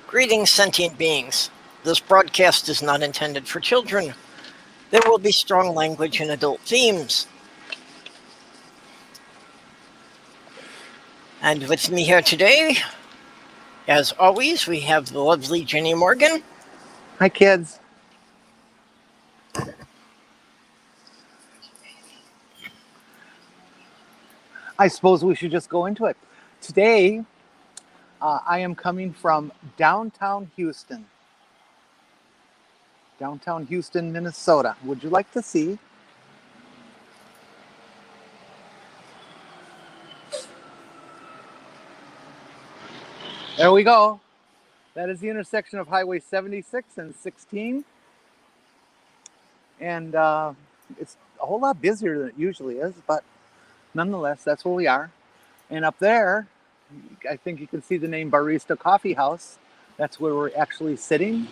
Greetings, sentient beings. This broadcast is not intended for children. There will be strong language and adult themes. And with me here today, as always, we have the lovely Jenny Morgan. Hi, kids. I suppose we should just go into it. Today, I am coming from downtown Houston. Downtown Houston, Minnesota. Would you like to see? There we go. That is the intersection of Highway 76 and 16. And it's a whole lot busier than it usually is, but nonetheless, that's where we are. And up there, I think you can see the name Barista Coffee House. That's where we're actually sitting.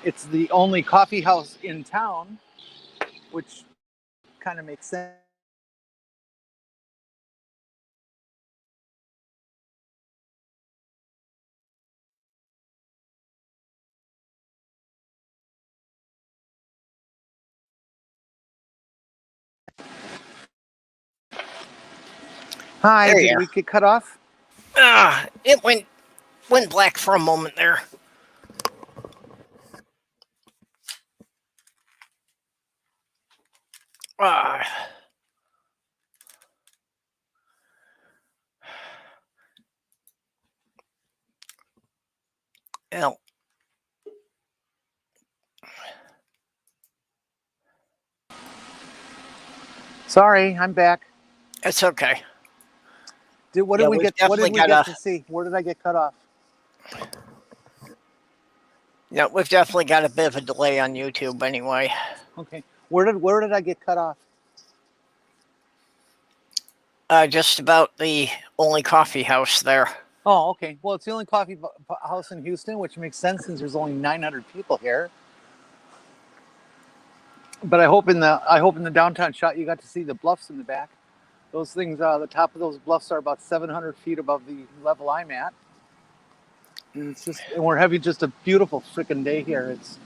It's the only coffee house in town, which kind of makes sense. Hi, did we get cut off? It went black for a moment there. Well, sorry, I'm back. It's okay. What did we get to see? Where did I get cut off? Yeah, we've definitely got a bit of a delay on YouTube anyway. Okay. Where did I get cut off? Just about the only coffee house there. Oh, okay. Well, it's the only coffee house in Houston, which makes sense since there's only 900 people here. But I hope in the downtown shot you got to see the bluffs in the back. Those things, the top of those bluffs are about 700 feet above the level I'm at. And we're having just a beautiful freaking day here. It's,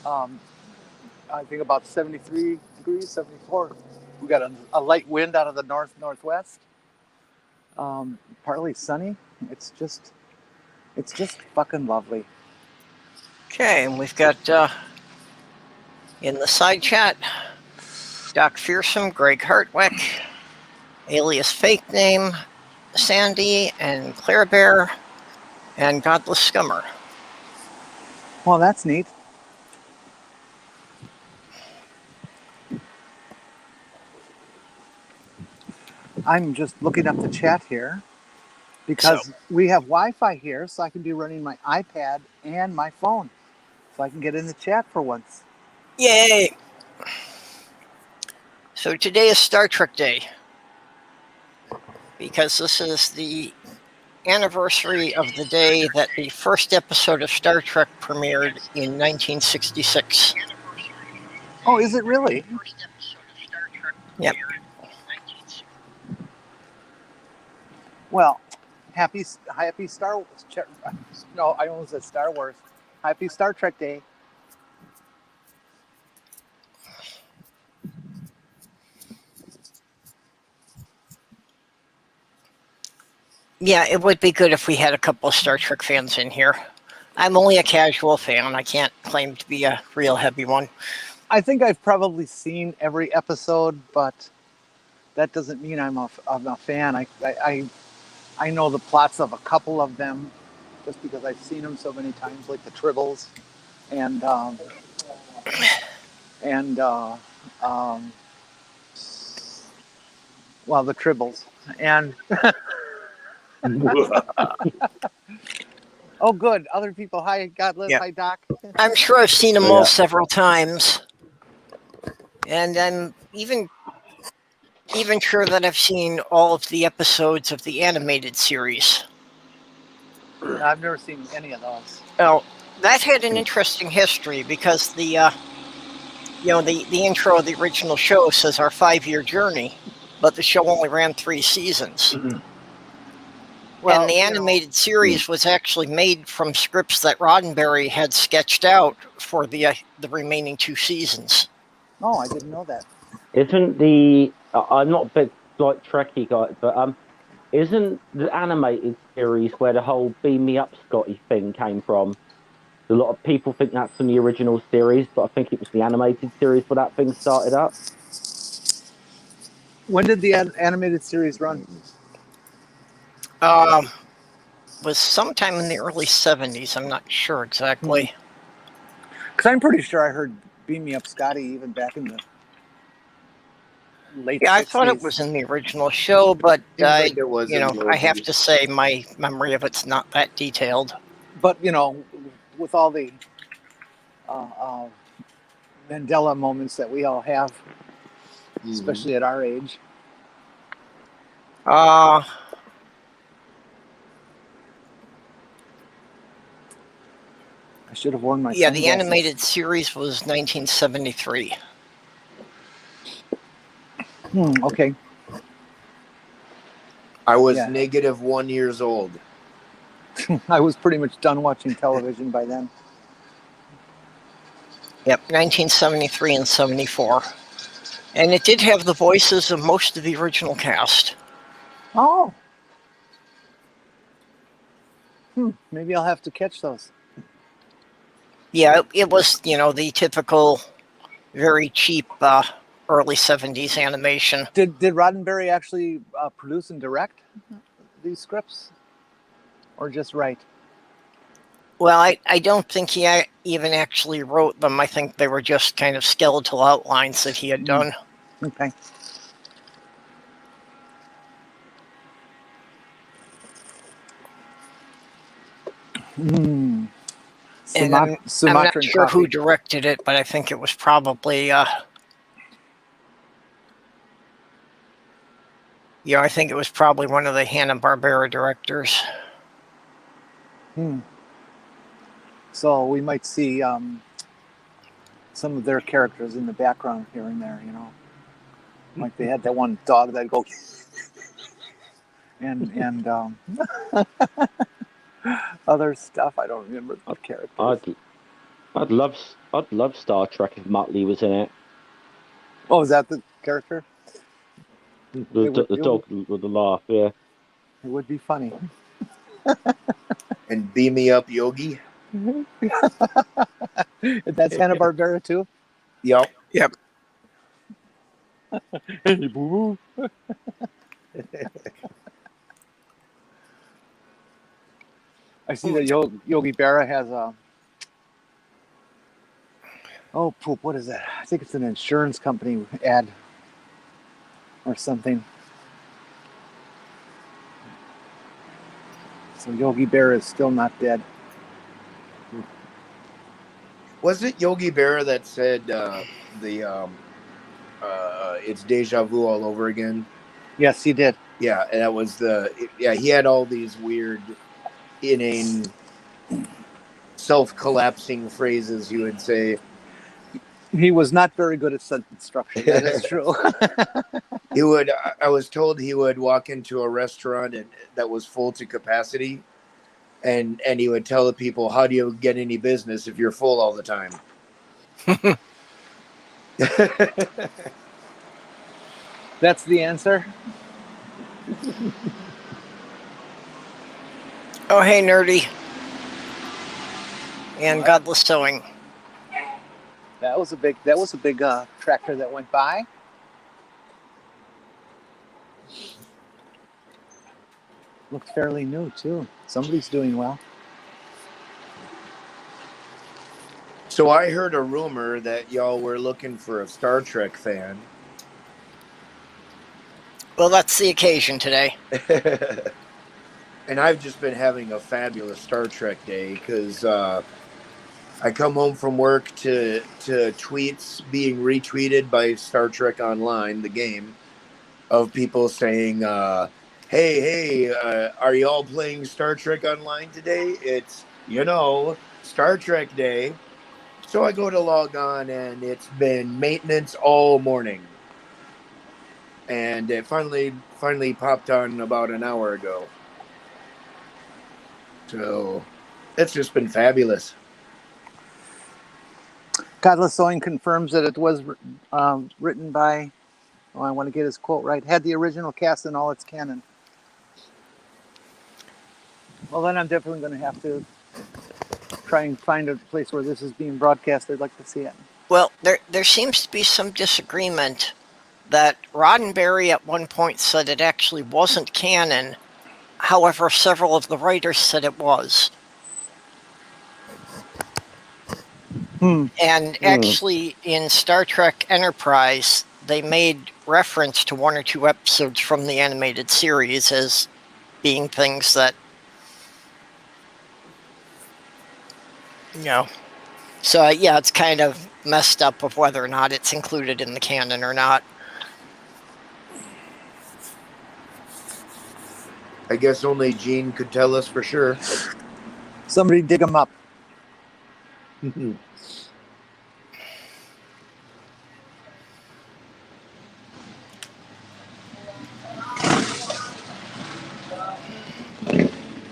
I think about 73 degrees, 74. We got a light wind out of the northwest. Partly sunny. It's just fucking lovely. Okay, and we've got in the side chat, Doc Fearsome, Greg Hartwick, alias fake name, Sandy, and Claire Bear, and Godless Scummer. Well, that's neat. I'm just looking up the chat here because we have Wi-Fi here, so I can be running my iPad and my phone, so I can get in the chat for once. Yay! So today is Star Trek Day, because this is the anniversary of the day that the first episode of Star Trek premiered in 1966. Oh, is it really? Yep. Well, happy Star Wars. No, I almost said Star Wars. Happy Star Trek Day. Yeah, it would be good if we had a couple of Star Trek fans in here. I'm only a casual fan. I can't claim to be a real heavy one. I think I've probably seen every episode, but that doesn't mean I'm a fan. I know the plots of a couple of them just because I've seen them so many times, like the Tribbles and the Tribbles and oh, good. Other people. Hi, Godless. Yeah. Hi, Doc. I'm sure I've seen them all several times, and I'm even sure that I've seen all of the episodes of the animated series. I've never seen any of those. Well, that had an interesting history because the intro of the original show says our 5-year journey, but the show only ran 3 seasons. Mm-hmm. Well, and the animated series was actually made from scripts that Roddenberry had sketched out for the remaining 2 seasons. Oh, I didn't know that. Isn't the I'm not a big like Trekkie guy, but isn't the animated series where the whole "Beam Me Up, Scotty" thing came from? A lot of people think that's from the original series, but I think it was the animated series where that thing started up. When did the animated series run? Was sometime in the early 70s. I'm not sure exactly. Because I'm pretty sure I heard "Beam Me Up, Scotty" even back in the late 60s. Yeah, I thought it was in the original show, but Seems like it was in I Loki. have to say my memory of it's not that detailed. But with all the Mandela moments that we all have, especially at our age. Uh, I should have worn my yeah, the sunglasses. animated series was 1973. Okay. I was Yeah. negative 1 years old. I was pretty much done watching television by then. Yep, 1973 and 74. And it did have the voices of most of the original cast. Oh. Maybe I'll have to catch those. Yeah, it was, the typical, very cheap early 70s animation. Did Roddenberry actually produce and direct these scripts? Or just write? Well, I don't think he even actually wrote them. I think they were just kind of skeletal outlines that he had done. Okay. And I'm not sure who directed it, but I think it was probably, I think it was probably one of the Hanna-Barbera directors. So we might see some of their characters in the background here and there, Like they had that one dog that'd go and other stuff. I don't remember the characters. I'd love Star Trek if Muttley was in it. Oh, is that the character? The dog with the laugh, yeah. It would be funny. And Beam Me Up, Yogi. That's Hanna-Barbera too? Yep. Hey, boo-boo. I see that Yogi Bear has a... Oh, poop, what is that? I think it's an insurance company ad or something. So Yogi Bear is still not dead. Was it Yogi Bear that said it's deja vu all over again? Yes, he did. Yeah, and that was he had all these weird, inane, self-collapsing phrases you would say. He was not very good at sentence structure. That is true. I was told he would walk into a restaurant that was full to capacity, and he would tell the people, how do you get any business if you're full all the time? That's the answer. Oh, hey, Nerdy. And Godless Sewing. That was a big tractor that went by. Looked fairly new too. Somebody's doing well. So I heard a rumor that y'all were looking for a Star Trek fan. Well, that's the occasion today. And I've just been having a fabulous Star Trek day because I come home from work to tweets being retweeted by Star Trek Online, the game, of people saying, hey, are y'all playing Star Trek Online today? It's, Star Trek Day. So I go to log on, and it's been maintenance all morning. And it finally popped on about an hour ago. So it's just been fabulous. Godless Sewing confirms that it was written by, I want to get his quote right, had the original cast in all its canon. Well, then I'm definitely going to have to try and find a place where this is being broadcast. I'd like to see it. Well, there seems to be some disagreement that Roddenberry at one point said it actually wasn't canon. However, several of the writers said it was. And actually, in Star Trek Enterprise, they made reference to one or two episodes from the animated series as being things that, you know. So, yeah, it's kind of messed up of whether or not it's included in the canon or not. I guess only Gene could tell us for sure. Somebody dig them up.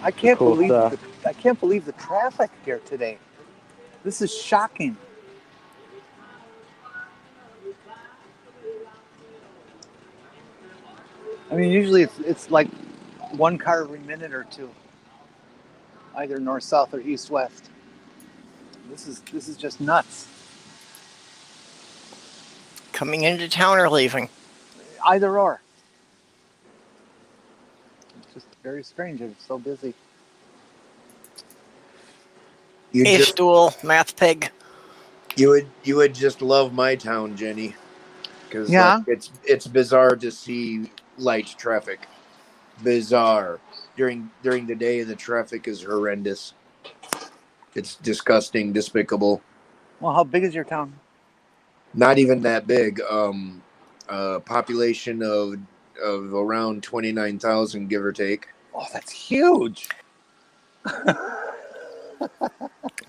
I can't believe the traffic here today. This is shocking. I mean, usually it's like one car every minute or two, either north, south, or east, west. This is just nuts. Coming into town or leaving? Either or. It's just very strange. It's so busy. Ace Duel, Math Pig. You would just love my town, Jenny, because it's bizarre to see light traffic. Bizarre. During the day, the traffic is horrendous. It's disgusting, despicable. Well, how big is your town? Not even that big. Population of around 29,000, give or take. Oh, that's huge.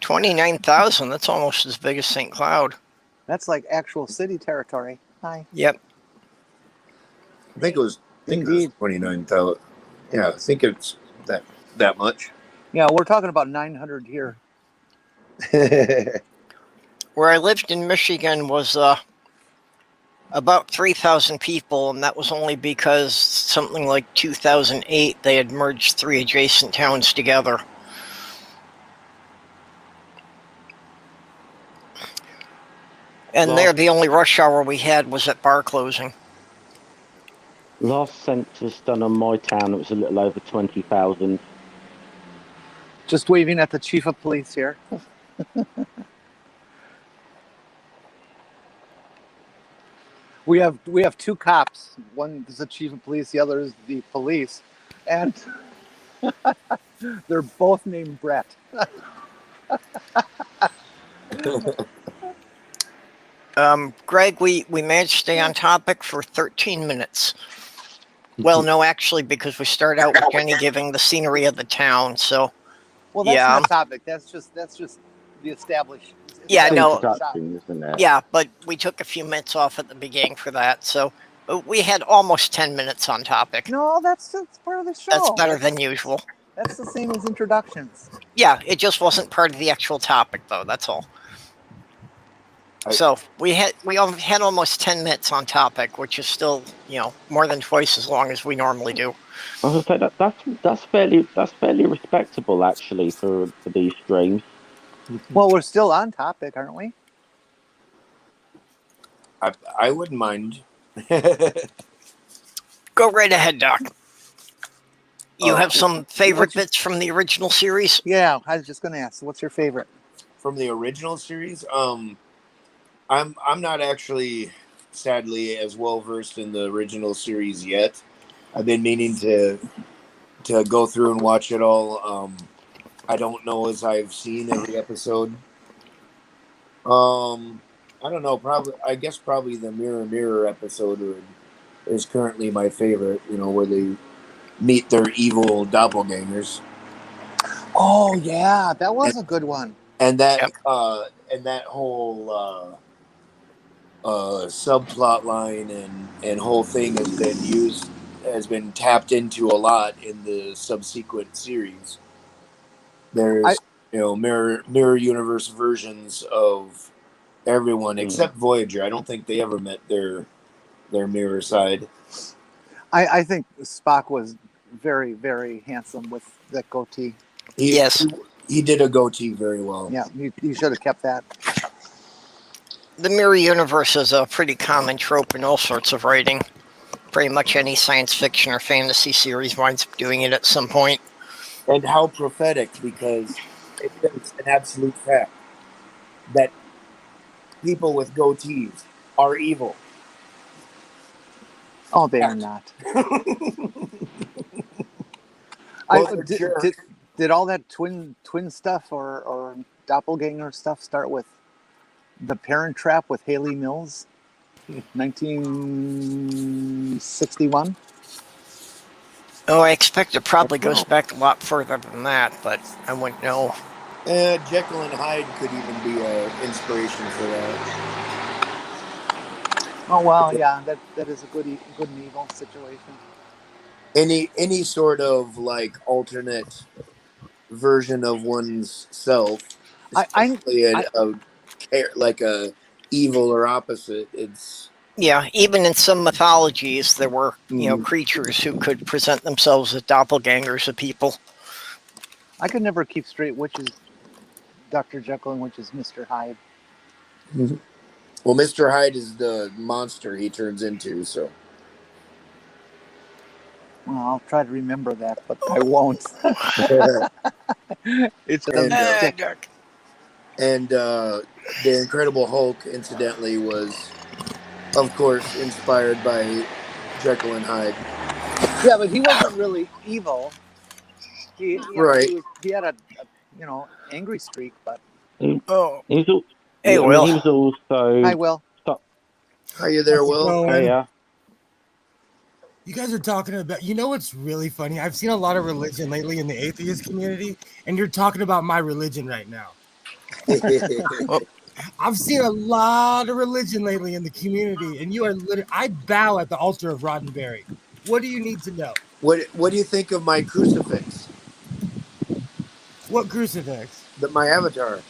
29,000, that's almost as big as St. Cloud. That's like actual city territory. Hi. Yep. I think it was 29,000. Yeah, I think it's that much. Yeah, we're talking about 900 here. Where I lived in Michigan was about 3,000 people, and that was only because something like 2008 they had merged 3 adjacent towns together. And there, the only rush hour we had was at bar closing. Last census done on my town, it was a little over 20,000. Just waving at the chief of police here. We have 2 cops. One is the chief of police, the other is the police, and they're both named Brett. Greg, we managed to stay on topic for 13 minutes. Well, no, actually, because we start out with Jenny giving the scenery of the town. So, well, that's not topic. That's just the established. Yeah, no. Isn't it? Yeah, but we took a few minutes off at the beginning for that. So we had almost 10 minutes on topic. No, that's part of the show. That's better than usual. That's the same as introductions. Yeah, it just wasn't part of the actual topic, though. That's all. So we had almost 10 minutes on topic, which is still, more than twice as long as we normally do. I was gonna say that's fairly respectable actually for these streams. Well, we're still on topic, aren't we? I wouldn't mind. Go right ahead, Doc. You have some favorite bits from the original series? Yeah, I was just going to ask. What's your favorite from the original series? I'm not actually, sadly, as well versed in the original series yet. I've been meaning to go through and watch it all. I don't know as I've seen every episode. I don't know. I guess probably the Mirror Mirror episode is currently my favorite. Where they meet their evil doppelgangers. Oh yeah, that was a good one. And that whole subplot line and whole thing has been tapped into a lot in the subsequent series. There's mirror universe versions of everyone except Voyager. I don't think they ever met their mirror side. I think Spock was very, very handsome with that goatee. Yes. He did a goatee very well. Yeah, you should have kept that. The mirror universe is a pretty common trope in all sorts of writing. Pretty much any science fiction or fantasy series winds up doing it at some point. And how prophetic, because it is an absolute fact that people with goatees are evil. Oh, they are not. Did all that twin stuff or doppelganger stuff start with The Parent Trap with Haley Mills, 1961? Oh, I expect it probably goes back a lot further than that, but I wouldn't know. Jekyll and Hyde could even be an inspiration for that. Oh well, yeah, that is a good and evil situation. Any sort of like alternate version of one's self, especially like a evil or opposite. It's even in some mythologies there were creatures who could present themselves as doppelgangers of people. I could never keep straight which is Dr. Jekyll and which is Mr. Hyde. Mm-hmm. Well, Mr. Hyde is the monster he turns into, so. Well, I'll try to remember that, but I won't. It's Dark. And the Incredible Hulk, incidentally, was, of course, inspired by Jekyll and Hyde. Yeah, but he wasn't really evil. He had a angry streak, but. He was also. Hi, Will. How you there, Will? Hey, yeah. You guys are talking about, what's really funny? I've seen a lot of religion lately in the atheist community, and you're talking about my religion right now. I've seen a lot of religion lately in the community, and you are literally, I bow at the altar of Roddenberry. What do you need to know? What do you think of my crucifix? What crucifix? My avatar.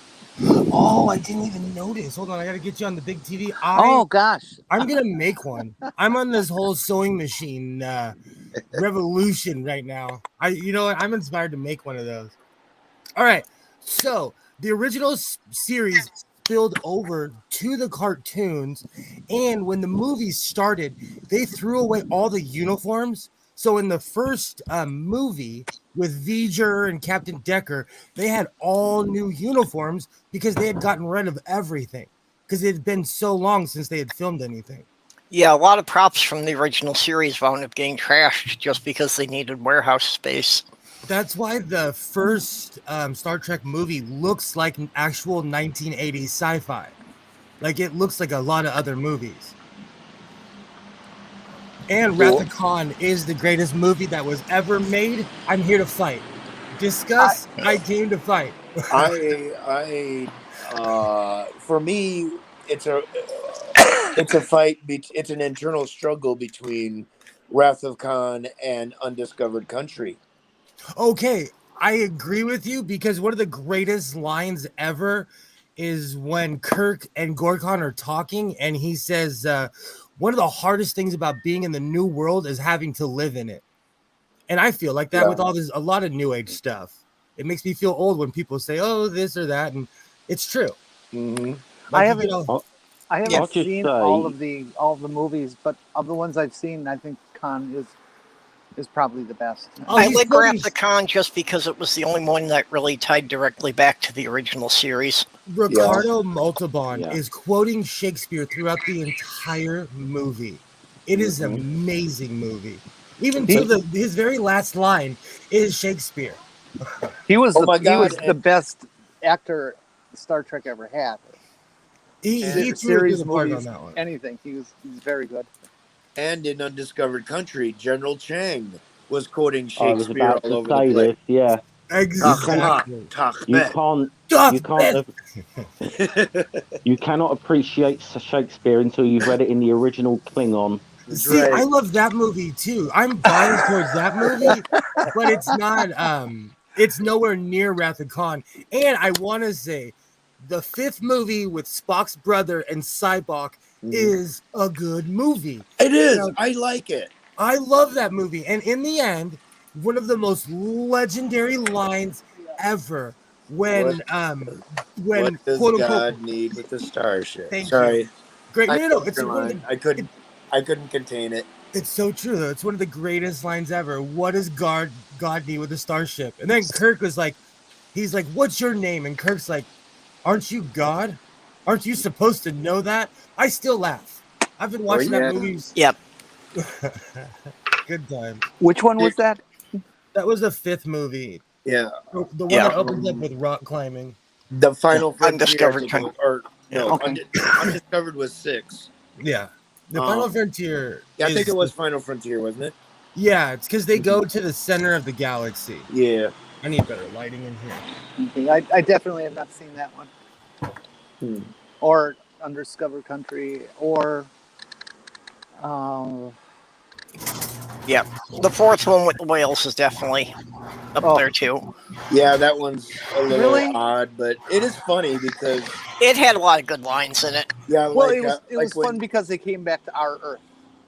Oh, I didn't even notice. Hold on, I gotta get you on the big TV. Oh gosh, I'm gonna make one. I'm on this whole sewing machine revolution right now. I'm inspired to make one of those. All right, so the original series spilled over to the cartoons, and when the movies started, they threw away all the uniforms. So in the first movie with Voyager and Captain Decker, they had all new uniforms because they had gotten rid of everything because it had been so long since they had filmed anything. Yeah, a lot of props from the original series wound up getting trashed just because they needed warehouse space. That's why the first Star Trek movie looks like an actual 1980s sci-fi. Like it looks like a lot of other movies. And Wrath of Khan is the greatest movie that was ever made. I'm here to fight. Discuss. I came to fight. For me, it's a fight. It's an internal struggle between Wrath of Khan and Undiscovered Country. Okay, I agree with you because one of the greatest lines ever is when Kirk and Gorkon are talking, and he says, one of the hardest things about being in the new world is having to live in it. And I feel like that with all this, a lot of new age stuff. It makes me feel old when people say, oh, this or that. And it's true. Mm-hmm. Like, I haven't seen all of the movies, but of the ones I've seen, I think Khan is probably the best. I like Wrath of Khan just because it was the only one that really tied directly back to the original series. Ricardo Montalban is quoting Shakespeare throughout the entire movie. It is an amazing movie. Even to his very last line is Shakespeare. He was the best actor Star Trek ever had. He series, movies, on that one. Anything. He's very good. And in Undiscovered Country, General Chang was quoting Shakespeare all over the place. Yeah. Exactly. You cannot appreciate Shakespeare until you've read it in the original Klingon. See, I love that movie too. I'm biased towards that movie, but it's not It's nowhere near Wrath of Khan. And I want to say the 5th movie with Spock's brother and Cybok is a good movie. It is. You know, I like it. I love that movie. And in the end, one of the most legendary lines ever when what does quote God unquote need with the starship? Thank Sorry. you. Great. No. It's I couldn't contain it. It's so true though. It's one of the greatest lines ever. What does God need with a starship? And then Kirk was like, he's like, what's your name? And Kirk's like, aren't you God? Aren't you supposed to know that? I still laugh. I've been watching that movie. Yep. Good time. Which one was that? That was the 5th movie. Yeah. The one that opens up with rock climbing. The Final Frontier. Undiscovered Undiscovered was 6. Yeah. The Final Frontier. Yeah, I think it was Final Frontier, wasn't it? Yeah, it's because they go to the center of the galaxy. Yeah. I need better lighting in here. Okay, I definitely have not seen that one. Or Undiscovered Country, or Yep. The 4th one with Wales is definitely up there too. Yeah, that one's a little Really? odd, but it is funny because It had a lot of good lines in it. yeah, well, like, it was fun because they came back to our Earth.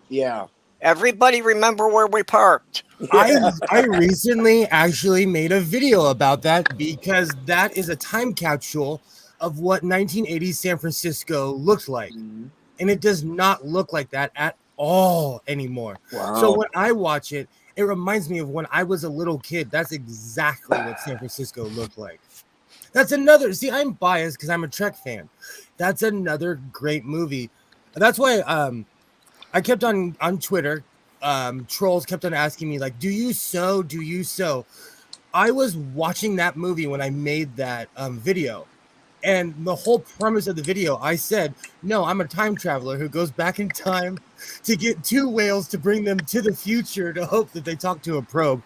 Yeah. Everybody remember where we parked? I recently actually made a video about that because that is a time capsule of what 1980s San Francisco looked like. And it does not look like that at all anymore. Wow. So when I watch it, it reminds me of when I was a little kid. That's exactly what San Francisco looked like. That's another, see, I'm biased because I'm a Trek fan. That's another great movie. That's why I kept on Twitter, trolls kept on asking me, like, do you sew? I was watching that movie when I made that video. And the whole premise of the video, I said, no, I'm a time traveler who goes back in time to get 2 whales to bring them to the future to hope that they talk to a probe.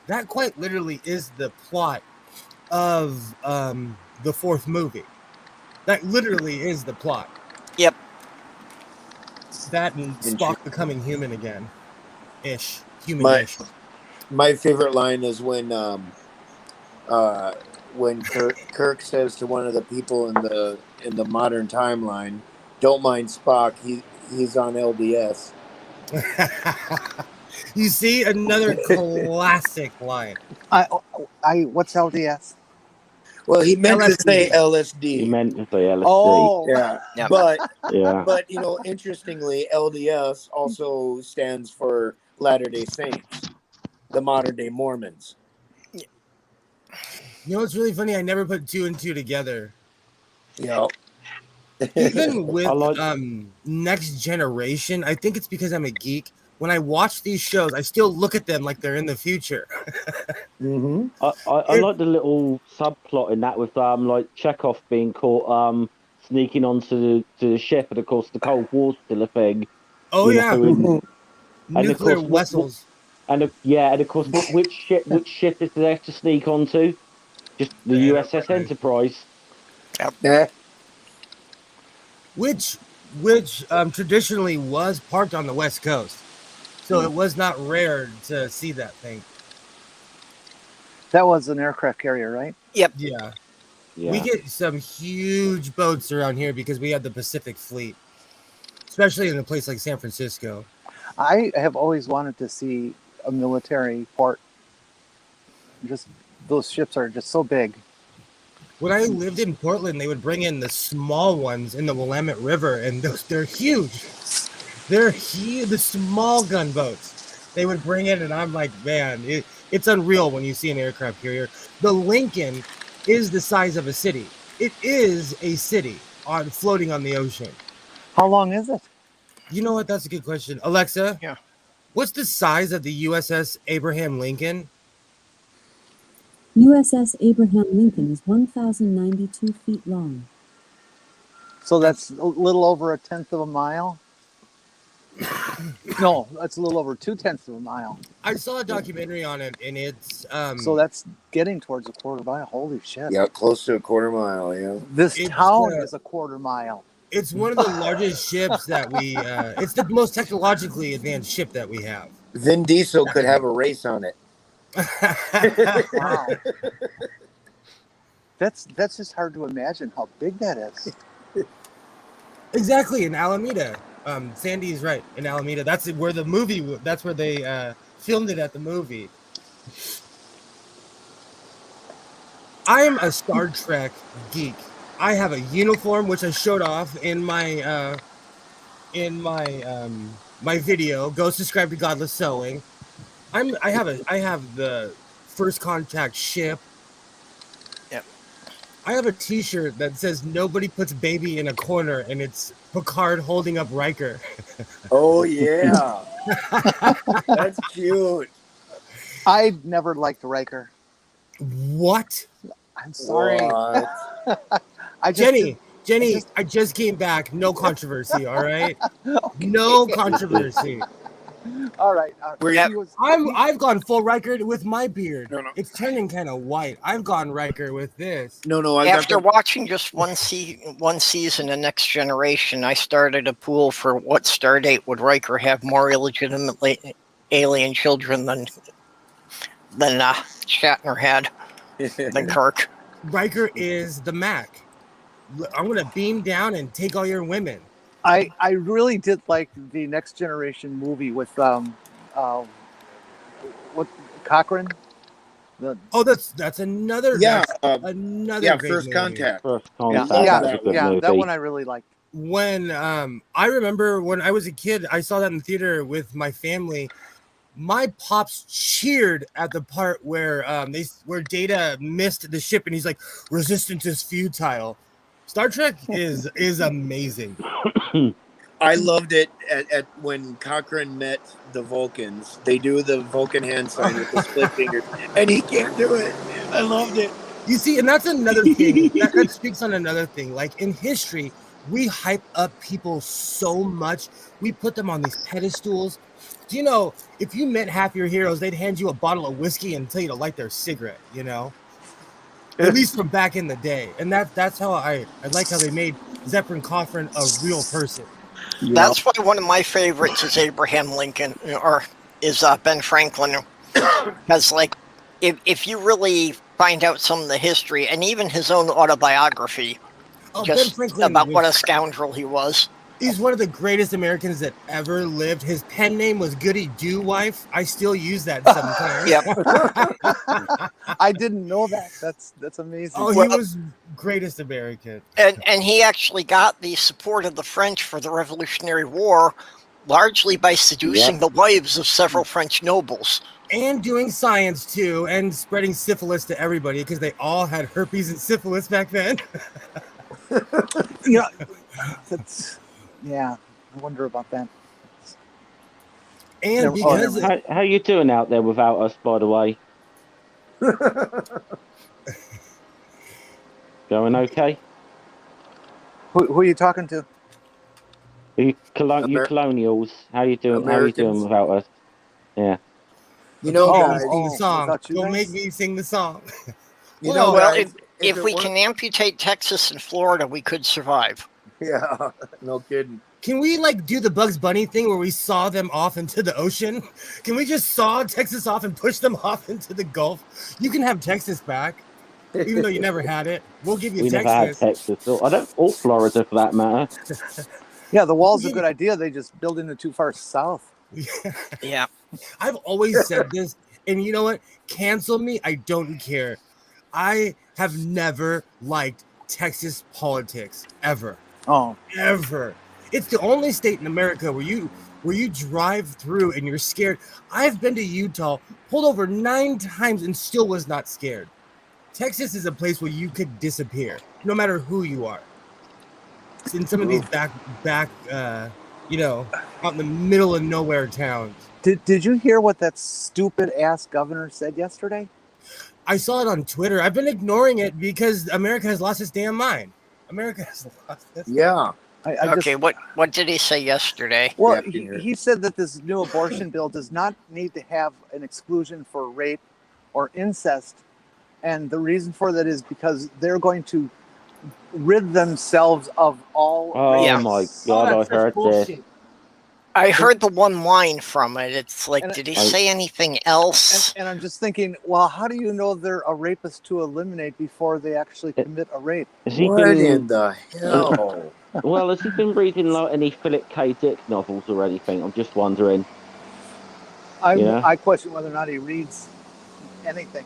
That quite literally is the plot of the 4th movie. That literally is the plot. Yep. That and Spock becoming human again. Ish. Human-ish. My favorite line is when Kirk says to one of the people in the modern timeline, "Don't mind Spock. He's on LDS." You see, another classic line. What's LDS? Well, he meant to say LSD. He meant to say LSD. Oh, Yeah, Yep. but interestingly, LDS also stands for Latter-day Saints, the modern-day Mormons. You know what's really funny? I never put 2 and 2 together. Yeah. Even with Next Generation, I think it's because I'm a geek. When I watch these shows, I still look at them like they're in the future. I like the little subplot in that with like Chekhov being caught sneaking onto the ship, and of course the Cold War's still a thing. Oh yeah, nuclear vessels. And of course, which ship is there to sneak onto? Just the USS Enterprise. Yeah. Which traditionally was parked on the West Coast, so it was not rare to see that thing. that was an aircraft carrier, right? Yep. Yeah. We get some huge boats around here because we have the Pacific Fleet, especially in a place like San Francisco. I have always wanted to see a military port. Just those ships are just so big. When I lived in Portland, they would bring in the small ones in the Willamette River, and they're huge. They're huge, the small gunboats they would bring in, and I'm like, man, it's unreal when you see an aircraft carrier. The Lincoln is the size of a city. It is a city floating on the ocean. How long is it? You know what? That's a good question. Alexa, Yeah. What's the size of the USS Abraham Lincoln? USS Abraham Lincoln is 1,092 feet long. So that's a little over 1/10 of a mile? No, that's a little over 2/10 of a mile. I saw a documentary on it, and it's So that's getting towards a quarter mile. Holy shit. Yeah, close to a quarter mile, yeah. This It's, town is a quarter mile. it's one of the largest ships that we. It's the most technologically advanced ship that we have. Vin Diesel could have a race on it. Wow. That's just hard to imagine how big that is. Exactly, in Alameda. Sandy is right, in Alameda. That's where the movie. That's where they filmed it at the movie. I'm a Star Trek geek. I have a uniform which I showed off in my my video. Go subscribe to Godless Sewing. I have the First Contact ship. Yep. I have a T-shirt that says "Nobody puts baby in a corner," and it's Picard holding up Riker. Oh yeah, that's cute. I never liked Riker. What? I'm sorry. What? Jenny, I just came back. No controversy, all right? No controversy. All right. Yep. I've gone full Riker with my beard. No. It's turning kind of white. I've gone Riker with this. No. After watching just one season of Next Generation, I started a pool for what stardate would Riker have more illegitimately alien children than Shatner had, than Kirk. Riker is the Mac. I'm gonna beam down and take all your women. I really did like the Next Generation movie with what Cochrane. That's another another great First movie. Contact. First Yeah, Contact. That's a good movie. that one I really liked. When I remember when I was a kid, I saw that in the theater with my family. My pops cheered at the part where where Data missed the ship and he's like, "Resistance is futile." Star Trek is amazing. I loved it at when Cochrane met the Vulcans. They do the Vulcan hand sign with the split fingers, and he can't do it. I loved it. You see, and that's another thing that speaks on another thing. Like in history, we hype up people so much. We put them on these pedestals. Do you know, if you met half your heroes, they'd hand you a bottle of whiskey and tell you to light their cigarette, you know? At least from back in the day. And that's how I like how they made Zeppelin Cochran a real person. Yeah. That's why one of my favorites is Abraham Lincoln, or is Ben Franklin. Because, like, if you really find out some of the history, and even his own autobiography, Ben Franklin about what a scoundrel he was. He's one of the greatest Americans that ever lived. His pen name was Goody Doo Wife. I still use that sometimes. Yep. I didn't know that. That's amazing. Oh, he was greatest American. And he actually got the support of the French for the Revolutionary War, largely by seducing the wives of several French nobles. And doing science, too, and spreading syphilis to everybody, because they all had herpes and syphilis back then. Yeah, I wonder about that. And because how you doing out there without us, by the way? Going okay? Who are you talking to? You colonials, how you doing? Americans. How you doing without us? Yeah. You know, guys. sing the song. without you Don't guys? make me sing the song. You know, Well, guys, if it we weren't- can amputate Texas and Florida, we could survive. Yeah, no kidding. Can we like do the Bugs Bunny thing where we saw them off into the ocean? Can we just saw Texas off and push them off into the Gulf? You can have Texas back, even though you never had it. We'll give you We Texas. never had Texas. Or Florida for that matter. Yeah, the wall's a good idea. They just build into too far south. Yeah. I've always said this, and you know what? Cancel me. I don't care. I have never liked Texas politics ever. Oh, Ever. It's the only state in America where you drive through and you're scared. I've been to Utah, pulled over 9 times and still was not scared. Texas is a place where you could disappear, no matter who you are. It's in some of these back, out in the middle of nowhere towns. did you hear what that stupid ass governor said yesterday? I saw it on Twitter. I've been ignoring it because America has lost its damn mind. America has lost its Yeah. Okay, what did he say yesterday? Well, Yeah, he said that this new abortion bill does not need to have an exclusion for rape or incest. And the reason for that is because they're going to rid themselves of all Oh Yeah. my Oh, God, that's I such heard this. bullshit. I heard the one line from it. It's like, And- did he say anything else? And I'm just thinking, well, how do you know they're a rapist to eliminate before they actually commit a rape? Has he What in been? the hell? Well, has he been reading like any Philip K. Dick novels or anything? I'm just wondering. Yeah. I question whether or not he reads anything.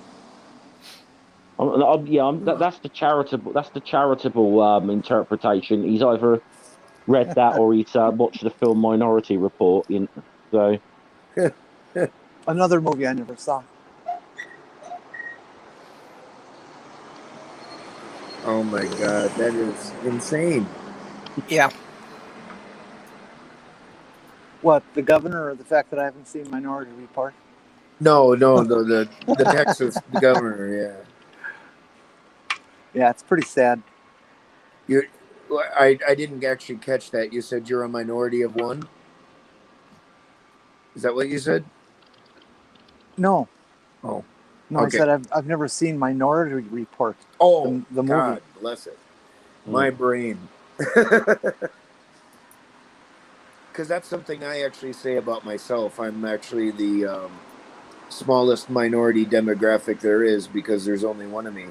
That's the charitable. That's the charitable interpretation. He's either read that or he's watched the film Minority Report. So Another movie I never saw. Oh my god, that is insane. Yeah. What, the governor, or the fact that I haven't seen Minority Report? No, the Texas governor, yeah. Yeah, it's pretty sad. I didn't actually catch that. You said you're a minority of one? Is that what you said? No. Oh. No, Okay. I said I've never seen Minority Report. Oh, the God movie. bless it. My brain. Because that's something I actually say about myself. I'm actually the smallest minority demographic there is because there's only one of me.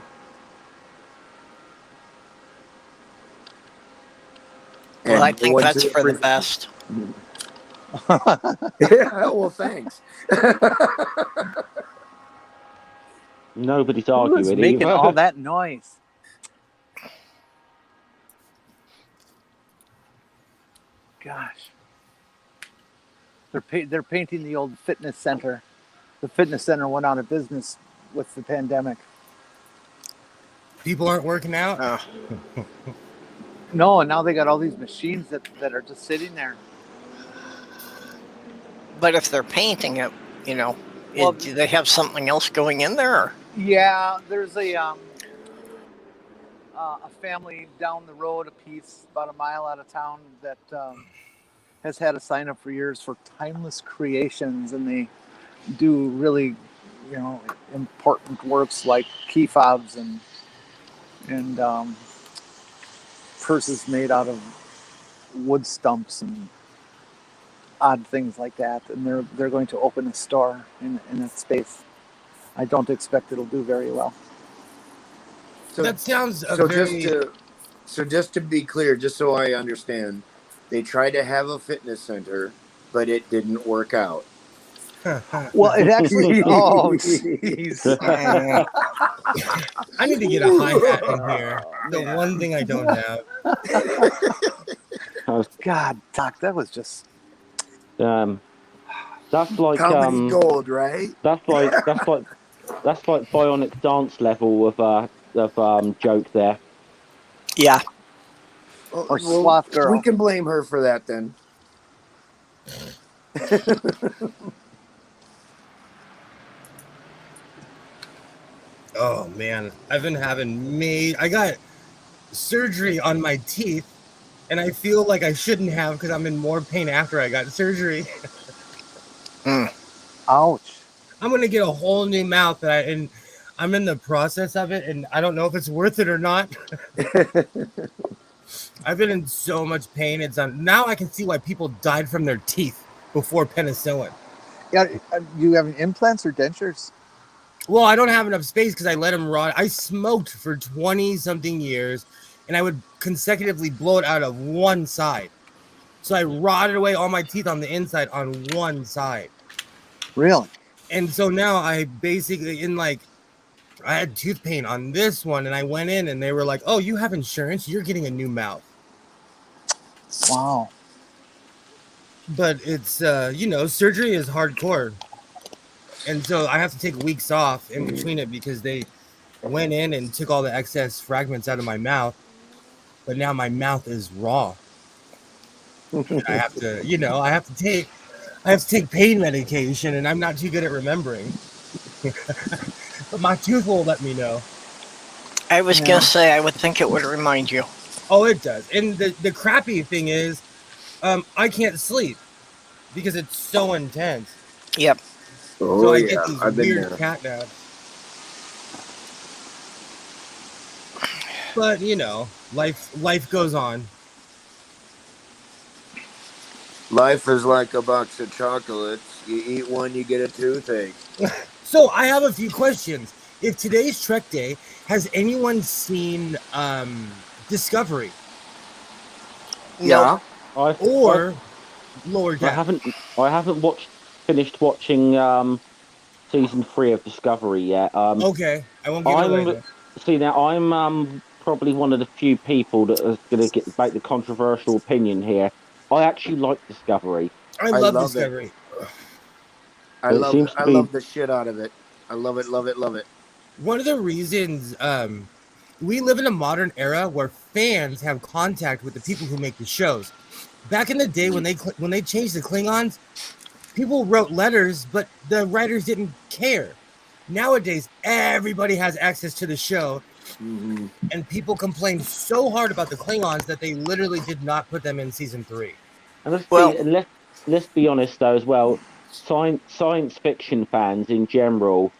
Well, I And think one that's to for the prison. best. Yeah, well, thanks. nobody's Who was arguing. making either. all that noise? Gosh. They're painting the old fitness center. The fitness center went out of business with the pandemic. People aren't working out. Oh. No, and now they got all these machines that are just sitting there. But if they're painting it, Well, do they have something else going in there? Or? Yeah, there's a family down the road a piece, about a mile out of town, that has had a sign up for years for Timeless Creations, and they do really, important works like key fobs and purses made out of wood stumps and odd things like that. And they're going to open a store in that space. I don't expect it'll do very well. So, That sounds just to be clear, just so I understand, they tried to have a fitness center, but it didn't work out. Well, it actually. Oh, jeez. I need to get a hi-hat in here. The one thing I don't have. God, Doc, that was just. That's like Comedy gold, right? That's like Bionic dance level of joke there. Yeah. Or sloth girl. We can blame her for that then. Oh man, I've been I got surgery on my teeth, and I feel like I shouldn't have because I'm in more pain after I got surgery. Ouch. I'm gonna get a whole new mouth, and I'm in the process of it, and I don't know if it's worth it or not. I've been in so much pain. Now I can see why people died from their teeth before penicillin. Yeah, you having implants or dentures? Well, I don't have enough space because I let them rot. I smoked for 20-something years, and I would consecutively blow it out of one side. So I rotted away all my teeth on the inside on one side. Really? And so now I basically, I had tooth pain on this one, and I went in, and they were like, oh, you have insurance? You're getting a new mouth. Wow. But it's, surgery is hardcore. And so I have to take weeks off in between it because they went in and took all the excess fragments out of my mouth. But now my mouth is raw. And I have to take pain medication, and I'm not too good at remembering. But my tooth will let me know. I was going to say, I would think it would remind you. Oh, it does. And the crappy thing is, I can't sleep because it's so intense. Yep. Oh, So I yeah. get these I've been weird there. cat naps. But life goes on. Life is like a box of chocolates. You eat one, you get a toothache. So I have a few questions. If today's Trek Day, has anyone seen Discovery No, or Lower I Deck? haven't finished watching season 3 of Discovery yet. Okay, I won't give it away. Then. See now, I'm probably one of the few people that is going to make the controversial opinion here. I actually like Discovery. I I love love it. Discovery. I It love seems to I be love the shit out of it. I love it, love it, love it. One of the reasons we live in a modern era where fans have contact with the people who make the shows. Back in the day when they changed the Klingons, people wrote letters, but the writers didn't care. Nowadays, everybody has access to the show, Mhm. and people complain so hard about the Klingons that they literally did not put them in season 3. and well, let's be honest though as well. Science fiction fans in general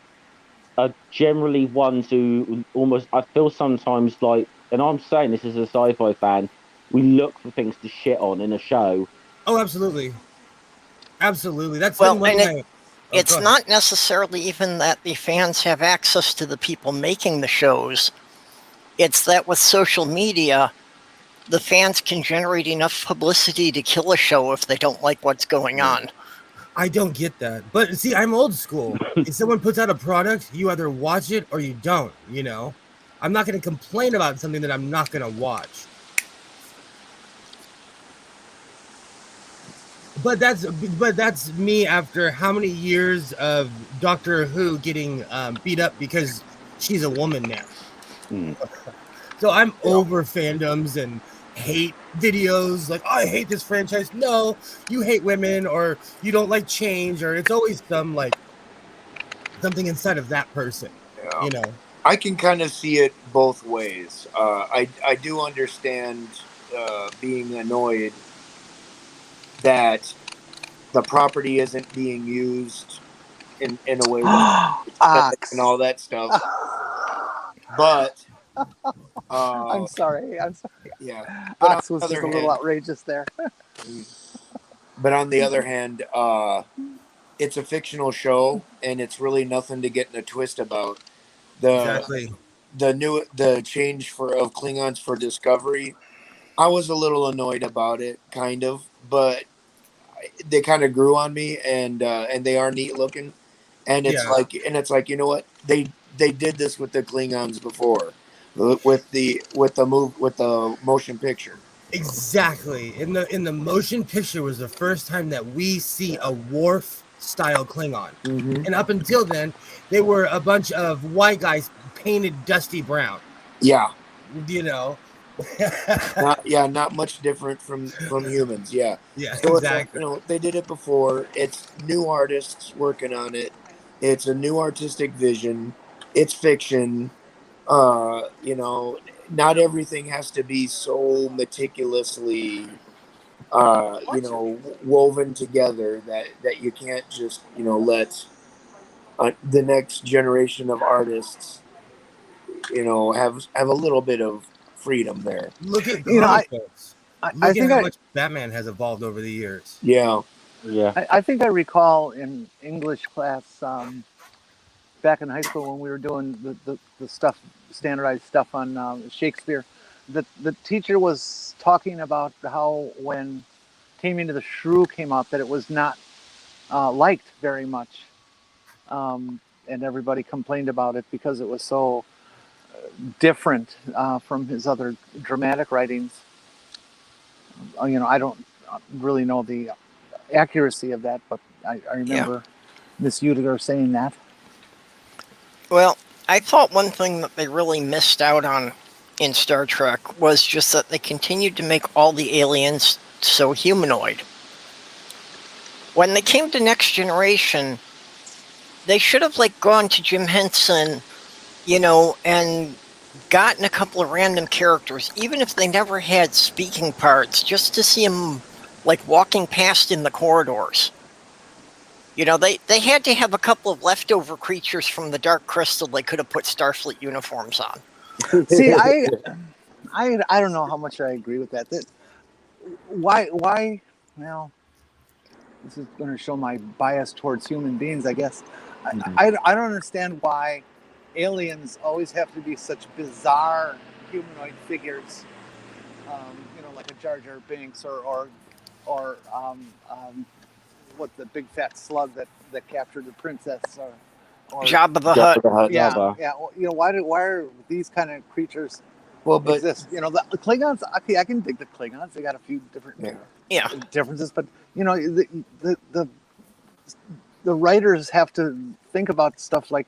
are generally ones who almost I feel sometimes like, and I'm saying this as a sci-fi fan, we look for things to shit on in a show. Oh, absolutely. Absolutely. That's well, been one and thing. it's not necessarily even that the fans have access to the people making the shows. It's that with social media, the fans can generate enough publicity to kill a show if they don't like what's going on. I don't get that. But see, I'm old school. If someone puts out a product, you either watch it or you don't, you know? I'm not going to complain about something that I'm not going to watch. But that's me after how many years of Doctor Who getting beat up because she's a woman now. So I'm over fandoms and hate videos like, oh, I hate this franchise. No, you hate women, or you don't like change, or it's always something inside of that person. Yeah. You know, I can kind of see it both ways. I do understand being annoyed that the property isn't being used in a way that and all that stuff. But I'm sorry. yeah. But Ox was just a little outrageous there. But on the other hand, it's a fictional show, and it's really nothing to get in a twist about. exactly. The change of Klingons for Discovery, I was a little annoyed about it, kind of, but they kind of grew on me, and they are neat looking, and it's like, you know what, they did this with the Klingons before, with the motion picture. Exactly. In the motion picture was the first time that we see a Worf style Klingon. Mm-hmm. And up until then, they were a bunch of white guys painted dusty brown. Yeah. You know. Not much different from humans. Yeah. Yeah, so exactly. They did it before. It's new artists working on it. It's a new artistic vision. It's fiction. Not everything has to be so meticulously woven together that you can't just let the next generation of artists have a little bit of freedom there. Look at comic books. I think how much Batman has evolved over the years. Yeah. I think I recall in English class back in high school when we were doing the stuff, standardized stuff on Shakespeare, the teacher was talking about how when Taming of the Shrew came out, that it was not liked very much, and everybody complained about it because it was so different from his other dramatic writings. I don't really know the accuracy of that, but I remember Miss Udiger saying that. Well, I thought one thing that they really missed out on in Star Trek was just that they continued to make all the aliens so humanoid. When they came to Next Generation, they should have gone to Jim Henson, and gotten a couple of random characters, even if they never had speaking parts, just to see them walking past in the corridors. They had to have a couple of leftover creatures from the Dark Crystal they could have put Starfleet uniforms on. See, I don't know how much I agree with that. Why? Well, this is going to show my bias towards human beings, I guess. Mhm. I don't understand why aliens always have to be such bizarre humanoid figures, like a Jar Jar Binks or what, the big fat slug that captured the princess, or Jabba the Jabba Hutt. the Hutt, yeah, Jabba. yeah. Why are these kind of creatures Well, but exist? The Klingons. Okay, I can dig the Klingons. They got a few different Yeah. differences, but the writers have to think about stuff like,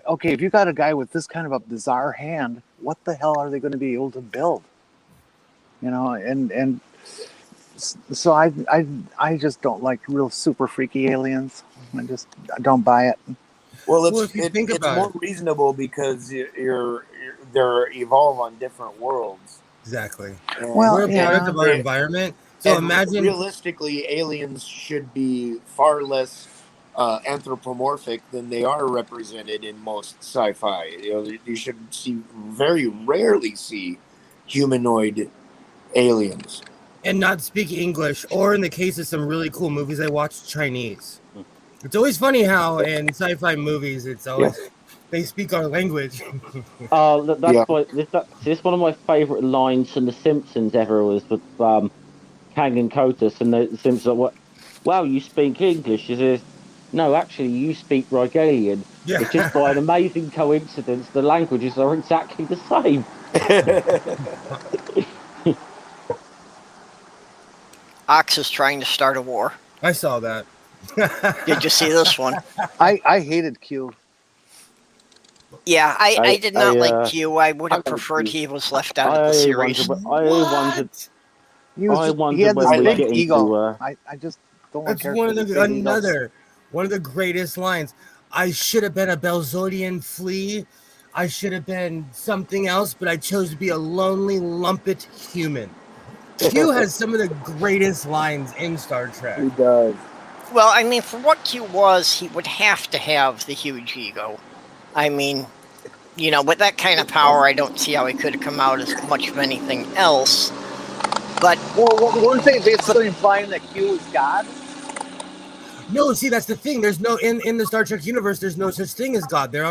okay, if you got a guy with this kind of a bizarre hand, what the hell are they going to be able to build? And so I just don't like real super freaky aliens. I don't buy it. well, if you think it's about more it. reasonable because they're evolve on different worlds. Exactly. And, Well, We're a product yeah. of our environment. So and imagine realistically, aliens should be far less anthropomorphic than they are represented in most sci-fi. You should very rarely see humanoid aliens. and not speak English, or in the case of some really cool movies I watch, Chinese. It's always funny how in sci-fi movies it's always they speak our language. That's Yeah. why this one of my favourite lines from The Simpsons ever was with Kang and Kotis, and the Simpsons are, "What? Wow, you speak English?" He says, "No, actually, you speak Rigelian. Yeah. It's just by an amazing coincidence the languages are exactly the same." Ox is trying to start a war. I saw that. Did you see this one? I hated Q. Yeah, I did not like I Q. I would have I like preferred Q. he was left out of the series. wondered He wondered had this when we big get ego. into I just don't like That's one of characters with the big egos. one of the greatest lines. I should have been a Belzodian flea. I should have been something else, but I chose to be a lonely lumpet human. Q has some of the greatest lines in Star Trek. He does. Well, I mean, for what Q was, he would have to have the huge ego. I mean, with that kind of power, I don't see how he could have come out as much of anything else. But weren't they basically implying that Q was God? No, see, that's the thing. There's no in the Star Trek universe. There's no such thing as God. They're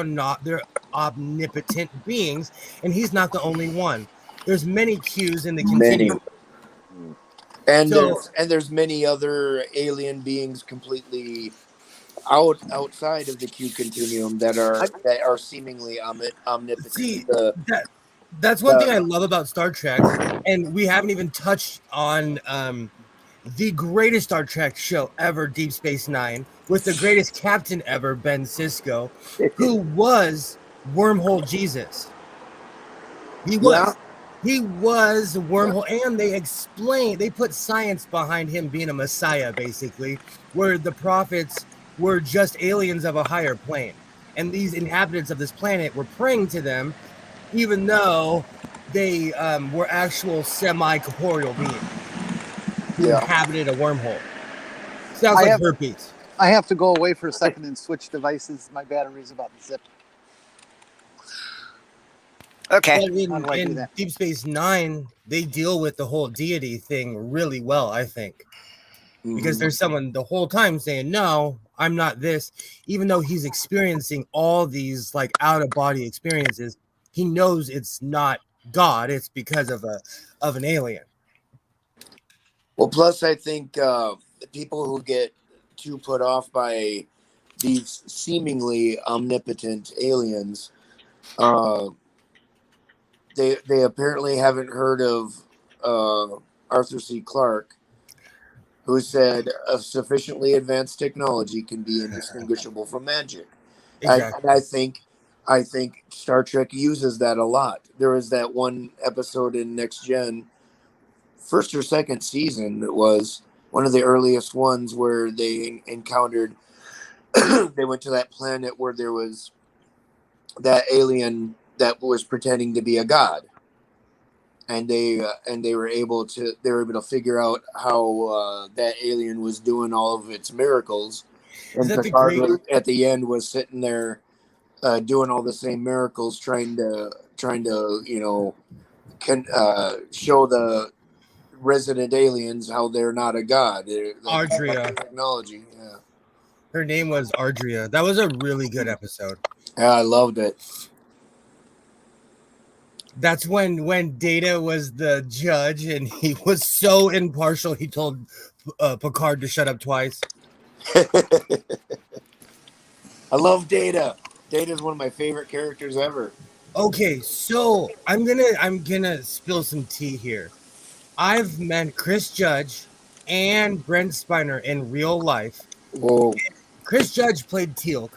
omnipotent beings, and he's not the only one. There's many Qs in the continuum. And So- there's many other alien beings completely outside of the Q continuum that are seemingly omnipotent. See, that's one thing I love about Star Trek, and we haven't even touched on the greatest Star Trek show ever, Deep Space Nine, with the greatest captain ever, Ben Sisko, who was Wormhole Jesus. He was. Yeah. He was Wormhole, and they put science behind him being a messiah, basically, where the prophets were just aliens of a higher plane. And these inhabitants of this planet were praying to them, even though they were actual semi-corporeal beings who inhabited a wormhole. Sounds like herpes. I have to go away for a second and switch devices. My battery's about to zip. okay. But in Deep Space Nine, they deal with the whole deity thing really well, I think. Because there's someone the whole time saying, no, I'm not this. Even though he's experiencing all these like out-of-body experiences, he knows it's not God. It's because of an alien. Well, plus I think people who get too put off by these seemingly omnipotent aliens, they apparently haven't heard of Arthur C. Clarke, who said a sufficiently advanced technology can be indistinguishable from magic. Exactly. I think Star Trek uses that a lot. There was that one episode in Next Gen, first or second season, it was one of the earliest ones where they encountered they went to that planet where there was that alien that was pretending to be a god, and they were able to figure out how that alien was doing all of its miracles, and Picard at the end was sitting there doing all the same miracles, trying to show the Resident Aliens, how they're not a god. They're Ardria. technology. Yeah. Her name was Ardria. That was a really good episode. Yeah, I loved it. That's when Data was the judge and he was so impartial. He told Picard to shut up twice. I love Data. Data's one of my favorite characters ever. Okay, so I'm gonna spill some tea here. I've met Chris Judge and Brent Spiner in real life. Whoa. Chris Judge played Teal'c.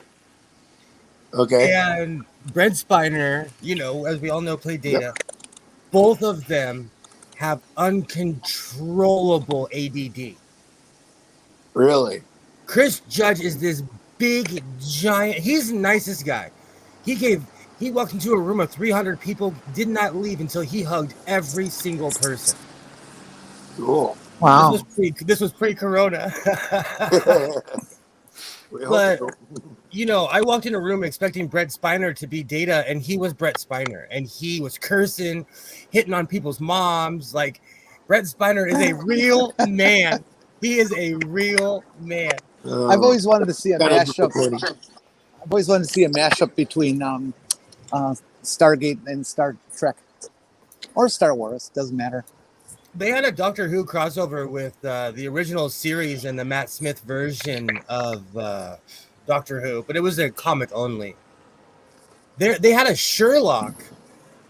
Okay. And Brent Spiner, as we all know, played Data. Yep. Both of them have uncontrollable ADD. Really? Chris Judge is this big, giant. He's the nicest guy. He walked into a room of 300 people, did not leave until he hugged every single person. Cool. Wow. This was pre-corona. But I walked in a room expecting Brett Spiner to be Data, and he was Brett Spiner, and he was cursing, hitting on people's moms. Like, Brett Spiner is a real man. He is a real man. I've always wanted to see a mashup. I've always wanted to see a mashup between Stargate and Star Trek, or Star Wars. Doesn't matter. They had a Doctor Who crossover with the original series and the Matt Smith version of Doctor Who, but it was a comic only. They had a Sherlock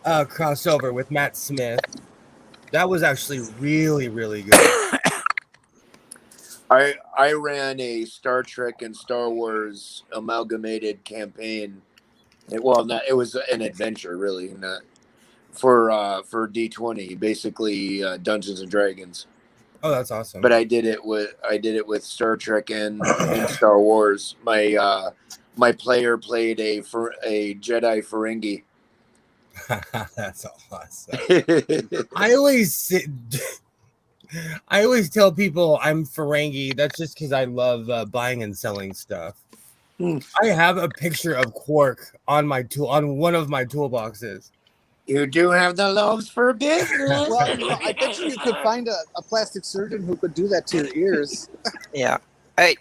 crossover with Matt Smith. That was actually really, really good. I ran a Star Trek and Star Wars amalgamated campaign. It was an adventure, really, not for D20, basically Dungeons and Dragons. Oh, that's awesome! But I did it with Star Trek and Star Wars. My player played a Jedi Ferengi. That's awesome. I always tell people I'm Ferengi. That's just because I love buying and selling stuff. I have a picture of Quark on one of my toolboxes. You do have the loaves for business. Well, I bet you could find a plastic surgeon who could do that to your ears. Yeah. Hey,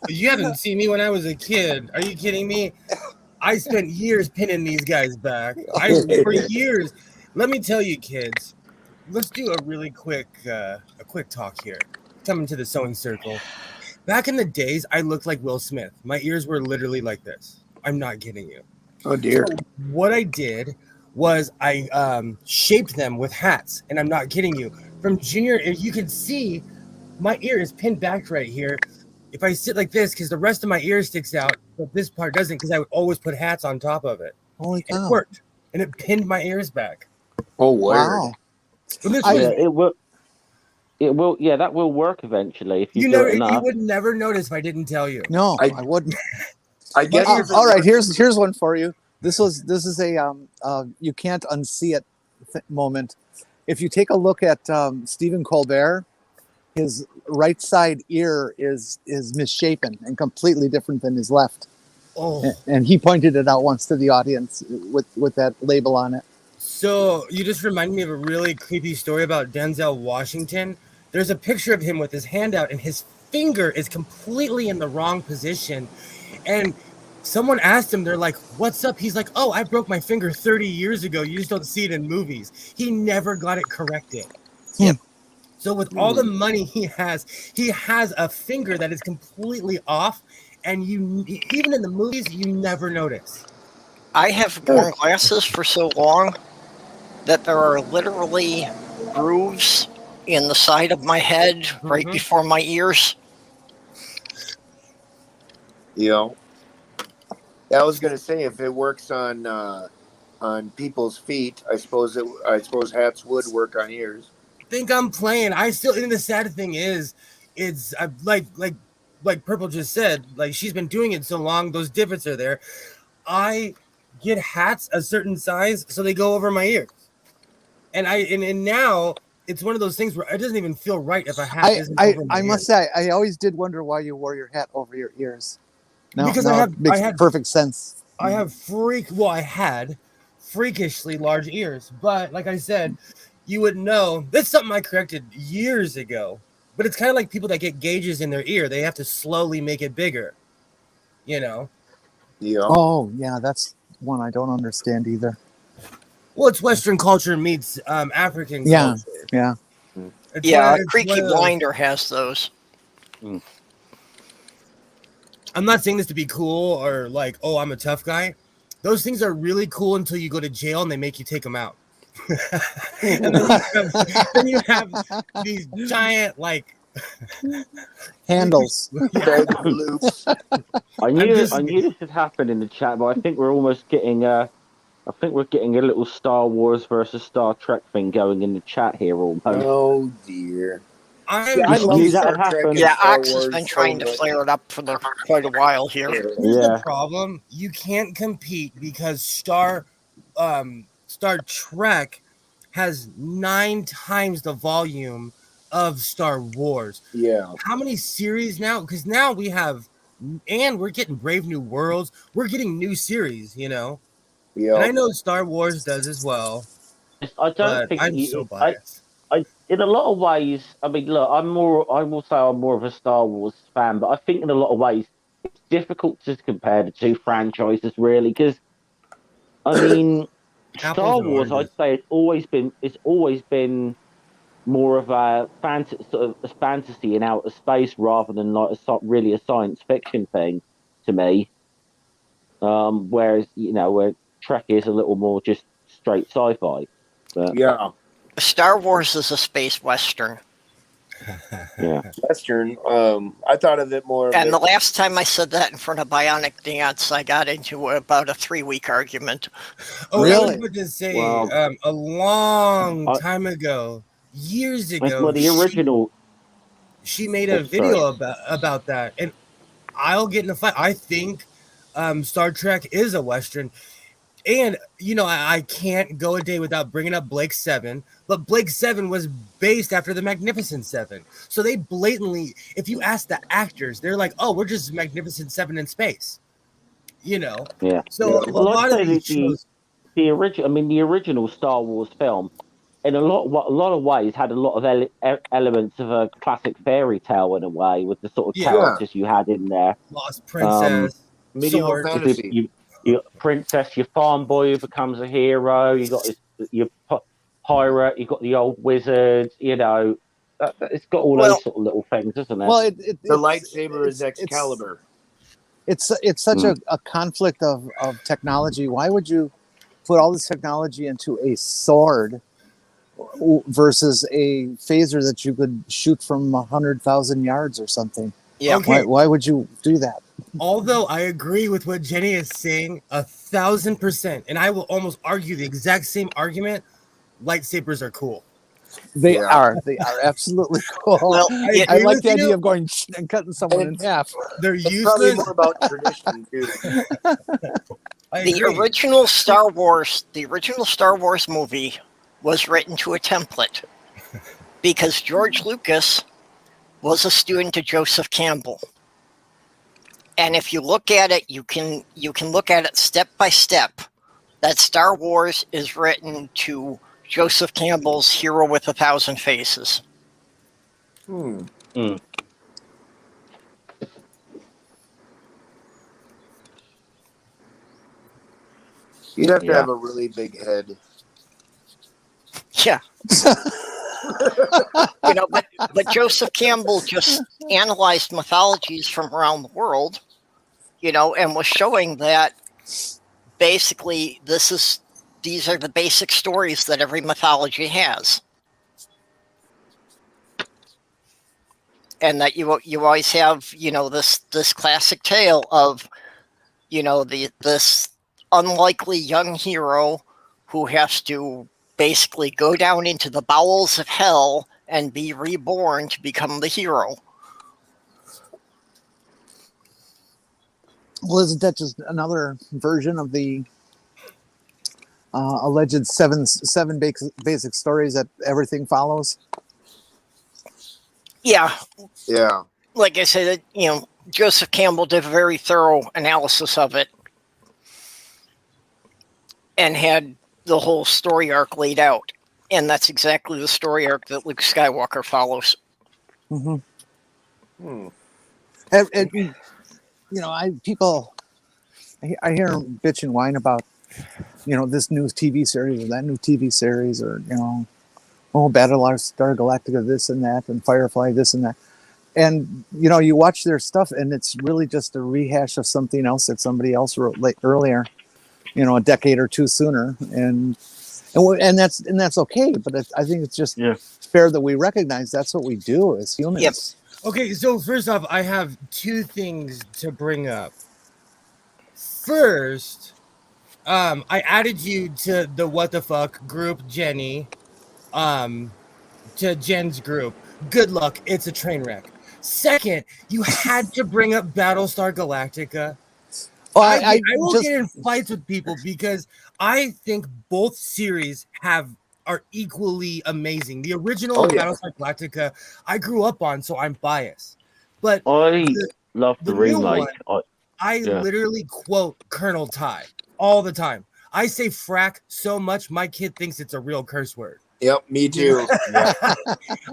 you haven't seen me when I was a kid. Are you kidding me? I spent years pinning these guys back. For years. Let me tell you, kids. Let's do a really quick talk here. Coming to the sewing circle. Back in the days, I looked like Will Smith. My ears were literally like this. I'm not kidding you. Oh dear. So what I did was I shaped them with hats, and I'm not kidding you. From junior, you can see my ear is pinned back right here. If I sit like this, because the rest of my ear sticks out, but this part doesn't, because I would always put hats on top of it. Holy cow. It worked, and it pinned my ears back. Oh wow! It will. Yeah, that will work eventually if you do it enough. You would never notice if I didn't tell you. No, I wouldn't. I guess. All right, here's one for you. This is a you can't unsee it moment. If you take a look at Stephen Colbert, his right side ear is misshapen and completely different than his left. Oh, and he pointed it out once to the audience with that label on it. So you just reminded me of a really creepy story about Denzel Washington. There's a picture of him with his hand out, and his finger is completely in the wrong position. And someone asked him, they're like, "What's up?" He's like, "Oh, I broke my finger 30 years ago. You just don't see it in movies." He never got it corrected. Yeah. So with all the money he has a finger that is completely off, and even in the movies, you never notice. I have worn glasses for so long that there are literally grooves in the side of my head right before my ears. I was gonna say, if it works on people's feet, I suppose hats would work on ears. I think I'm playing. And the sad thing is, it's like Purple just said, like, she's been doing it so long, those divots are there. I get hats a certain size so they go over my ears. And now it's one of those things where it doesn't even feel right if a hat isn't over my I ears. must say, I always did wonder why you wore your hat over your ears. Because it makes perfect sense. I had freakishly large ears, but like I said, you would know. That's something I corrected years ago. But it's kind of like people that get gauges in their ear. They have to slowly make it bigger. You know? Yeah. Oh, yeah, that's one I don't understand either. Well, it's Western culture meets African Yeah, culture. yeah. It's Yeah, it's Creaky one of those- Blinder has those. I'm not saying this to be cool or like, oh, I'm a tough guy. Those things are really cool until you go to jail and they make you take them out. And then you have these giant like Handles. Bag loops. I knew this had happened in the chat, but I think we're almost getting a little Star Wars versus Star Trek thing going in the chat here almost. Oh dear. I'm I You love knew that Star would Trek happen. and Yeah, Star Ox has Wars been so trying to much. flare it up for quite a while here. Here's Yeah. the problem. You can't compete because Star Trek has 9 times the volume of Star Wars. Yeah. How many series now? Because now we have, and we're getting Brave New Worlds. We're getting new series, you know. And I Yeah. know Star Wars does as well, I don't but think I'm so biased. in a lot of ways, I mean, look, I will say I'm more of a Star Wars fan, but I think in a lot of ways it's difficult to compare the two franchises really, because I mean, Apples Star and Wars, I'd oranges. say it's always been more of a sort of a fantasy in outer space rather than like really a science fiction thing to me. Whereas where Trek is a little more just straight sci-fi. But Yeah. Star Wars is a space western. yeah, Western. I thought of it more. And the last time I said that in front of Bionic Dance, I got into about a 3-week argument. Oh, Really? I was about to say, Well, a long time ago, years ago, well, the original. she made Oh, a video sorry. about that, and I'll get in a fight. I think Star Trek is a western, and I can't go a day without bringing up Blake 7. But Blake 7 was based after the Magnificent 7, so they blatantly, if you ask the actors, they're like, "Oh, we're just Magnificent 7 in space," Yeah. So a Well, I'd lot of say these that shows. the original. I mean, the original Star Wars film, in a lot of ways, had a lot of elements of a classic fairy tale in a way, with the sort of Yeah. characters you had in there. Lost Princess, Medieval Sword. fantasy. You got princess, your farm boy who becomes a hero. You got your pirate. You got the old wizard. It's got all Well- those sort of little things, isn't it? Well, The lightsaber is Excalibur. It's such a conflict of technology. Why would you put all this technology into a sword versus a phaser that you could shoot from 100,000 yards or something? Yeah. Okay. Why would you do that? Although I agree with what Jenny is saying 1,000%, and I will almost argue the exact same argument. Lightsabers are cool. They Yeah. are absolutely cool. Well, I I agree like with the you. idea of going and cutting someone in half. They're It's probably useless. more about tradition too. I The agree. original Star Wars movie was written to a template because George Lucas was a student of Joseph Campbell. And if you look at it, you can look at it step by step. That Star Wars is written to Joseph Campbell's Hero with 1,000 Faces. Mm. You'd have to Yeah. have a really big head. Yeah. But Joseph Campbell just analyzed mythologies from around the world, and was showing that basically these are the basic stories that every mythology has. And that you always have, this classic tale of, this unlikely young hero who has to basically go down into the bowels of hell and be reborn to become the hero. Well, isn't that just another version of the alleged seven basic stories that everything follows? Yeah. Yeah. Like I said, Joseph Campbell did a very thorough analysis of it and had the whole story arc laid out. And that's exactly the story arc that Luke Skywalker follows. Mm-hmm. Hmm. And, you know, I hear them bitch and whine about, you know, this new TV series or that new TV series, or, you know, oh, Battlestar Galactica, this and that, and Firefly, this and that. And, you know, you watch their stuff and it's really just a rehash of something else that somebody else wrote earlier, you know, a decade or two sooner. And that's okay. But I think it's just fair that we recognize that's what we do as humans. Yep. Okay, so first off, I have two things to bring up. First, I added you to the What the Fuck group, Jenny, to Jen's group. Good luck. It's a train wreck. Second, you had to bring up Battlestar Galactica. Well, I will get in fights with people because I think both series are equally amazing. The original Battlestar Galactica I grew up on, so I'm biased. But I love the remake. I literally quote Colonel Ty all the time. I say frack so much my kid thinks it's a real curse word. Yep, me too.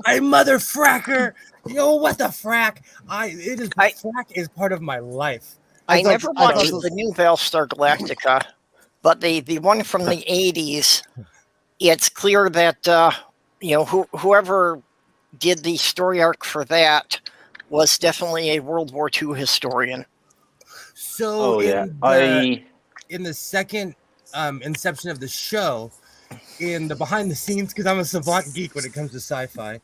I mother fracker. You know what the frack? Frack is part of my life. I never watched the new Battlestar Galactica, but the one from the 80s, it's clear that you know, whoever did the story arc for that was definitely a World War II historian. So in the second inception of the show, in the behind the scenes, because I'm a savant geek when it comes to sci-fi,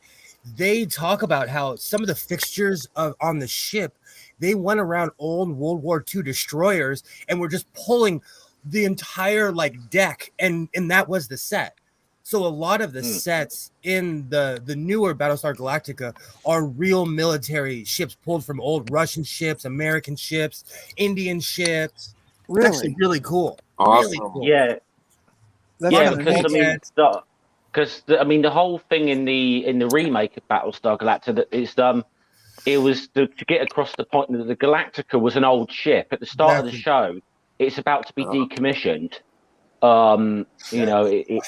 they talk about how some of the fixtures on the ship, they went around old World War II destroyers and were just pulling the entire like deck, and that was the set. So a lot of the sets in the newer Battlestar Galactica are real military ships pulled from old Russian ships, American ships, Indian ships. Really? It's actually really cool. Awesome. Really cool. Yeah. That's because I mean the whole thing in the remake of Battlestar Galactica is it was to get across the point that the Galactica was an old ship. At the start of the show, it's about to be decommissioned. You know, it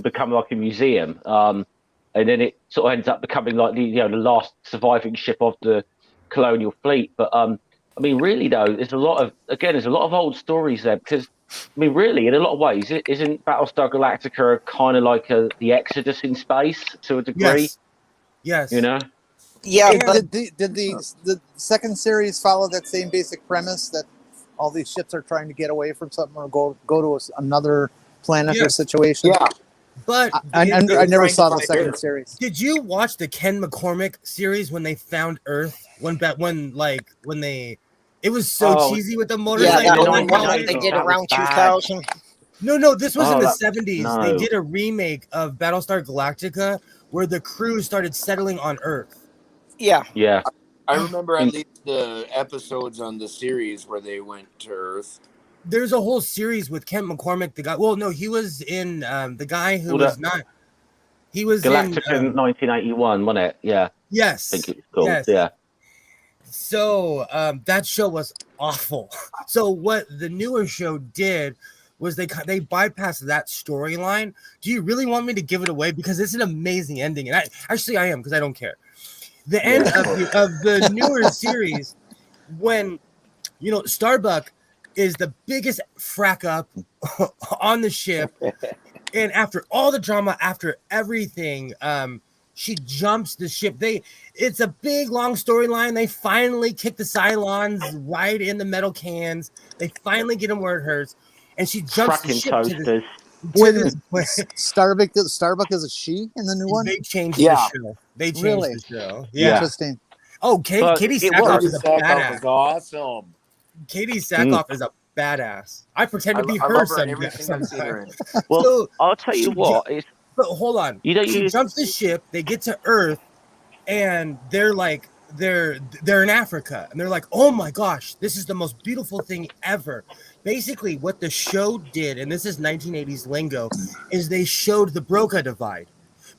become like a museum, and then it sort of ends up becoming like the last surviving ship of the colonial fleet. But I mean, really though, there's a lot of old stories there, because I mean, really, in a lot of ways, isn't Battlestar Galactica kind of like the Exodus in space to a degree? Yes. You know. Yeah, but did the second series follow that same basic premise that all these ships are trying to get away from something or go to another planet or situation? Yeah. But I never saw the second series. Did you watch the Ken McCormick series when they found Earth? It was so cheesy with the motorcycle. Yeah, that one they did around 2000. No, this was in the 70s. No. They did a remake of Battlestar Galactica where the crew started settling on Earth. Yeah. Yeah. I remember at least the episodes on the series where they went to Earth. There's a whole series with Kent McCormick, the guy. Well, no, he was in the guy who was not. He was Galactica in 1981, wasn't it? Yeah. Yes. I think it's called. Yes. Yeah. So that show was awful. So what the newer show did was they bypassed that storyline. Do you really want me to give it away? Because it's an amazing ending, and I am, because I don't care. The end of the newer series, when Starbuck is the biggest frack up on the ship, and after all the drama, after everything, she jumps the ship. It's a big long storyline. They finally kick the Cylons right in the metal cans. They finally get them where it hurts, and she jumps the ship toasters. Starbuck is a she in the new one? They changed the show. They changed the show. Yeah. Interesting. Oh, Katie Sackhoff is a badass. Is awesome. Katie Sackhoff is a badass. I pretend to be her sometimes. Well, So, I'll tell you what. But hold on. She jumps the ship. They get to Earth, and they're in Africa, and they're like, "Oh my gosh, this is the most beautiful thing ever." Basically, what the show did, and this is 1980s lingo, is they showed the Broca divide,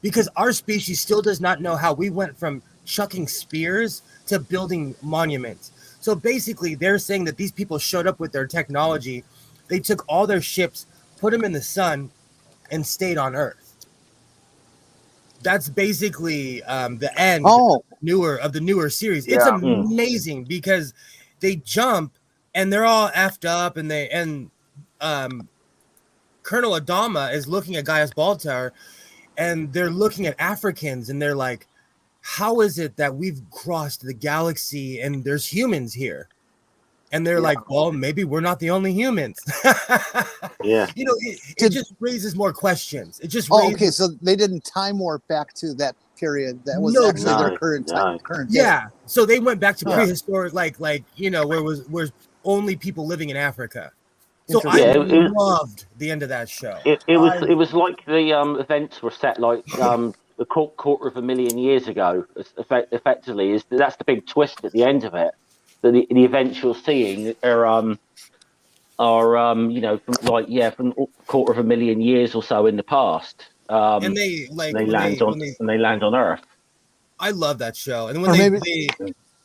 because our species still does not know how we went from chucking spears to building monuments. So basically, they're saying that these people showed up with their technology. They took all their ships, put them in the sun, and stayed on Earth. that's basically the end Oh, of the newer series. It's Yeah. amazing because they jump and they're all effed up, and Colonel Adama is looking at Gaius Baltar, and they're looking at Africans, and they're like, how is it that we've crossed the galaxy and there's humans here? And they're like, well, maybe we're not the only humans. Yeah. You know, it just raises more questions. It just oh, raises, okay. So they didn't time warp back to that period. That was No, actually their no, current no. time, current day. yeah. So they went back to Yeah. prehistoric, like you know, where only people living in Africa. So I Interesting. Yeah, loved the end of that show. it was like the events were set like a quarter of a million years ago. Effectively, that's the big twist at the end of it. That the events you're seeing are you know, from a quarter of a million years or so in the past. And they like They land on Earth. I love that show. And when Or they maybe-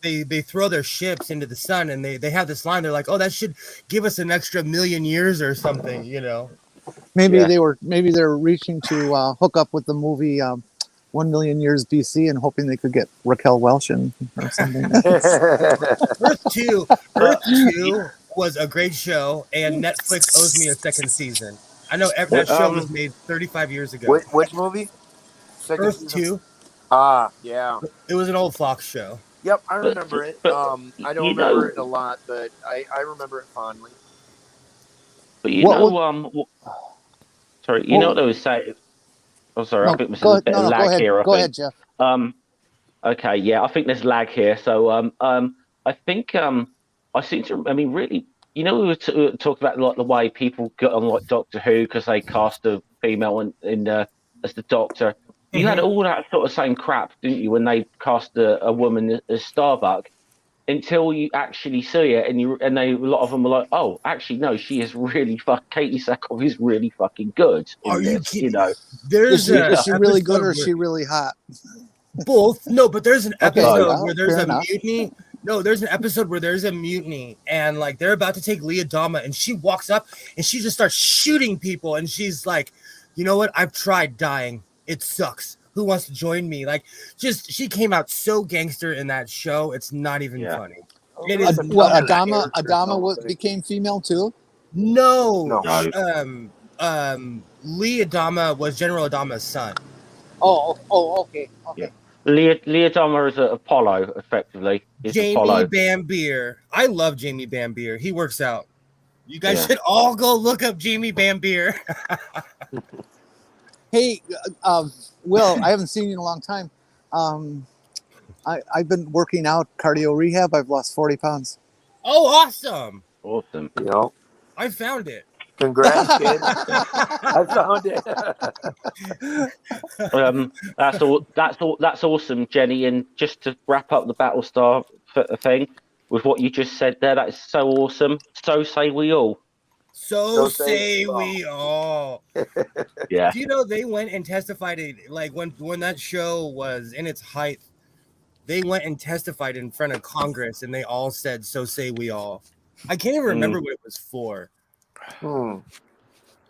they throw their ships into the sun, and they have this line, they're like, oh, that should give us an extra million years or something, you know. Maybe Yeah. they're reaching to hook up with the movie 1 million years BC and hoping they could get Raquel Welch in or something. Earth 2 was a great show, and Netflix owes me a second season. I know that show was made 35 years ago. Which movie? Second Earth season? 2, Ah, yeah. it was an old Fox show. Yep, I remember it. but, I don't remember it a lot, but I remember it fondly. But you What- know, sorry, you know what I was saying. Oh, sorry, I think there's a bit of lag go ahead. here. Go ahead, Jeff. Okay, yeah, I think there's lag here. So, I think, I seem to. I mean, really, you know, we were talking about like the way people get on like Doctor Who because they cast a female in as the Doctor. You had all that sort of same crap, didn't you, when they cast a woman as Starbuck? Until you actually see it, and a lot of them are like, oh, actually, no, she is really Katie Sackhoff is really fucking good. Are you this, kidding? You know, There's Is she really good or episode is she really hot? both? No, but there's an Okay, episode well, where there's fair a enough. mutiny. No, there's an episode where there's a mutiny, and like they're about to take Leah Dama, and she walks up and she just starts shooting people, and she's like, you know what? I've tried dying. It sucks. Who wants to join me? Like, just she came out so gangster in that show. It's not even funny. It is Adama became female too? no. No. Lee Adama was General Adama's son. Oh, okay. Yeah. Leah Dahmer is Apollo, effectively. Is Jamie Apollo. Bambier. I love Jamie Bambier. He works out. You guys Yeah. should all go look up Jamie Bambier. Hey, Will, I haven't seen you in a long time. I've been working out cardio rehab. I've lost 40 pounds. Oh, awesome. Awesome. You know, I found it. congrats, kid. I found it. That's awesome, Jenny. And just to wrap up the Battlestar thing with what you just said there, that is so awesome. So say we all. So say we all. Yeah. Do you know they went and testified, like when that show was in its height, they went and testified in front of Congress, and they all said, so say we all. I can't even remember what it was for.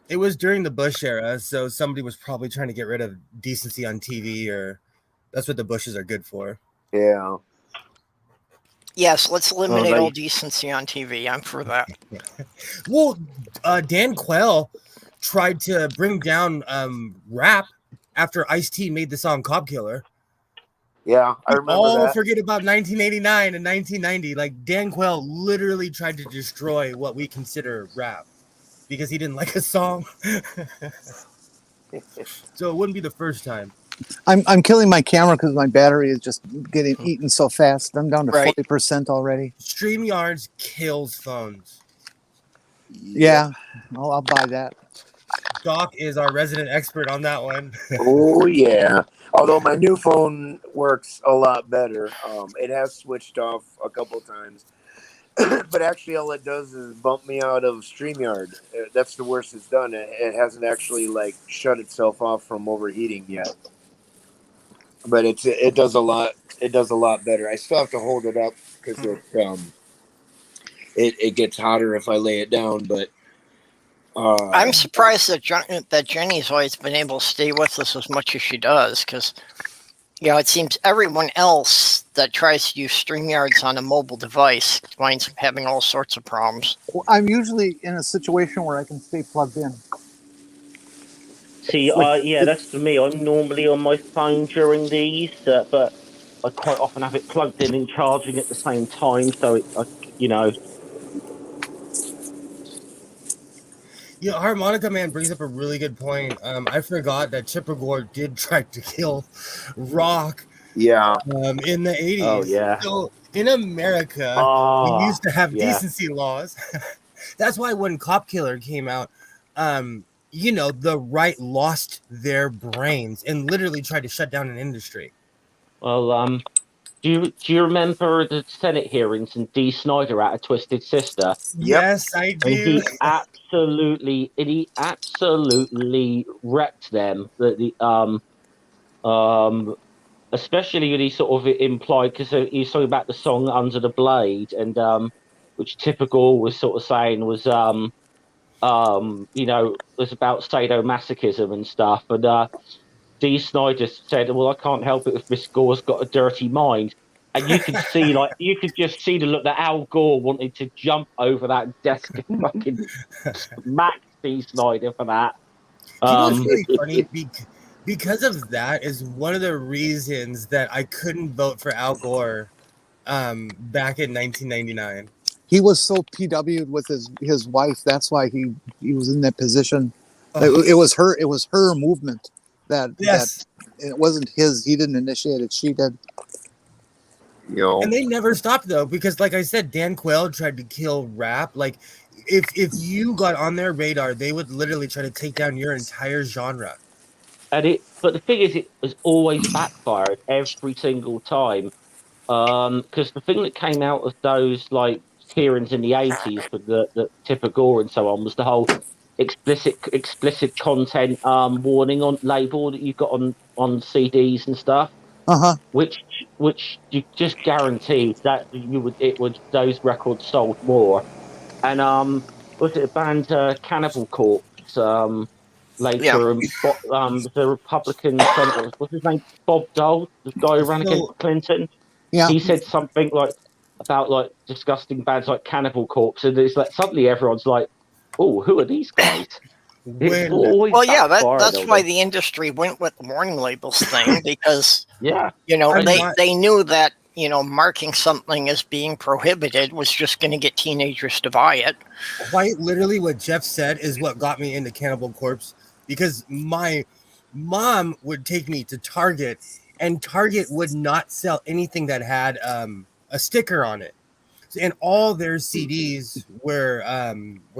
It was during the Bush era, so somebody was probably trying to get rid of decency on TV, or that's what the Bushes are good for. Yeah. Yes, let's eliminate all decency on TV. I'm for that. Well, Dan Quayle tried to bring down rap after Ice-T made the song Cop Killer. Yeah, I remember that. Forget about 1989 and 1990. Like, Dan Quayle literally tried to destroy what we consider rap because he didn't like a song. So it wouldn't be the first time. I'm killing my camera because my battery is just getting eaten so fast. I'm down to 40% already. StreamYards kills phones. Yeah, I'll buy that. Doc is our resident expert on that one. Oh yeah. Although my new phone works a lot better. It has switched off a couple times. But actually all it does is bump me out of StreamYard. That's the worst it's done. It hasn't actually like shut itself off from overheating yet. But it does a lot better. I still have to hold it up because it gets hotter if I lay it down, but I'm surprised that Jenny's always been able to stay with us as much as she does, because it seems everyone else that tries to use StreamYards on a mobile device winds up having all sorts of problems. Well, I'm usually in a situation where I can stay plugged in. See, that's for me. I'm normally on my phone during these, but I quite often have it plugged in and charging at the same time. So Harmonica Man brings up a really good point. I forgot that Chipper Gore did try to kill Rock. Yeah. In the 80s. Oh yeah. So in America, we used to have decency laws. That's why when Cop Killer came out, the right lost their brains and literally tried to shut down an industry. Well, do you remember the Senate hearings and Dee Snider at a Twisted Sister? Yes, I do. And he absolutely wrecked them. Especially when he sort of implied, because he was talking about the song "Under the Blade," and which Typical was sort of saying was was about sadomasochism and stuff. And Dee Snider said, "Well, I can't help it if Miss Gore's got a dirty mind." And you could see, just see the look that Al Gore wanted to jump over that desk and fucking smack Dee Snider for that. What's really funny? Because of that is one of the reasons that I couldn't vote for Al Gore back in 1999. He was so PW'd with his wife. That's why he was in that position. It was her movement that it wasn't his. He didn't initiate it. She did. And they never stopped though, because like I said, Dan Quayle tried to kill rap. Like if you got on their radar, they would literally try to take down your entire genre. But the thing is, it was always backfired every single time. Because the thing that came out of those like hearings in the 80s for the Tipper Gore and so on was the whole explicit content warning on label that you got on CDs and stuff. Which you just guaranteed that those records sold more. And was it a band Cannibal Corpse? Later, the Republican senator, what's his name? Bob Dole, the guy who ran against Clinton. Yeah, he said something about disgusting bands like Cannibal Corpse, and it's like suddenly everyone's like, "Oh, who are these guys?" That's why the industry went with the warning labels thing, because they knew that marking something as being prohibited was just going to get teenagers to buy it. Quite literally, what Jeff said is what got me into Cannibal Corpse, because my mom would take me to Target, and Target would not sell anything that had a sticker on it, and all their CDs were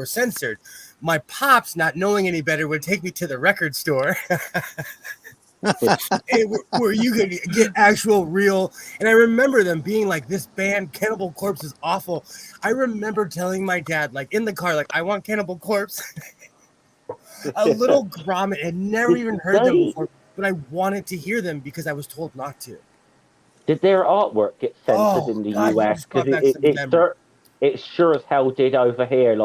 censored. My pops, not knowing any better, would take me to the record store where you could get actual real. And I remember them being like, this band Cannibal Corpse is awful. I remember telling my dad, like in the car, like, I want Cannibal Corpse. A little grommet, had never even heard them before, but I wanted to hear them because I was told not to. Did their artwork get censored in the US? Because it sure as hell did over here.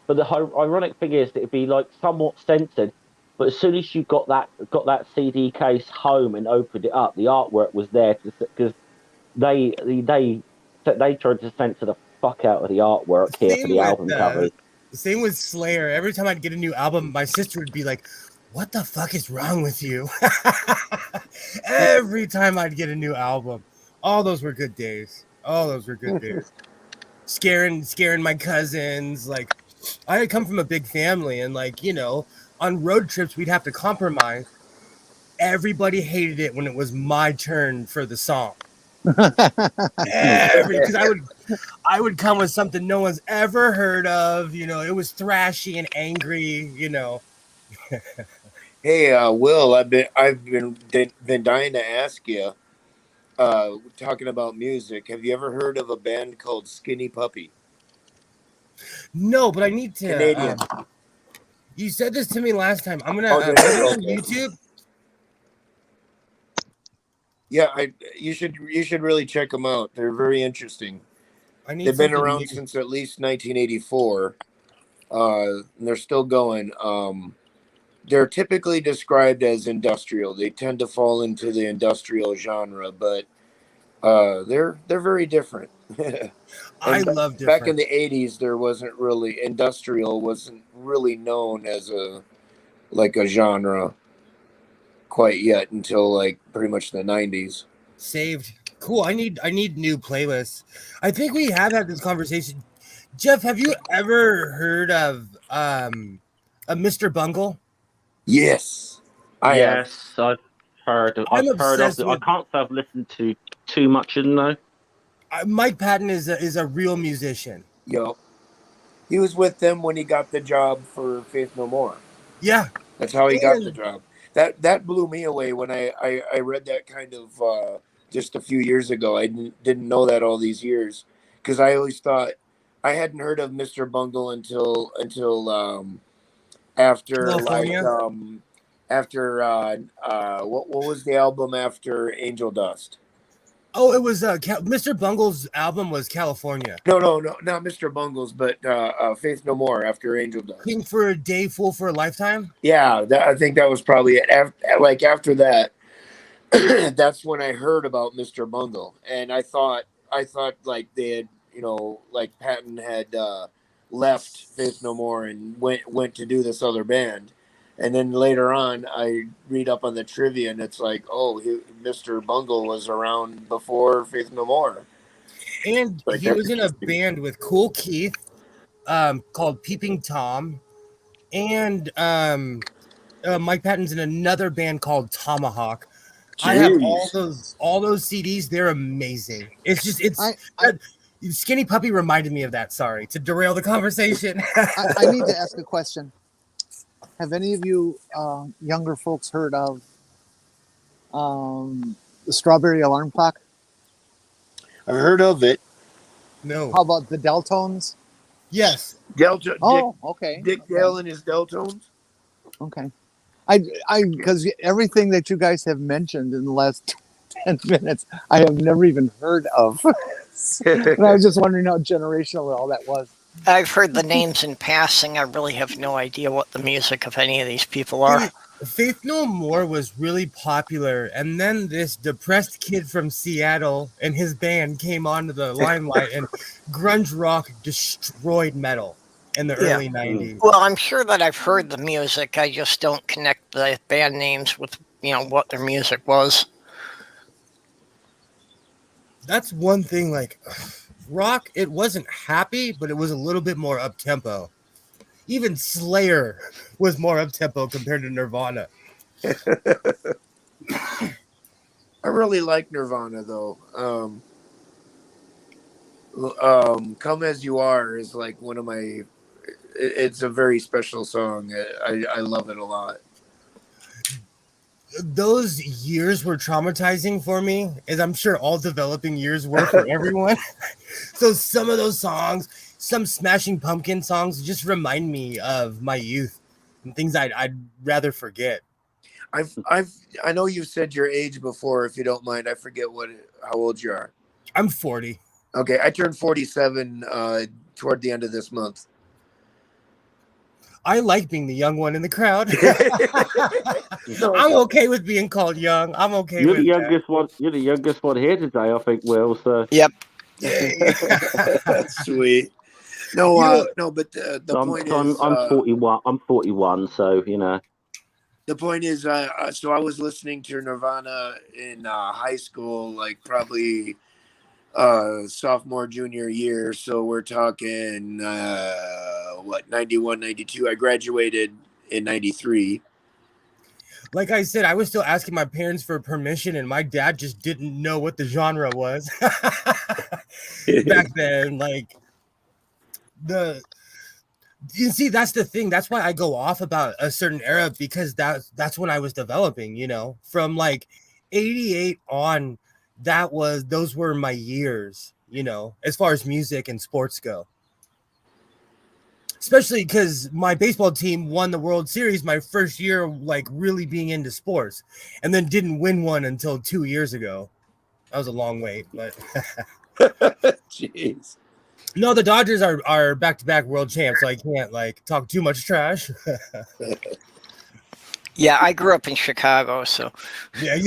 But the ironic thing is that it'd be like somewhat censored, but as soon as you got that CD case home and opened it up, the artwork was there because they tried to censor the fuck out of the artwork here for the album cover. Same with Slayer. Every time I'd get a new album, my sister would be like, "What the fuck is wrong with you?" Every time I'd get a new album. All those were good days. Scaring my cousins. Like, I had come from a big family, and on road trips we'd have to compromise. Everybody hated it when it was my turn for the song. Because I would come with something no one's ever heard of. It was thrashy and angry. Hey, Will, I've been dying to ask you. Talking about music, have you ever heard of a band called Skinny Puppy? No, but I need to. Canadian. You said this to me last time. I'm gonna put it on YouTube. Yeah, you should really check them out. They're very interesting. They've been around since at least 1984. And they're still going. They're typically described as industrial. They tend to fall into the industrial genre, but they're very different. I And love back in different. the 80s, there wasn't really industrial wasn't really known as a genre quite yet until like pretty much the 90s. Saved. Cool. I need new playlists. I think we have had this conversation. Jeff, have you ever heard of a Mr. Bungle? Yes, I have. Yes, I've heard. I'm I've heard of obsessed it. I with can't say I've listened to too much of them though. Mike Patton is a real musician. Yo, he was with them when he got the job for Faith No More. Yeah. That's how he got the And- job. That blew me away when I read that kind of just a few years ago. I didn't know that all these years because I always thought I hadn't heard of Mr. Bungle until after California? what was the album after Angel Dust? Oh, it was Mr. Bungle's album was California. No, not Mr. Bungle's, but Faith No More after Angel Dust. King for a Day, Fool for a Lifetime. Yeah, I think that was probably it. After that, that's when I heard about Mr. Bungle, and I thought like they had, like Patton had left Faith No More and went to do this other band, and then later on I read up on the trivia, and it's like, oh, Mr. Bungle was around before Faith No More, And Like, he that's was in a band with Cool Keith, called Peeping Tom, and Mike Patton's in another band called Tomahawk. I have all those CDs. They're amazing. It's just Skinny Puppy reminded me of that. Sorry to derail the conversation. I need to ask a question. Have any of you younger folks heard of the Strawberry Alarm Clock? I've heard of it. No. How about the Deltones? Yes. Delta. Oh, okay. Dick Dale and his Deltones. Okay. I because everything that you guys have mentioned in the last 10 minutes, I have never even heard of. And I was just wondering how generational all that was. I've heard the names in passing. I really have no idea what the music of any of these people are. Faith No More was really popular, and then this depressed kid from Seattle and his band came onto the limelight, and grunge rock destroyed metal in the early 90s. Well, I'm sure that I've heard the music. I just don't connect the band names with, what their music was. That's one thing, like rock, it wasn't happy, but it was a little bit more up-tempo. Even Slayer was more up-tempo compared to Nirvana. I really like Nirvana though. Come As You Are is like one of my, it's a very special song. I love it a lot. Those years were traumatizing for me, as I'm sure all developing years were for everyone. So some of those songs, some Smashing Pumpkin songs, just remind me of my youth and things I'd rather forget. I know you said your age before. If you don't mind, I forget how old you are. I'm 40. Okay, I turned 47 toward the end of this month. I like being the young one in the crowd. I'm okay with being called young. I'm okay You're with the youngest one. You're the youngest one here today, I think. Will, so Yep. Sweet. No, but the point is, I'm 41. I'm 41, so the point is, so I was listening to Nirvana in high school, like probably sophomore, junior year. So we're talking 91, 92. I graduated in 93. Like I said, I was still asking my parents for permission, and my dad just didn't know what the genre was back then. Like you see, that's the thing. That's why I go off about a certain era, because that's when I was developing. From like 88 on, those were my years. As far as music and sports go. Especially because my baseball team won the World Series my first year, like really being into sports, and then didn't win one until 2 years ago. That was a long wait, but Jeez. No, the Dodgers are back-to-back world champs, so I can't like talk too much trash. Yeah, I grew up in Chicago, so yeah,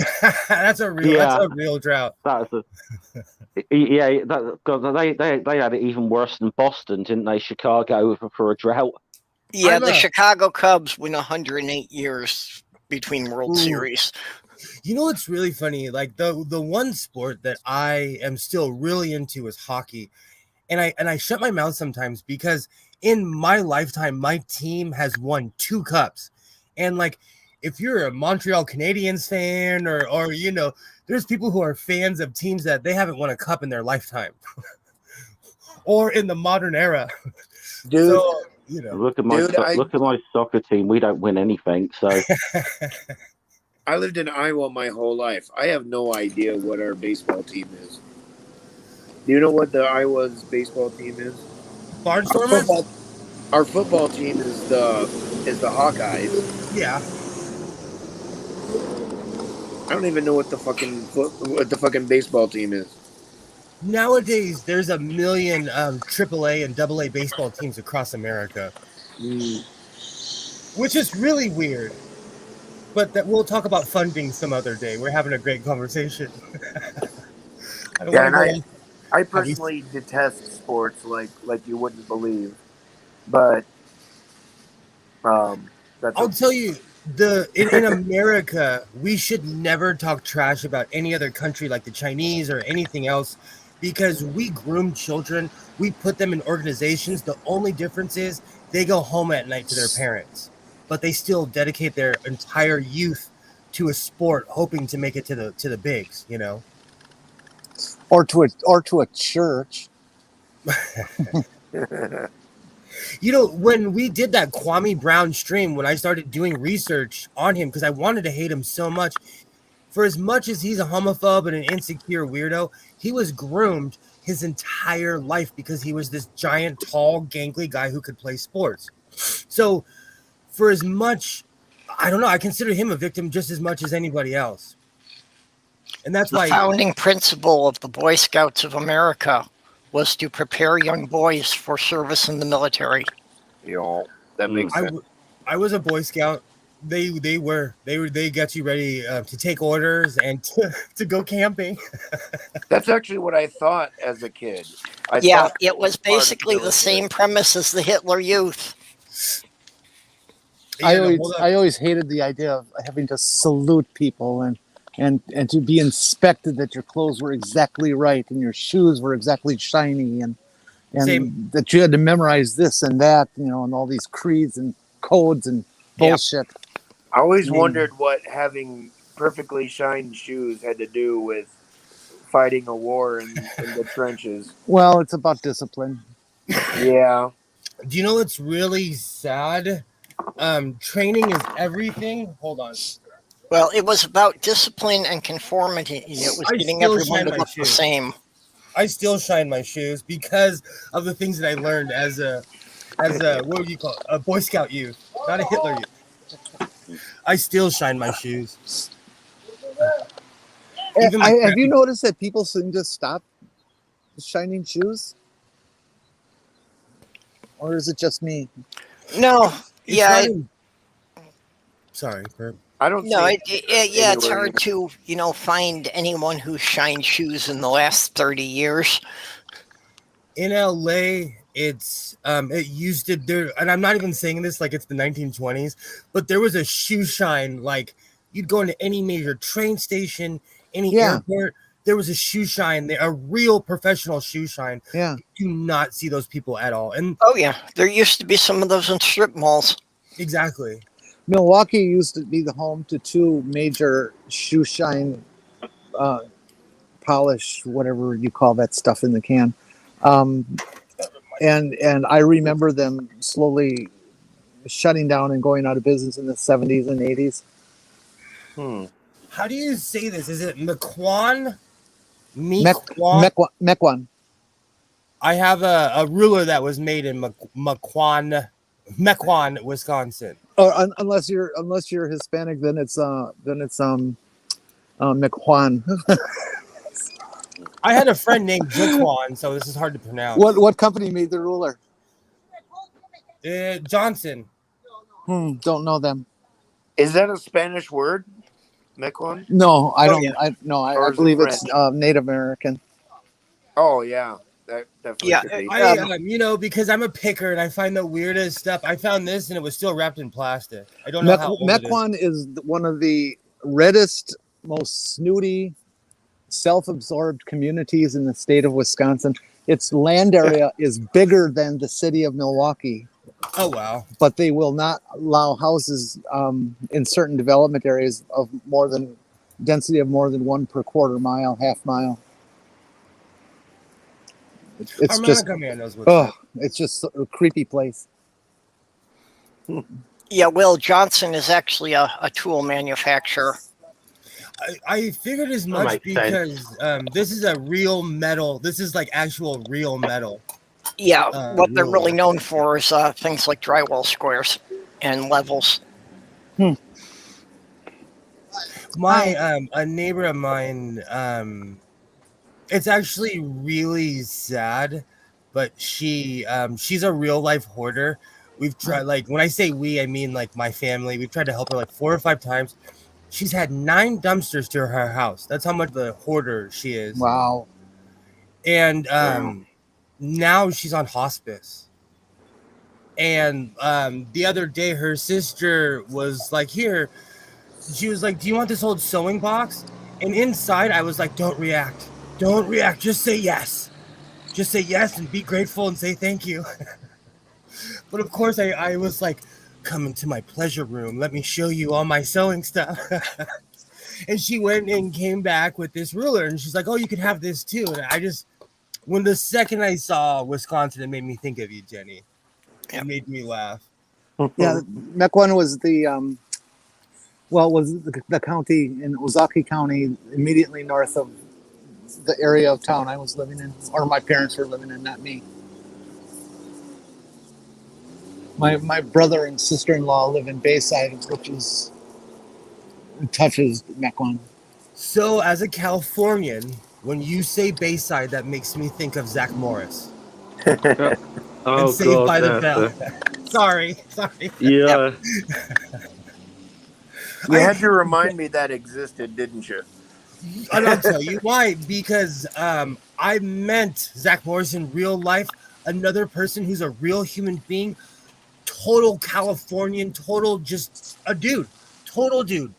that's a real drought. That's a, yeah. God, they had it even worse than Boston, didn't they? Chicago for a drought. yeah, the Chicago Cubs win 108 years between World Ooh. Series. You know what's really funny? Like the one sport that I am still really into is hockey. And I shut my mouth sometimes because in my lifetime, my team has won 2 cups. And like, if you're a Montreal Canadiens fan or you know, there's people who are fans of teams that they haven't won a cup in their lifetime or in the modern era. Dude, so, you know, look at my soccer team. We don't win anything. So I lived in Iowa my whole life. I have no idea what our baseball team is. Do you know what the Iowa's baseball team is? Barnstormers? Our football team is the Hawkeyes. Yeah. I don't even know what the fucking baseball team is. Nowadays, there's a million AAA and AA baseball teams across America, which is really weird. But that we'll talk about funding some other day. We're having a great conversation. I personally detest sports like you wouldn't believe, but I'll tell you, in America, we should never talk trash about any other country like the Chinese or anything else, because we groom children, we put them in organizations. The only difference is they go home at night to their parents, but they still dedicate their entire youth to a sport, hoping to make it to the bigs, you know, or to a church. You know, when we did that Kwame Brown stream, when I started doing research on him, because I wanted to hate him so much, for as much as he's a homophobe and an insecure weirdo, he was groomed his entire life because he was this giant, tall, gangly guy who could play sports. So for as much, I don't know, I consider him a victim just as much as anybody else. And that's why the founding principle of the Boy Scouts of America was to prepare young boys for service in the military. Yeah, that makes sense. I was a Boy Scout. They get you ready to take orders and to go camping. That's actually what I thought as a kid. It was basically the same premise as the Hitler Youth. I always hated the idea of having to salute people and to be inspected that your clothes were exactly right and your shoes were exactly shiny and that you had to memorize this and that, you know, and all these creeds and codes and bullshit. I always wondered what having perfectly shined shoes had to do with fighting a war in the trenches. Well, it's about discipline. Yeah. Do you know what's really sad? Training is everything. Hold on. Well, it was about discipline and conformity. It was getting everyone to look the same. I still shine my shoes because of the things that I learned as a what would you call it? A Boy Scout youth, not a Hitler youth. I still shine my shoes. Have you noticed that people seem to stop shining shoes? Or is it just me? No. Sorry, Kurt. I don't know. It's hard to, find anyone who shined shoes in the last 30 years. In LA, it used to do, and I'm not even saying this like it's the 1920s, but there was a shoe shine. Like you'd go into any major train station, any airport, there was a shoe shine, a real professional shoe shine. Yeah. You do not see those people at all. And there used to be some of those in strip malls. Exactly. Milwaukee used to be the home to 2 major shoe shine polish, whatever you call that stuff in the can. And I remember them slowly shutting down and going out of business in the 70s and 80s. How do you say this? Is it Mequon? Mequon. I have a ruler that was made in Mequon, Wisconsin. Oh, unless you're Hispanic, then it's Mequon. I had a friend named Mequon, so this is hard to pronounce. What company made the ruler? Johnson. Don't know them. Is that a Spanish word? Mequon? No, I don't. yeah. I believe it's Native American. Oh yeah, that definitely Yeah, could be. Because I'm a picker and I find the weirdest stuff. I found this and it was still wrapped in plastic. I don't know how old it is. Mequon is one of the reddest, most snooty, self-absorbed communities in the state of Wisconsin. Its land area is bigger than the city of Milwaukee. Oh wow! But they will not allow houses in certain development areas of density of more than 1 per quarter mile, half mile. It's just it's just a creepy place. Yeah, Will Johnson is actually a tool manufacturer. I figured as much because this is a real metal. This is like actual real metal. Yeah, what they're really known for is things like drywall squares and levels. A neighbor of mine, it's actually really sad, but she's a real life hoarder. We've tried, like, when I say we, I mean like my family. We've tried to help her like 4 or 5 times. She's had 9 dumpsters to her house. That's how much of a hoarder she is. Wow. And now she's on hospice. And the other day, her sister was like, here. She was like, do you want this old sewing box? And inside, I was like, don't react. Don't react. Just say yes. Just say yes and be grateful and say thank you. But of course, I was like, come into my pleasure room. Let me show you all my sewing stuff. And she went and came back with this ruler. And she's like, oh, you can have this too. And when the second I saw Wisconsin, it made me think of you, Jenny. It made me laugh. Yeah, Mequon was the county in Ozaukee County, immediately north of the area of town I was living in, or my parents were living in, not me. My brother and sister-in-law live in Bayside, which touches Mequon. So, as a Californian, when you say Bayside, that makes me think of Zach Morris. Oh, Saved by the Bell. Sorry. Yeah. You had to remind me that existed, didn't you? And I'll tell you why. Because I meant Zach Morris in real life, another person who's a real human being, total Californian, total just a dude, total dude,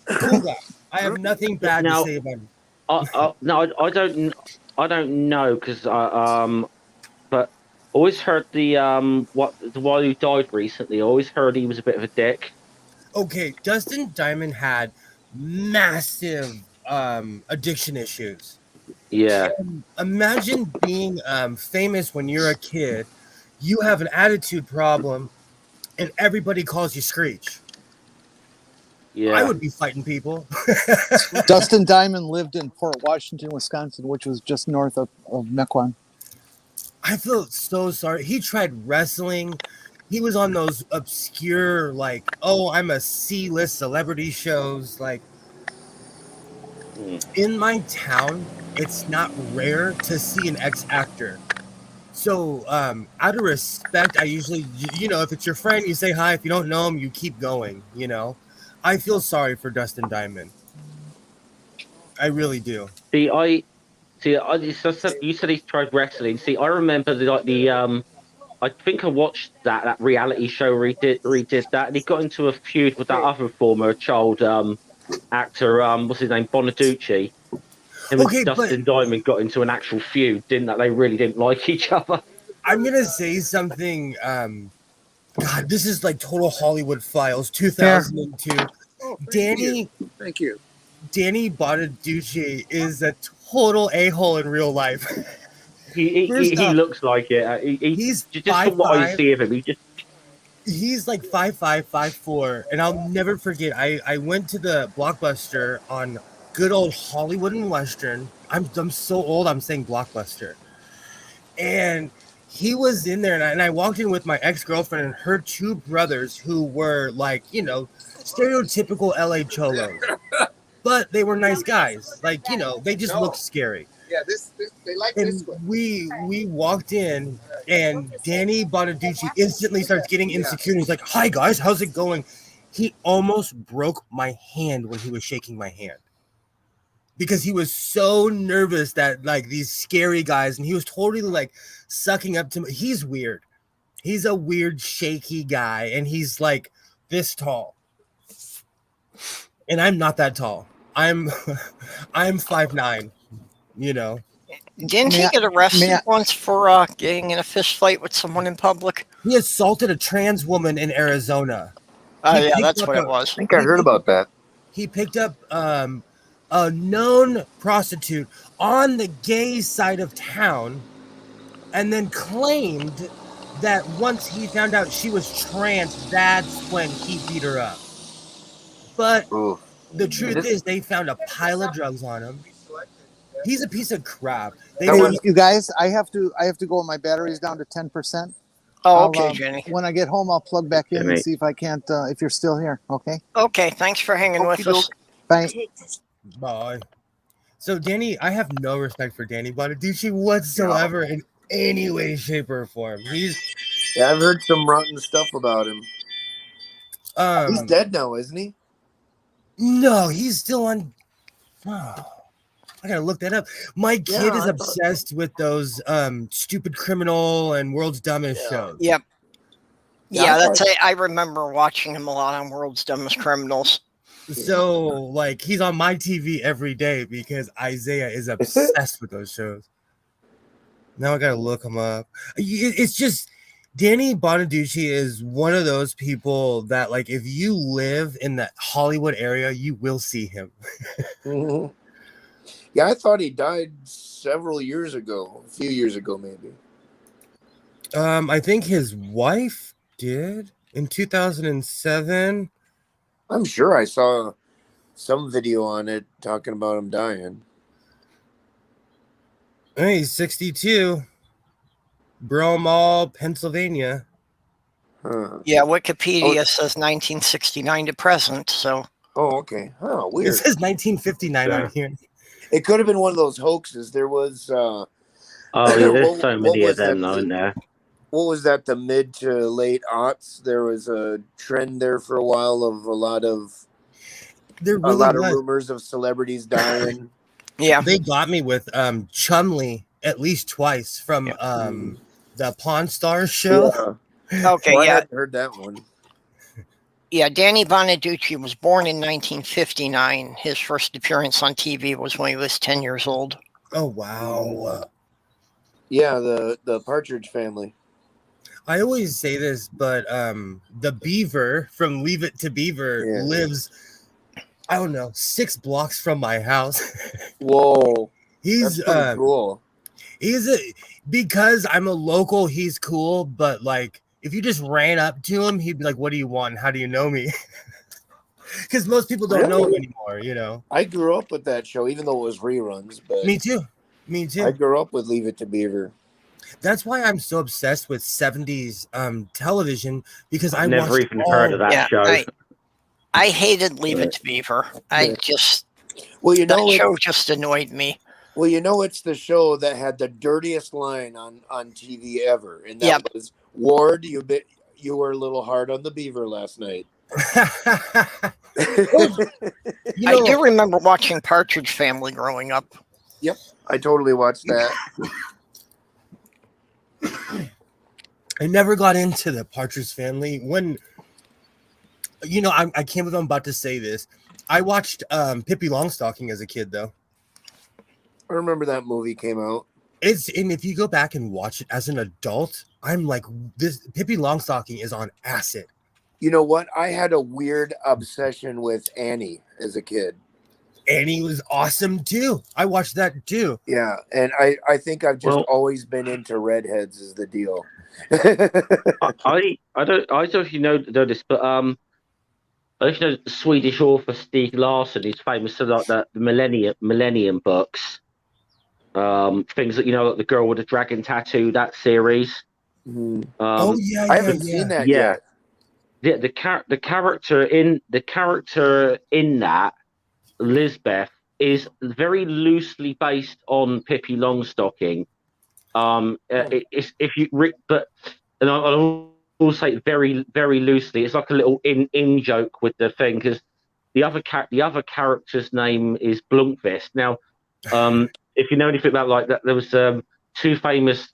cool guy. I have nothing bad to say about him. I don't know because but always heard the one who died recently. I always heard he was a bit of a dick. Okay, Dustin Diamond had massive addiction issues. Yeah. And imagine being famous when you're a kid. You have an attitude problem, and everybody calls you Screech. Yeah, I would be fighting people. Dustin Diamond lived in Port Washington, Wisconsin, which was just north of Mequon. I feel so sorry. He tried wrestling. He was on those obscure, like, oh, I'm a C-list celebrity shows. Like, in my town, it's not rare to see an ex-actor. So, out of respect, I usually, if it's your friend, you say hi. If you don't know him, you keep going, I feel sorry for Dustin Diamond. I really do. You said he tried wrestling. See, I remember I think I watched that reality show where he did that, and he got into a feud with that other former child actor. What's his name? Bonaduce. Him and Dustin Diamond got into an actual feud, didn't that? They really didn't like each other. I'm gonna say something. God, this is like total Hollywood Files, 2002. Yeah. Oh, Thank you. Danny Bonaduce is a total a-hole in real life. He looks like it. He's just 5'5". From what I see of him, he's like 5'5", 5'4", and I'll never forget. I went to the Blockbuster on good old Hollywood and Western. I'm so old. I'm saying Blockbuster, and he was in there, and I walked in with my ex-girlfriend and her 2 brothers, who were like, stereotypical LA cholos, but they were nice guys. Like, they just looked scary. Yeah, they like And we walked in, and Danny Bonaduce instantly starts getting insecure. And he's like, "Hi guys, how's it going?" He almost broke my hand when he was shaking my hand because he was so nervous that like these scary guys, and he was totally like sucking up to me. He's weird. He's a weird, shaky guy, and he's like this tall, and I'm not that tall. I'm 5'9". You know. Didn't May he I- get may arrested I- once for getting in a fist fight with someone in public? He assaulted a trans woman in Arizona. Oh, He yeah, picked that's up what a- it was. I think I heard about that. He picked up a known prostitute on the gay side of town and then claimed that once he found out she was trans, that's when he beat her up. But Ooh. the truth This- is they found a pile of drugs on him. He's a piece of crap. They That Hey, found you guys, I have to go. My battery's down to 10%. Oh, okay, Jenny. When I get home, I'll plug back in and Jimmy. see if I can't. If you're still here, okay? Okay, thanks for hanging with us. Bye. Bye. So Danny, I have no respect for Danny Bonaduce whatsoever in any way, shape, or form. He's Yeah, I've heard some rotten stuff about him. He's dead now, isn't he? No, he's still on. Oh, I gotta look that up. My kid is I thought- obsessed with those stupid criminal and world's dumbest shows. Yep. Yeah, Yeah, I that's thought- I remember watching him a lot on World's Dumbest Criminals. So like he's on my TV every day because Isaiah is obsessed with those shows. Now I gotta look him up. It's just Danny Bonaduce is one of those people that like if you live in the Hollywood area, you will see him. Mhm. Yeah, I thought he died several years ago. A few years ago, maybe. I think his wife did in 2007. I'm sure I saw some video on it talking about him dying. Hey, he's 62. Bromall, Pennsylvania. Huh. Yeah, Wikipedia says 1969 to present. So Oh, okay. Oh, It weird. says 1959 on here. It could have been one of those hoaxes. There was Oh, yeah, there's What- so what many was of them, that? though, in there. what was that? The mid to late aughts. There was a trend there for a while of a lot of There really was. rumors of celebrities dying. yeah, They got me with Chumley at least twice from the Pawn Stars show. Yeah. okay, Well, I yeah, hadn't heard that one. yeah. Danny Bonaduce was born in 1959. His first appearance on TV was when he was 10 years old. Oh wow. Yeah, the Partridge Family. I always say this, but the Beaver from Leave It to Beaver Yeah. lives, I don't know, 6 blocks from my house. Whoa, He's that's pretty cool. because I'm a local, he's cool, but like if you just ran up to him, he'd be like, "What do you want? And how do you know me?" Because most people don't know him Really? anymore, you know. I grew up with that show, even though it was reruns. But Me too. Me too. I grew up with Leave It to Beaver. That's why I'm so obsessed with 70s television because I I've never watched even heard of that Yeah, show. I hated Leave It to Beaver. Yeah. Well, That show just annoyed me. Well, it's the show that had the dirtiest line on TV ever, and that Yep. was Ward. You were a little hard on the beaver last night. You I know, do remember watching Partridge Family growing up. I totally watched that. I never got into the Partridge Family when, you know, I can't believe I'm about to say this. I watched Pippi Longstocking as a kid, though. I remember that movie came out. And if you go back and watch it as an adult, I'm like, this Pippi Longstocking is on acid. You know what? I had a weird obsession with Annie as a kid. Annie was awesome too. I watched that too. Yeah, and I think I've just Well- always been into redheads is the deal. I don't know if you know this, but I don't know the Swedish author Stig Larsson is famous for like the Millennium books. Things that like the girl with the dragon tattoo, that series. Mhm. Oh yeah, I haven't seen that yeah. yet. The character in that Lisbeth is very loosely based on Pippi Longstocking. It's if you but and I'll say very very loosely. It's like a little in joke with the thing because the other character's name is Blunkvist. Now, if you know anything about like that, there was two famous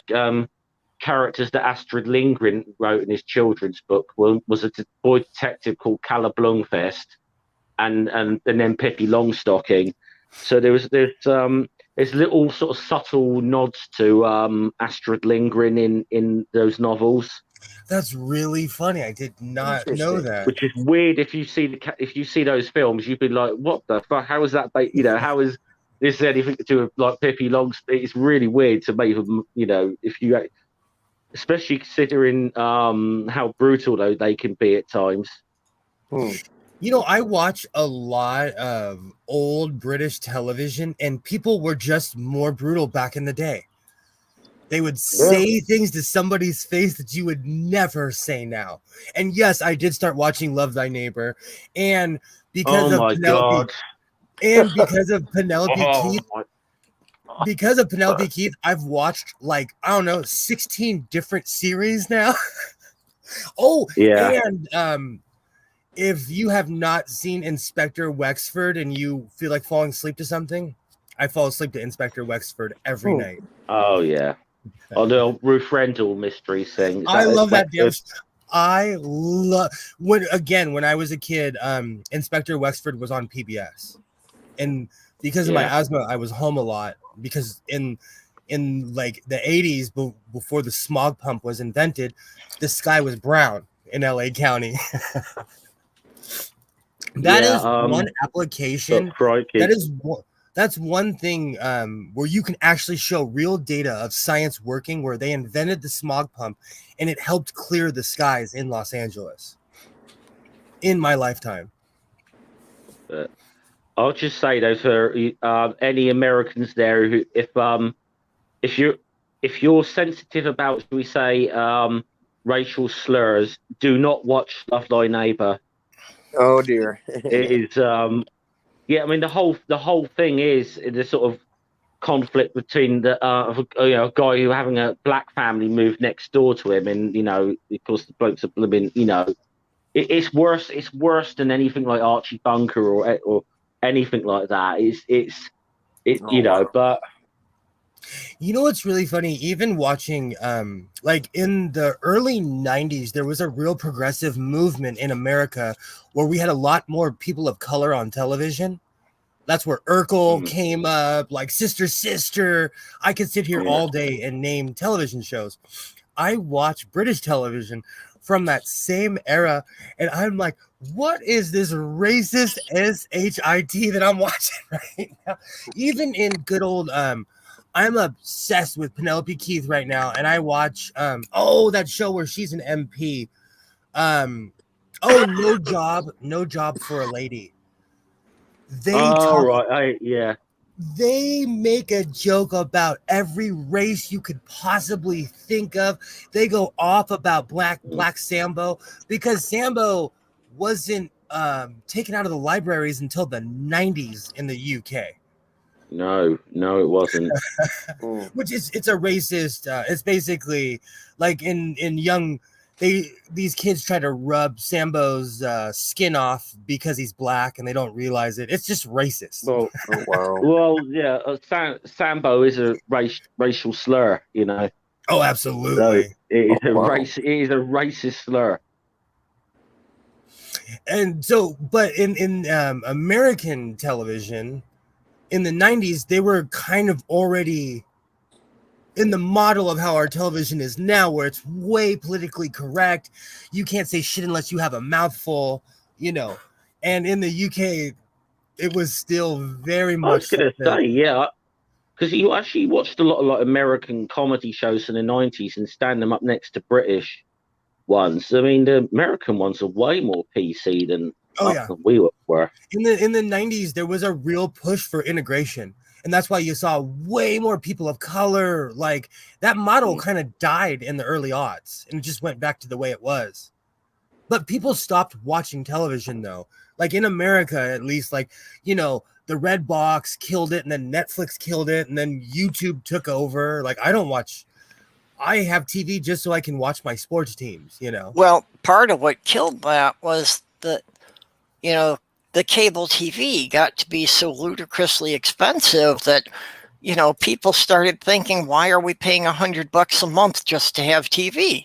characters that Astrid Lindgren wrote in his children's book. One was a boy detective called Kalle Blunkvist, and then Pippi Longstocking. So there's little sort of subtle nods to Astrid Lindgren in those novels. That's really funny. I did not know that. Which is weird if you see those films, you'd be like, "What the fuck? How is that? How is this anything to do with like Pippi Longstocking?" It's really weird to make them. If you, especially considering how brutal though they can be at times. I watch a lot of old British television, and people were just more brutal back in the day. They would say things to somebody's face that you would never say now. And yes, I did start watching Love Thy Neighbor, and because of Penelope, Keith, I've watched 16 different series now. And if you have not seen Inspector Wexford and you feel like falling asleep to something, I fall asleep to Inspector Wexford every night. Oh yeah. The Ruth Rendell mystery thing. I love that damn. I love when I was a kid, Inspector Wexford was on PBS, and because of my asthma, I was home a lot because in like the 80s, before the smog pump was invented, the sky was brown in LA County. That is one application. That's one thing where you can actually show real data of science working, where they invented the smog pump and it helped clear the skies in Los Angeles in my lifetime. I'll just say though, for any Americans there, who if you're sensitive about, shall we say, racial slurs, do not watch Love Thy Neighbor. Oh dear. It is yeah, I mean the whole thing is the sort of conflict between a guy who having a black family move next door to him, and of course the blokes are blooming. It's worse. It's worse than anything like Archie Bunker or anything like that. But what's really funny? Even watching, like in the early 90s, there was a real progressive movement in America where we had a lot more people of color on television. That's where Urkel came up, like Sister. I could sit here all day and name television shows. I watch British television from that same era, and I'm like, what is this racist SHIT that I'm watching right now? Even in good old I'm obsessed with Penelope Keith right now, and I watch that show where she's an MP. No job for a lady. They make a joke about every race you could possibly think of. They go off about Black Sambo, because Sambo wasn't taken out of the libraries until the 90s in the UK. No, it wasn't. Which it's a racist. It's basically like in young. These kids try to rub Sambo's skin off because he's black, and they don't realize it. It's just racist. Sambo is a racial slur, Oh, absolutely. So it is a racist slur. And so, but in American television in the 90s, they were kind of already in the model of how our television is now, where it's way politically correct. You can't say shit unless you have a mouthful, And in the UK, it was still very much. I was going to say, because you actually watched a lot of like American comedy shows in the 90s and stand them up next to British ones. I mean, the American ones are way more PC than we were. In the 90s, there was a real push for integration. And that's why you saw way more people of color. Like that model kind of died in the early aughts, and it just went back to the way it was. But people stopped watching television though. Like in America, at least, the the red box killed it, and then Netflix killed it, and then YouTube took over. Like, I have TV just so I can watch my sports teams, you know? Well, part of what killed that was that, you know, the cable TV got to be so ludicrously expensive that, you know, people started thinking, why are we paying $100 a month just to have TV?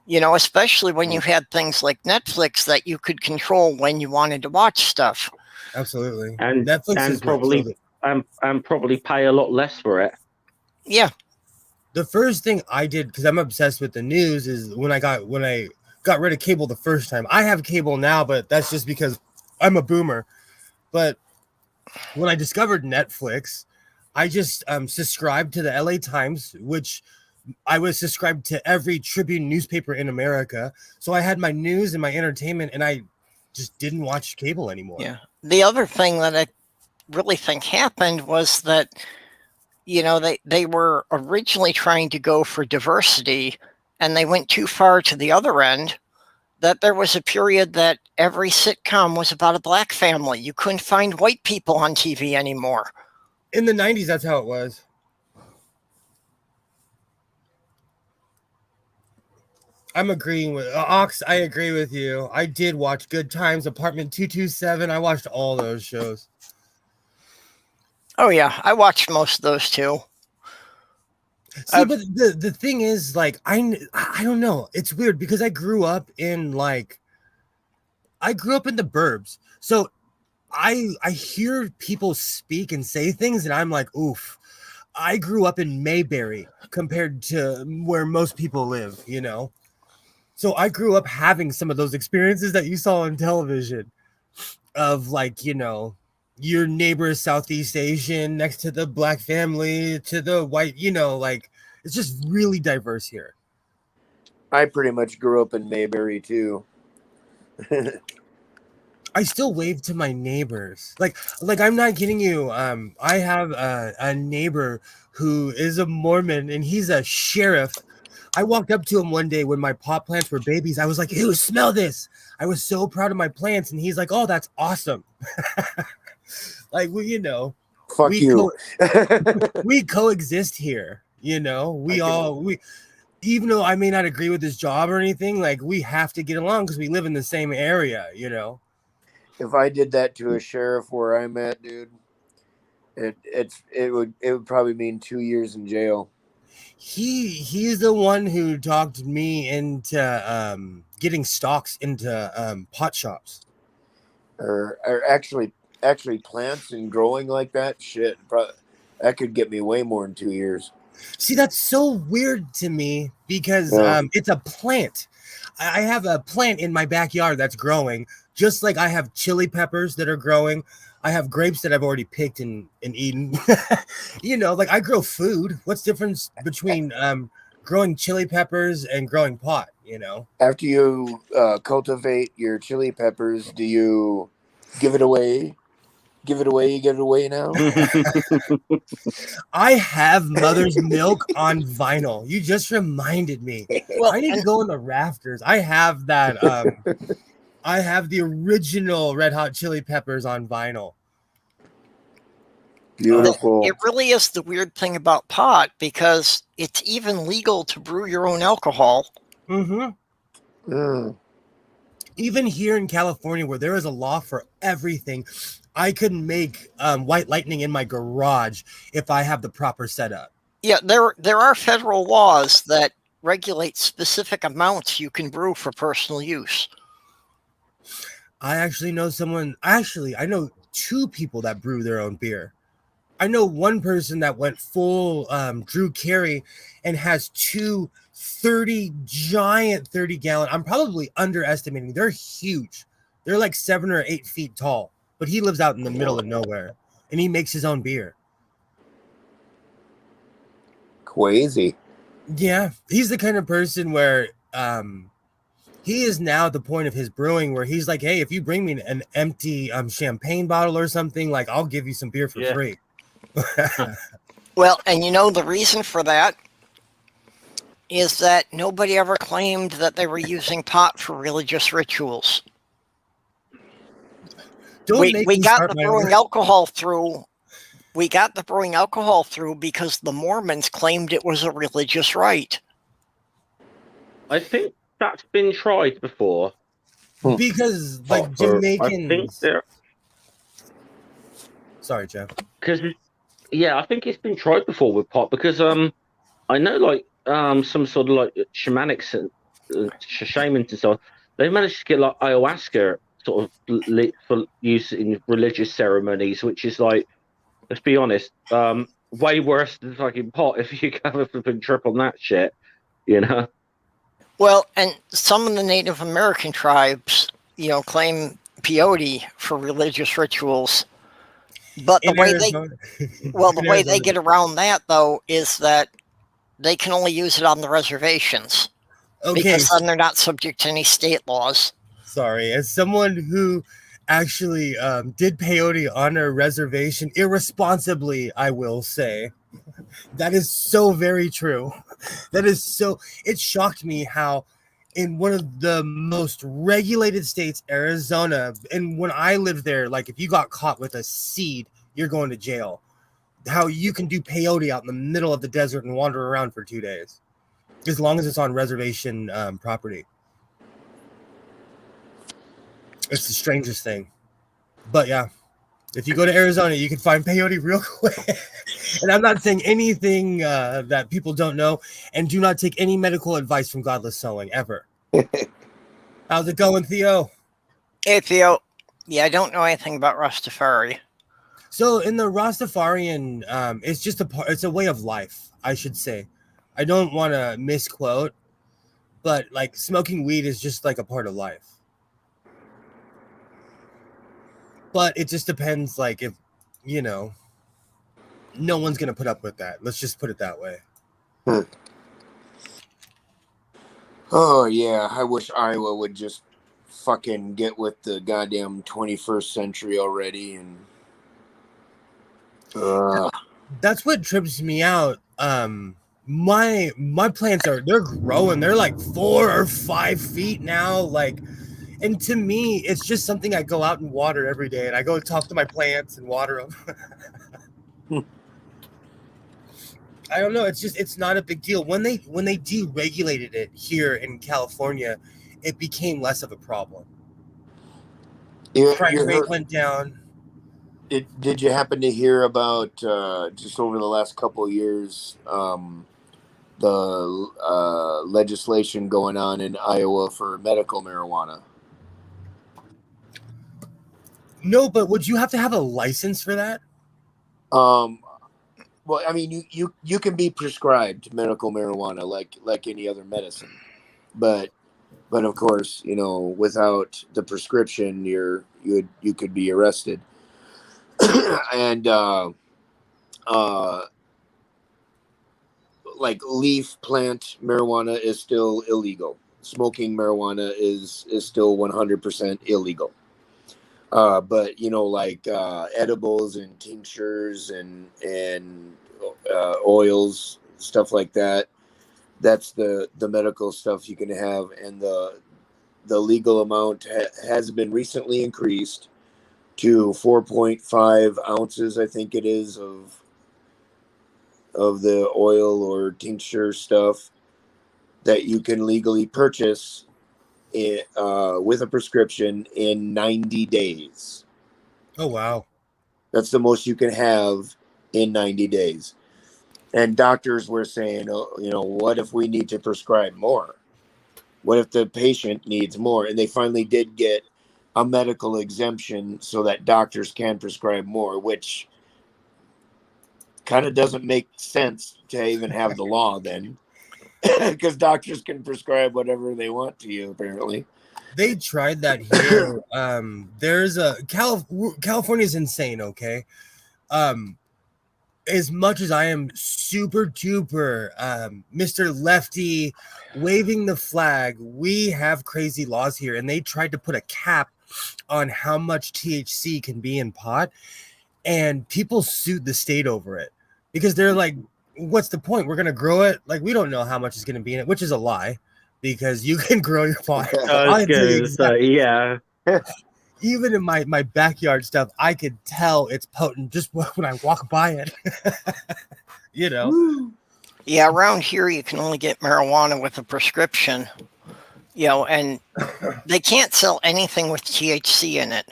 You know, especially when you had things like Netflix that you could control when you wanted to watch stuff. Absolutely. And Netflix and is what killed it. probably pay a lot less for it. Yeah. The first thing I did, because I'm obsessed with the news, is when I got rid of cable the first time. I have cable now, but that's just because I'm a boomer. But when I discovered Netflix, I just subscribed to the LA Times, which I was subscribed to every Tribune newspaper in America. So I had my news and my entertainment, and I just didn't watch cable anymore. Yeah. The other thing that I really think happened was that, you know, they were originally trying to go for diversity, and they went too far to the other end, that there was a period that every sitcom was about a black family. You couldn't find white people on TV anymore. In the 90s, that's how it was. I'm agreeing with Ox. I agree with you. I did watch Good Times, Apartment 227. I watched all those shows. Oh yeah, I watched most of those too. See, but the thing is, like, I don't know. It's weird because I grew up in the burbs. So I hear people speak and say things, and I'm like, oof. I grew up in Mayberry compared to where most people live, you know? So I grew up having some of those experiences that you saw on television of, like, you know, your neighbor is Southeast Asian next to the black family to the white, you know, like, it's just really diverse here. I pretty much grew up in Mayberry too. I still wave to my neighbors. Like I'm not kidding you. I have a neighbor who is a Mormon, and he's a sheriff. I walked up to him one day when my pot plants were babies. I was like, ew, smell this. I was so proud of my plants. And he's like, oh, that's awesome. Like, well, you know, Fuck you. We coexist here. You know, even though I may not agree with his job or anything, like, we have to get along because we live in the same area, you know. If I did that to a sheriff where I'm at, dude, it would probably mean 2 years in jail. He's the one who talked me into getting stocks into pot shops. Or actually plants and growing like that, shit, that could get me way more than 2 years. See, that's so weird to me because it's a plant. I have a plant in my backyard that's growing, just like I have chili peppers that are growing. I have grapes that I've already picked and eaten. You know, like, I grow food. What's the difference between growing chili peppers and growing pot, you know? After you cultivate your chili peppers, do you give it away? Give it away now? I have Mother's Milk on vinyl. You just reminded me. Well, I need to go in the rafters. I have that. I have the original Red Hot Chili Peppers on vinyl. Beautiful. It really is the weird thing about pot, because it's even legal to brew your own alcohol. Mm-hmm. Mm. Even here in California, where there is a law for everything, I could make White Lightning in my garage if I have the proper setup. Yeah, there are federal laws that regulate specific amounts you can brew for personal use. I actually know I know two people that brew their own beer. I know one person that went full Drew Carey and has two giant 30-gallon. I'm probably underestimating. They're huge. They're like 7 or 8 feet tall, but he lives out in the middle of nowhere and he makes his own beer. Crazy. Yeah, he's the kind of person where he is now at the point of his brewing where he's like, hey, if you bring me an empty champagne bottle or something, like, I'll give you some beer for free. Well, and you know, the reason for that is that nobody ever claimed that they were using pot for religious rituals. Don't we make we me got start the my brewing own. alcohol through. We got the brewing alcohol through because the Mormons claimed it was a religious rite. I think that's been tried before. Because I like think Jamaicans. there Sorry, Jeff. because yeah, I think it's been tried before with pot because I know like some sort of like shamanics and shamans and so on, they managed to get like ayahuasca sort of for use in religious ceremonies, which is like, let's be honest, way worse than fucking pot if you have a flipping trip on that shit, you know. Well, and some of the Native American tribes, claim peyote for religious rituals. But the In way Arizona. the way they get around that though is that they can only use it on the reservations Okay, because then they're not subject to any state laws. sorry. As someone who actually did peyote on a reservation irresponsibly, I will say that is so very true. That is so. It shocked me how in one of the most regulated states, Arizona, and when I lived there, like if you got caught with a seed, you're going to jail. How you can do peyote out in the middle of the desert and wander around for 2 days, as long as it's on reservation property. It's the strangest thing. But yeah, if you go to Arizona, you can find peyote real quick. And I'm not saying anything that people don't know, and do not take any medical advice from Godless Sewing ever. How's it going, Theo? Hey, Theo. Yeah, I don't know anything about Rastafari. So in the Rastafarian, it's just it's a way of life, I should say. I don't want to misquote, but like smoking weed is just like a part of life. But it just depends, like if, no one's going to put up with that. Let's just put it that way. Oh, yeah. I wish Iowa would just fucking get with the goddamn 21st century already. And that's what trips me out. My plants they're growing. They're like 4 or 5 feet now. Like, and to me, it's just something I go out and water every day, and I go talk to my plants and water them. I don't know. It's not a big deal. When they deregulated it here in California, it became less of a problem. Crime rate went down. Did you happen to hear about just over the last couple of years the legislation going on in Iowa for medical marijuana? No, but would you have to have a license for that? Well, I mean, you can be prescribed medical marijuana like any other medicine, but of course, without the prescription, you could be arrested. And like leaf plant marijuana is still illegal. Smoking marijuana is still 100% illegal. But like edibles and tinctures and oils, stuff like that, that's the medical stuff you can have, and the legal amount has been recently increased to 4.5 ounces, I think it is, of the oil or tincture stuff that you can legally purchase with a prescription in 90 days. Oh, wow. That's the most you can have in 90 days. And doctors were saying, what if we need to prescribe more? What if the patient needs more? And they finally did get a medical exemption so that doctors can prescribe more, which kind of doesn't make sense to even have the law then, because doctors can prescribe whatever they want to you, apparently. They tried that here. There's a California's insane. Okay. As much as I am super duper Mr. Lefty waving the flag, we have crazy laws here, and they tried to put a cap on how much THC can be in pot, and people sued the state over it because they're like, what's the point? We're going to grow it. Like, we don't know how much is going to be in it, which is a lie because you can grow your pot. I was going to say, yeah. even in my backyard stuff, I could tell it's potent just when I walk by it. You know. Yeah, around here you can only get marijuana with a prescription. You know, and they can't sell anything with THC in it,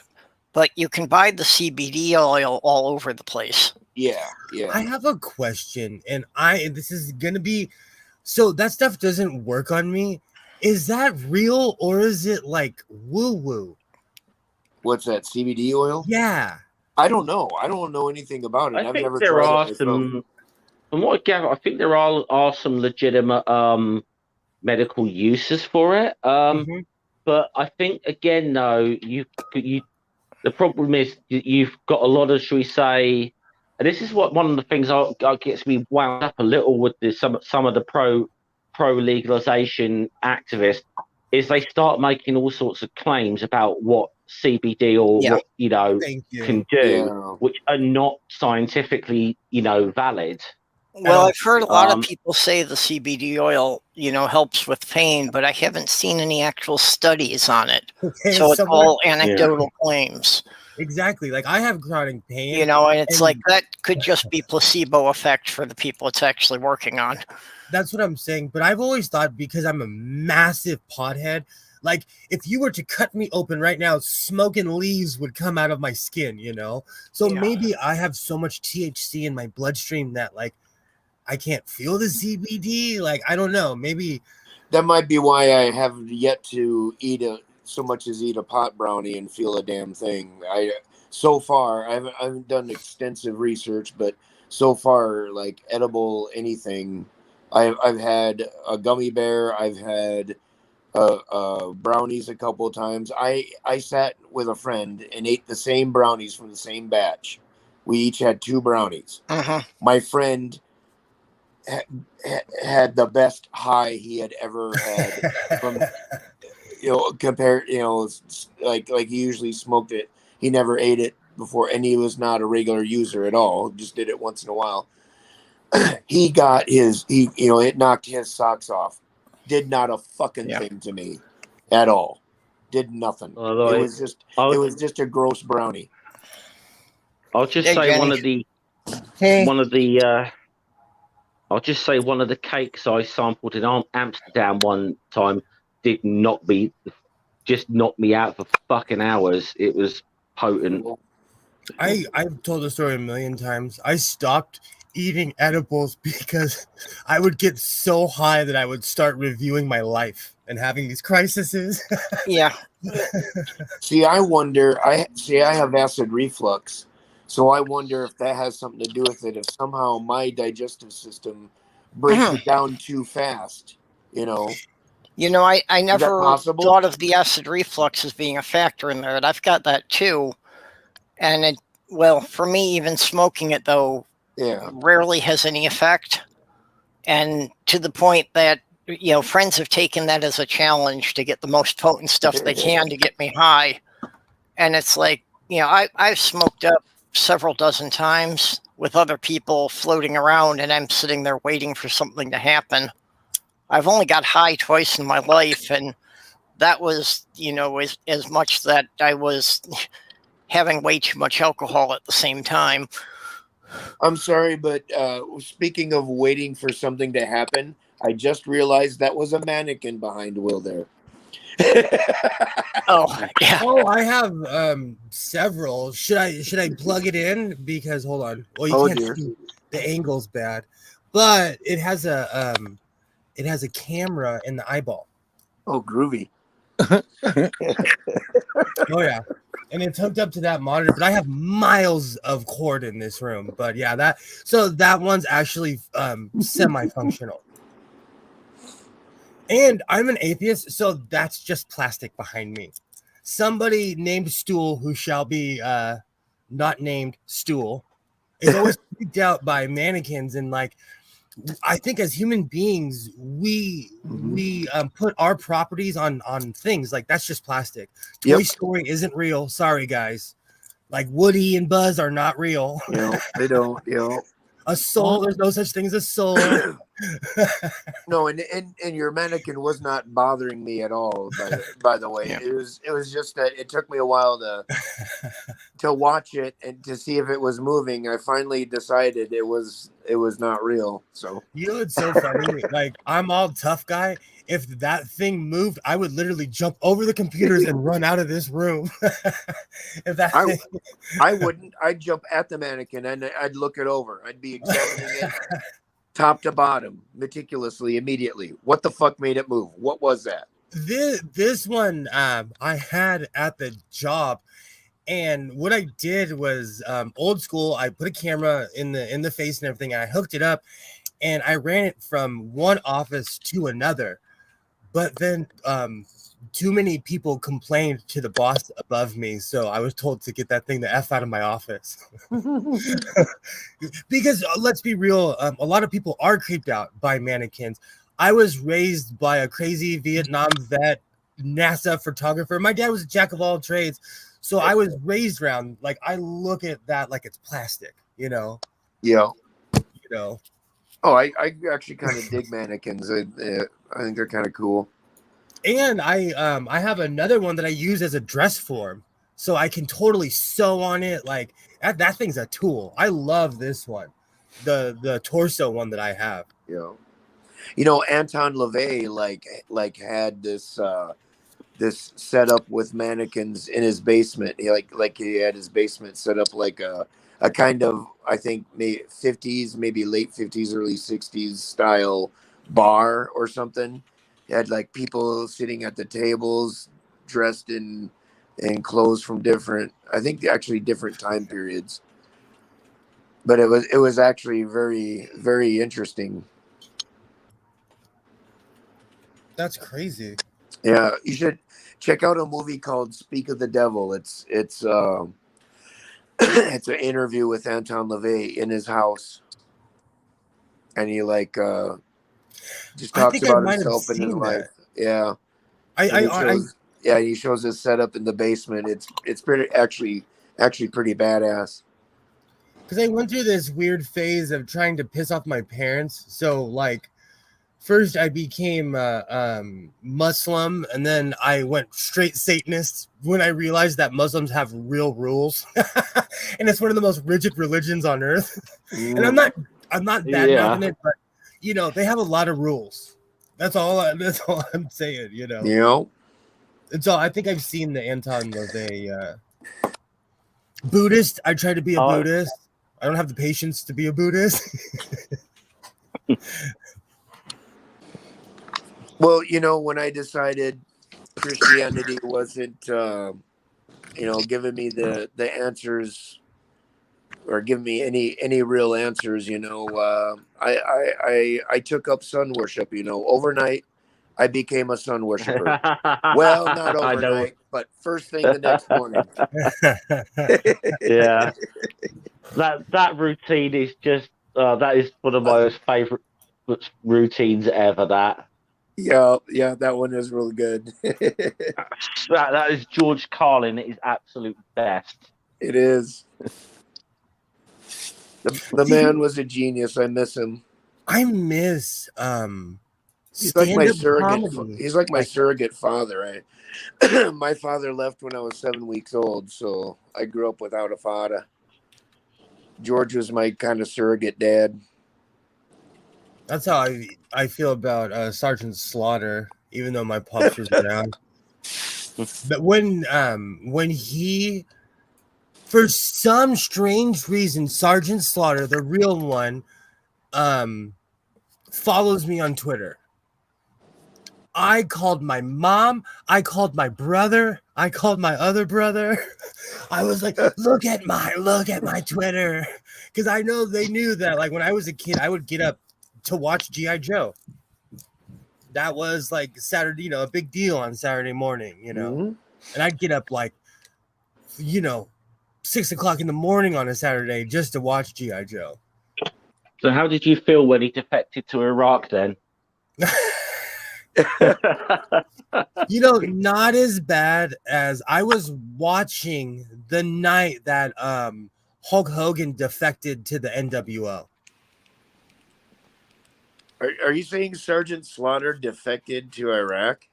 but you can buy the CBD oil all over the place. Yeah. I have a question, and this is gonna be so that stuff doesn't work on me. Is that real or is it like woo woo? What's that, CBD oil? Yeah. I don't know. I don't know anything about it. I I've think never there tried are it myself. some, from what I gather, I think there are some legitimate medical uses for it. But I think again, though, the problem is you've got a lot of, shall we say, and this is what one of the things that gets me wound up a little with some of the pro legalization activists is they start making all sorts of claims about what CBD or what can do, which are not scientifically valid. Well, I've heard a lot of people say the CBD oil, helps with pain, but I haven't seen any actual studies on it. So it's all anecdotal claims. Exactly. Like I have chronic pain. And it's like that could just be placebo effect for the people it's actually working on. That's what I'm saying. But I've always thought, because I'm a massive pothead, like if you were to cut me open right now, smoke and leaves would come out of my skin, So maybe I have so much THC in my bloodstream that like I can't feel the CBD. Like, I don't know. Maybe that might be why I have yet to eat so much as eat a pot brownie and feel a damn thing. So far, I haven't done extensive research, but so far, like edible anything, I've had a gummy bear. I've had brownies a couple of times. I sat with a friend and ate the same brownies from the same batch. We each had 2 brownies. My friend had the best high he had ever had from compared like he usually smoked it. He never ate it before, and he was not a regular user at all, just did it once in a while. He got it knocked his socks off. Did not a fucking thing to me at all. Did nothing. It was just a gross brownie. I'll just say one of the I'll just say one of the cakes I sampled in Amsterdam one time did knock me out for fucking hours. It was potent. I've told the story a million times. I stopped eating edibles because I would get so high that I would start reviewing my life and having these crises. Yeah. See, I wonder. I have acid reflux. So I wonder if that has something to do with it. If somehow my digestive system breaks it down too fast, I never thought of the acid reflux as being a factor in there. And I've got that too. And for me, even smoking it though, rarely has any effect. And to the point that, friends have taken that as a challenge to get the most potent stuff they can to get me high. And it's like, I've smoked up several dozen times with other people floating around, and I'm sitting there waiting for something to happen. I've only got high twice in my life, and that was, as much that I was having way too much alcohol at the same time. I'm sorry, but speaking of waiting for something to happen, I just realized that was a mannequin behind Will there. Oh, yeah. Oh, I have several. Should I plug it in? Because hold on. Well, you can't see. The angle's bad, but it has a camera in the eyeball. Oh, groovy. Oh yeah, and it's hooked up to that monitor. But I have miles of cord in this room. But yeah, that one's actually semi-functional. And I'm an atheist, so that's just plastic behind me. Somebody named Stool, who shall be not named Stool, is always freaked out by mannequins. And like, I think as human beings, we put our properties on things. Like, that's just plastic. Toy Story isn't real. Sorry, guys. Like, Woody and Buzz are not real. They don't. A soul. There's no such thing as a soul. No, and your mannequin was not bothering me at all. By the way, Yeah. it was just that it took me a while to watch it and to see if it was moving. I finally decided it was not real. So You know, it's so funny. Like, I'm all tough guy. If that thing moved, I would literally jump over the computers and run out of this room. If that thing... I wouldn't. I'd jump at the mannequin and I'd look it over. I'd be examining it top to bottom, meticulously, immediately. What the fuck made it move? What was that? This one I had at the job, and what I did was old school. I put a camera in the face and everything, and I hooked it up, and I ran it from one office to another. But then too many people complained to the boss above me, so I was told to get that thing the F out of my office. Because let's be real, a lot of people are creeped out by mannequins. I was raised by a crazy Vietnam vet, NASA photographer. My dad was a jack of all trades, so I was raised around, like, I look at that like it's plastic, you know. Yeah. You know. Oh, I actually kind of dig mannequins. I think they're kind of cool. And I have another one that I use as a dress form, so I can totally sew on it. Like that thing's a tool. I love this one, the torso one that I have. Yeah. You know, Anton LaVey like had this this setup with mannequins in his basement. He had his basement set up like a kind of, I think, maybe 50s, maybe late 50s, early 60s style bar or something. He had like people sitting at the tables dressed in clothes from different time periods. But it was actually very, very interesting. That's crazy. Yeah, you should check out a movie called Speak of the Devil. It's it's an interview with Anton LaVey in his house, and he just talks about himself and his life. Yeah, he shows his setup in the basement. It's pretty actually pretty badass. Because I went through this weird phase of trying to piss off my parents. So like, first I became Muslim, and then I went straight Satanist when I realized that Muslims have real rules, and it's one of the most rigid religions on earth. And I'm not bad mouthing it, but you know, they have a lot of rules. That's all I'm saying. You know. Yeah. And so I think I've seen the Anton LaVey Buddhist. I try to be a Buddhist. I don't have the patience to be a Buddhist. Well, you know, when I decided Christianity wasn't, giving me the answers or giving me any real answers, you know, I took up sun worship. You know, overnight I became a sun worshiper. Well, not overnight, but first thing the next morning. Yeah, that routine is just that is one of my most favorite routines ever. That. Yeah, that one is really good. that is George Carlin at his absolute best. It is. The man was a genius. I miss him. I miss he's like my surrogate. comedy. He's like my surrogate father. My father left when I was 7 weeks old, so I grew up without a father. George was my kind of surrogate dad. That's how I feel about Sergeant Slaughter, even though my pops was around. But when he, for some strange reason, Sergeant Slaughter, the real one, follows me on Twitter. I called my mom. I called my brother. I called my other brother. I was like, look at my Twitter. Because I know they knew that, like, when I was a kid, I would get up to watch G.I. Joe. That was like Saturday, you know, a big deal on Saturday morning, you know. Mm-hmm. And I'd get up like, 6 o'clock in the morning on a Saturday just to watch G.I. Joe. So how did you feel when he defected to Iraq then? Not as bad as I was watching the night that Hulk Hogan defected to the NWO. Are you saying Sergeant Slaughter defected to Iraq?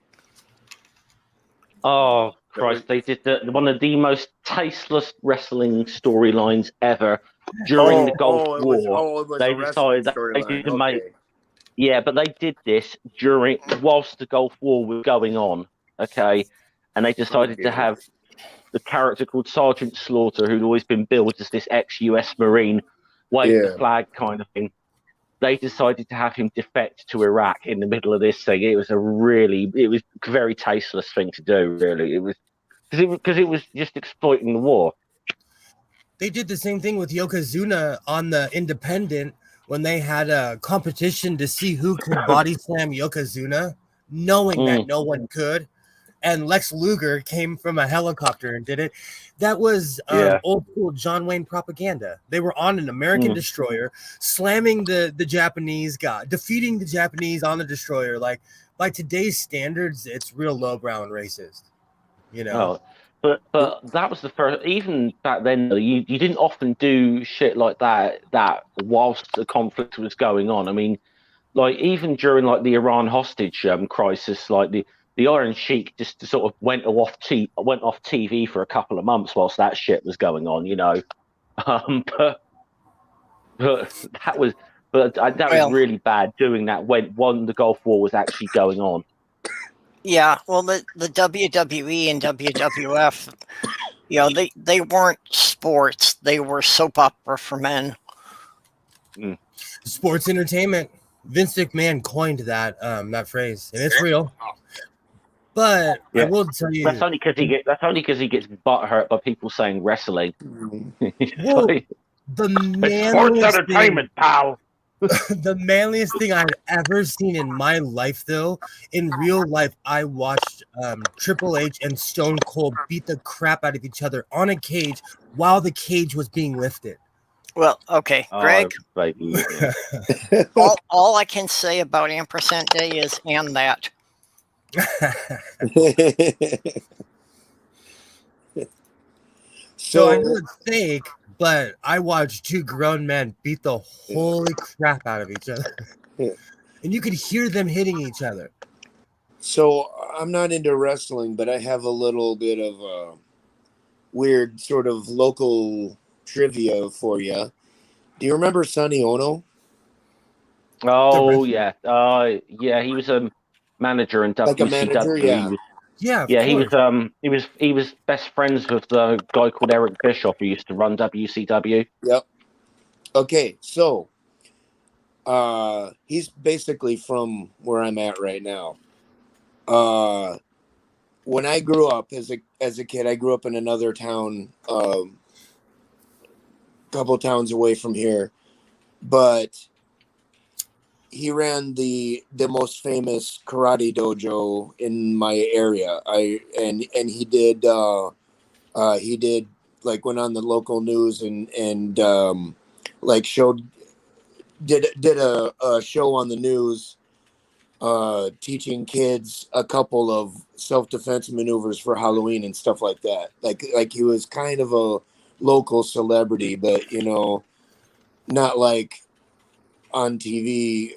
Oh Christ! They did one of the most tasteless wrestling storylines ever during the Gulf it War. was They a wrestling decided that they storyline. didn't make. Okay. Yeah, but they did this whilst the Gulf War was going on. Okay, and they decided to have the character called Sergeant Slaughter, who'd always been billed as this ex-US Marine, wave the flag kind of thing. They decided to have him defect to Iraq in the middle of this thing. It was a very tasteless thing to do. Really, it was because it was just exploiting the war. They did the same thing with Yokozuna on the Independent when they had a competition to see who could body slam Yokozuna, knowing that no one could. And Lex Luger came from a helicopter and did it. That was old school John Wayne propaganda. They were on an American destroyer, slamming the Japanese guy, defeating the Japanese on the destroyer. Like, by today's standards, it's real lowbrow and racist. You know? But that was the first. Even back then, you didn't often do shit like that whilst the conflict was going on. I mean, like even during like the Iran hostage crisis, like the Iron Sheik just sort of went off TV for a couple of months whilst that shit was going on, you know. But that was really bad doing that when the Gulf War was actually going on. Yeah, well, the WWE and WWF, you know, they weren't sports; they were soap opera for men. Sports entertainment. Vince McMahon coined that phrase, and it's real. But I will tell you, that's only because he gets butt hurt by people saying wrestling. Well, the sports entertainment, pal. The manliest thing I've ever seen in my life, though, in real life, I watched Triple H and Stone Cold beat the crap out of each other on a cage while the cage was being lifted. Well, okay, Greg. All I can say about Ampersand Day is and that. So I know it's fake, but I watched two grown men beat the holy crap out of each other. And you could hear them hitting each other. So I'm not into wrestling, but I have a little bit of a weird sort of local trivia for you. Do you remember Sonny Ono? Oh yeah, yeah. He was a manager in WCW. Like a manager, yeah. He was best friends with the guy called Eric Bischoff who used to run WCW. Yep. Okay, so he's basically from where I'm at right now. When I grew up as a kid, I grew up in another town, couple towns away from here, but he ran the most famous karate dojo in my area. And he did like went on the local news and like did a show on the news teaching kids a couple of self-defense maneuvers for Halloween and stuff like that. Like he was kind of a local celebrity, but you know, not like on TV,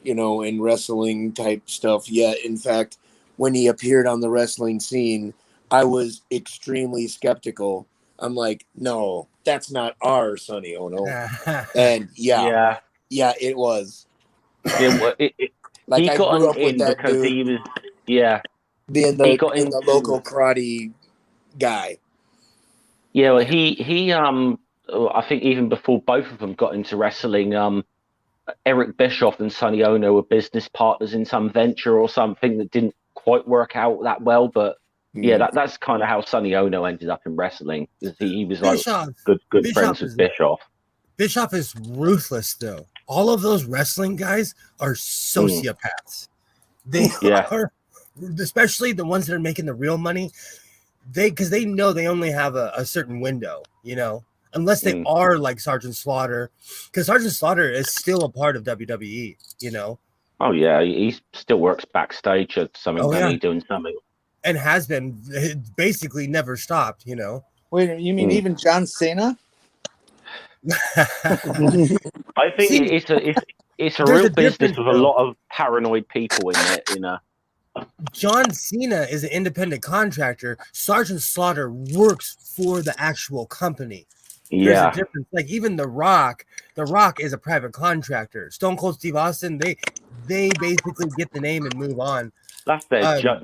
you know, in wrestling type stuff yet. In fact, when he appeared on the wrestling scene, I was extremely skeptical. I'm like, no, that's not our Sonny Ono. And yeah, it was. Like he I got grew up with that because dude he was being the local karate guy. Yeah, well, he I think even before both of them got into wrestling, Eric Bischoff and Sonny Ono were business partners in some venture or something that didn't quite work out that well. But yeah, that's kind of how Sonny Ono ended up in wrestling. He was like good friends with Bischoff. Bischoff is ruthless, though. All of those wrestling guys are sociopaths. They are, especially the ones that are making the real money. Because they know they only have a certain window, you know, unless they are like Sergeant Slaughter, because Sergeant Slaughter is still a part of WWE, you know. Oh yeah, he still works backstage at something. Doing something, and has been basically never stopped, you know. Wait, you mean even John Cena? I think it's a There's real a business difference, with a though. lot of paranoid people in it, you know. John Cena is an independent contractor. Sergeant Slaughter works for the actual company. There's a Yeah, difference. Like even The Rock is a private contractor. Stone Cold Steve Austin, they basically get the name and move on. that's their joke.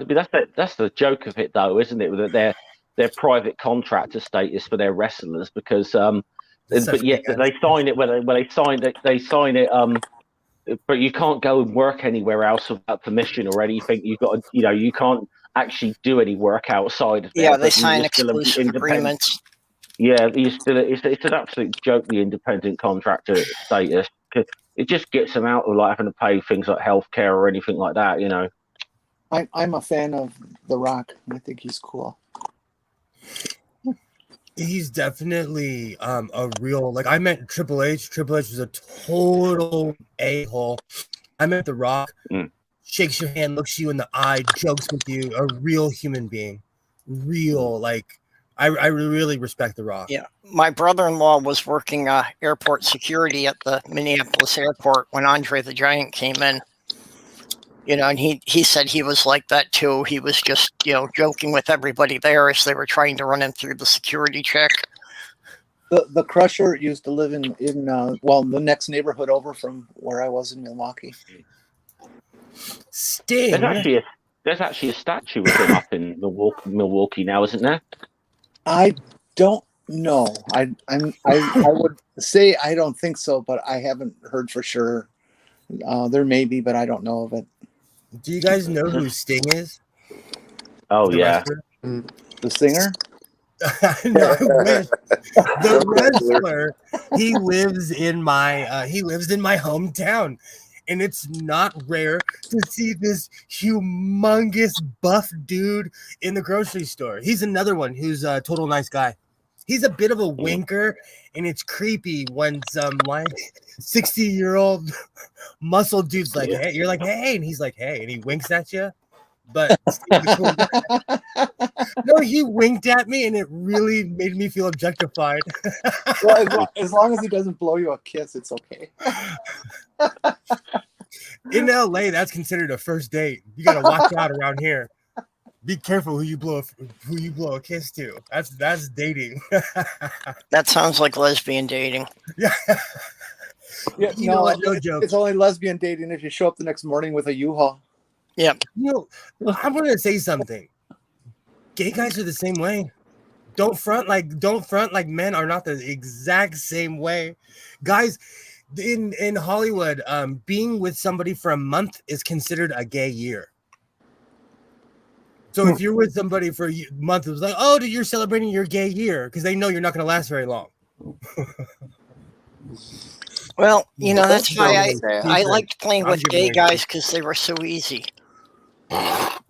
That's the joke of it, though, isn't it? That their private contractor status for their wrestlers, because but yet they sign it when they sign it, but you can't go and work anywhere else without permission or anything. You've got to, you can't actually do any work outside of there. Yeah, they but sign you're still an exclusive independent. agreements. Yeah, it's an absolute joke, the independent contractor status. It just gets them out of like having to pay things like healthcare or anything like that, you know. I'm a fan of The Rock. I think he's cool. He's definitely a real, like I met Triple H. Triple H was a total a-hole. I met The Rock, shakes your hand, looks you in the eye, jokes with you, a real human being. Real, like I really respect The Rock. Yeah, my brother-in-law was working airport security at the Minneapolis airport when Andre the Giant came in. You know, and he said he was like that too. He was just, joking with everybody there as they were trying to run him through the security check. The Crusher used to live in the next neighborhood over from where I was in Milwaukee. Sting. There's actually a statue of him up in Milwaukee now, isn't there? I don't know. I would say I don't think so, but I haven't heard for sure. There may be, but I don't know of it. Do you guys know who Sting is? Oh, yeah. The singer? No, the wrestler. He lives in my hometown, and it's not rare to see this humongous buff dude in the grocery store. He's another one who's a total nice guy. He's a bit of a winker, and it's creepy when some like 60-year-old muscle dude's like, hey, you're like, hey, and he's like, hey, and he winks at you. But no, he winked at me, and it really made me feel objectified. Well, as long as he doesn't blow you a kiss, it's okay. In LA, that's considered a first date. You gotta watch out around here. Be careful who you blow a kiss to. That's dating. That sounds like lesbian dating. Yeah. Yeah, You know what? No joke. It's only lesbian dating if you show up the next morning with a U-Haul. Yeah. I'm gonna say something. Gay guys are the same way. Don't front like men are not the exact same way. Guys in Hollywood, being with somebody for a month is considered a gay year. So if you're with somebody for a month, it was like, oh, dude, you're celebrating your gay year because they know you're not going to last very long. Well, that's why I liked playing with gay guys because they were so easy. That's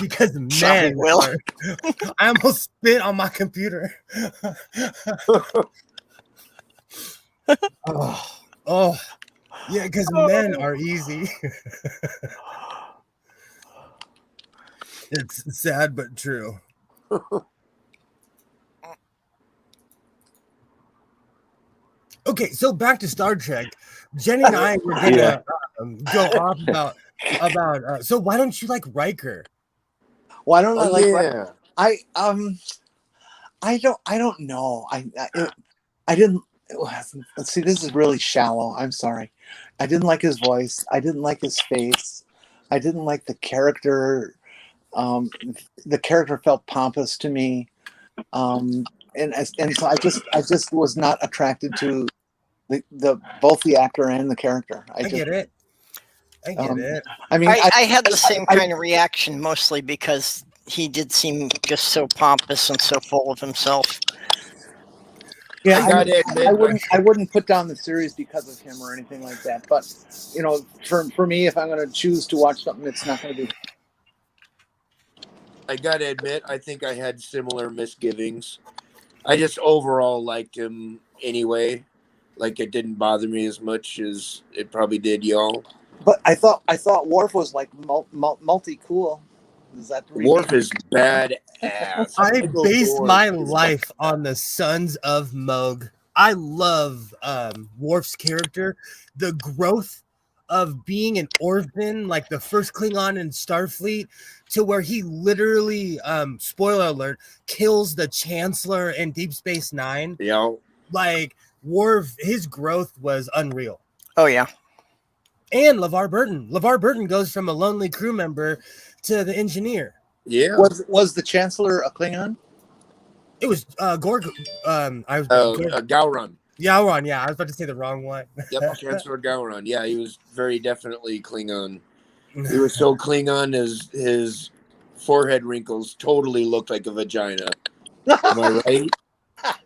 because Sorry, men Will. I almost spit on my computer. Oh, yeah, because men are easy. It's sad but true. Okay, so back to Star Trek. Jenny and I were gonna go off about. So why don't you like Riker? Why don't I like Riker? I don't know. I didn't. Let's see. This is really shallow. I'm sorry. I didn't like his voice. I didn't like his face. I didn't like the character. The character felt pompous to me, and so I just was not attracted to the both the actor and the character. I get it. I mean, I had the same kind of reaction, mostly because he did seem just so pompous and so full of himself. Yeah, I wouldn't put down the series because of him or anything like that. But for me, if I'm going to choose to watch something, it's not going to be. I gotta admit, I think I had similar misgivings. I just overall liked him anyway. Like, it didn't bother me as much as it probably did y'all. But I thought Worf was like multi cool. Is that the Worf is badass. I based my life on the Sons of Moog. I love Worf's character, the growth of being an orphan, like the first Klingon in Starfleet, to where he literally, spoiler alert, kills the Chancellor in Deep Space Nine. Yeah. Like Worf, his growth was unreal. Oh yeah. And LeVar Burton. LeVar Burton goes from a lonely crew member to the engineer. Yeah. Was the Chancellor a Klingon? It was Gore. I was Gowron. Yauron. Yeah, I was about to say the wrong one. Yep, Chancellor Gowron. Yeah, he was very definitely Klingon. He was so Klingon, his forehead wrinkles totally looked like a vagina. Am I right?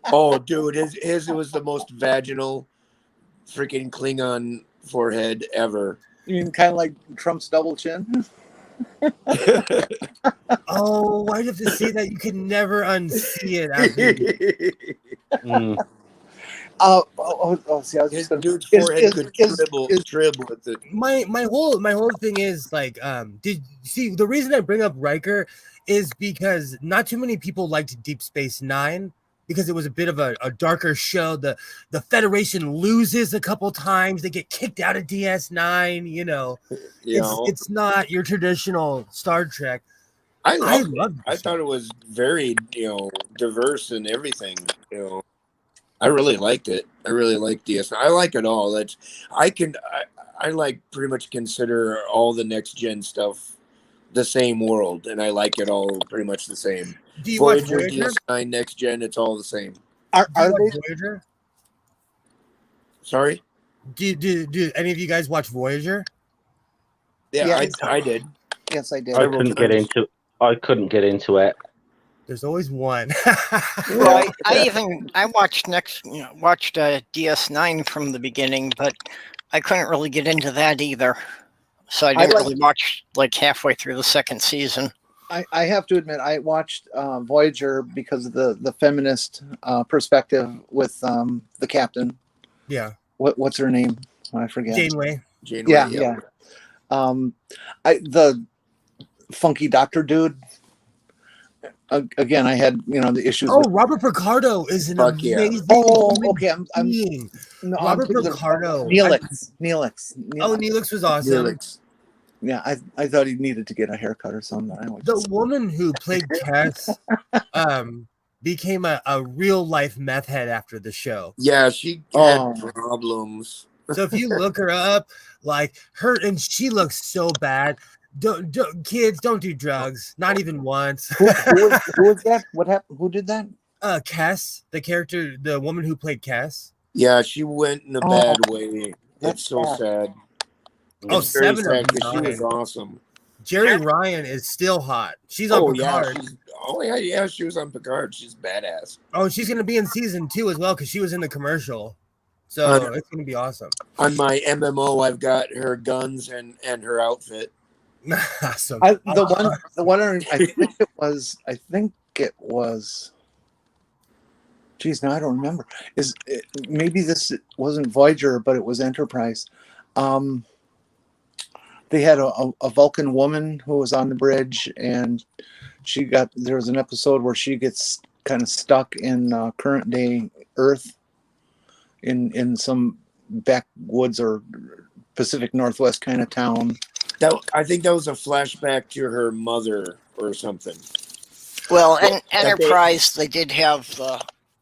Oh, dude, his was the most vaginal freaking Klingon forehead ever. You mean kind of like Trump's double chin? Oh, why do you have to say that? You can never unsee it. After See, I was His just gonna, dude's forehead could trib with it. my whole thing is like, did see the reason I bring up Riker is because not too many people liked Deep Space Nine because it was a bit of a darker show. The Federation loses a couple times, they get kicked out of DS9. You know, it's not your traditional Star Trek. I loved it. loved I thought it was very, diverse and everything. I really liked it. I really like DS. I like it all. I like pretty much consider all the next gen stuff the same world, and I like it all pretty much the same. Do you watch Voyager, Voyager? DS9, next gen, it's all the same. are Do you they? watch Voyager? Sorry? Do any of you guys watch Voyager? Yeah, Yeah. I did. Yes, I did. I couldn't get into it. There's always one. Well, I watched DS9 from the beginning, but I couldn't really get into that either. So I didn't really watch like halfway through the second season. I have to admit, I watched Voyager because of the feminist perspective with the captain. Yeah. What's her name? I forget. Janeway. Yeah. The funky doctor dude. Again, I had the issues. Oh, Robert Picardo is an Fuck yeah. amazing. Okay. I'm being. no, Robert I'm Picardo. Neelix. Oh, Neelix was awesome. Felix. Yeah, I thought he needed to get a haircut or something. The woman who played Cass became a real life meth head after the show. Yeah, she had problems. So if you look her up, like her, and she looks so bad. Kids, don't do drugs, not even once. Who was that? What happened? Who did that? Cass, the character, the woman who played Cass. Yeah, she went in a bad way. That's It's so sad. Oh, It's very 7 sad of 'cause she was 9. awesome. Jerry Ryan is still hot. She's on Picard. Yeah, she was on Picard. She's badass. Oh, she's gonna be in season 2 as well because she was in the commercial. So it's gonna be awesome. On my MMO, I've got her guns and her outfit. Awesome. The one I think it was. Geez, now I don't remember. Maybe this wasn't Voyager, but it was Enterprise. They had a Vulcan woman who was on the bridge, and there was an episode where she gets kind of stuck in current day Earth in some backwoods or Pacific Northwest kind of town. I think that was a flashback to her mother or something. Well, in Enterprise, they did have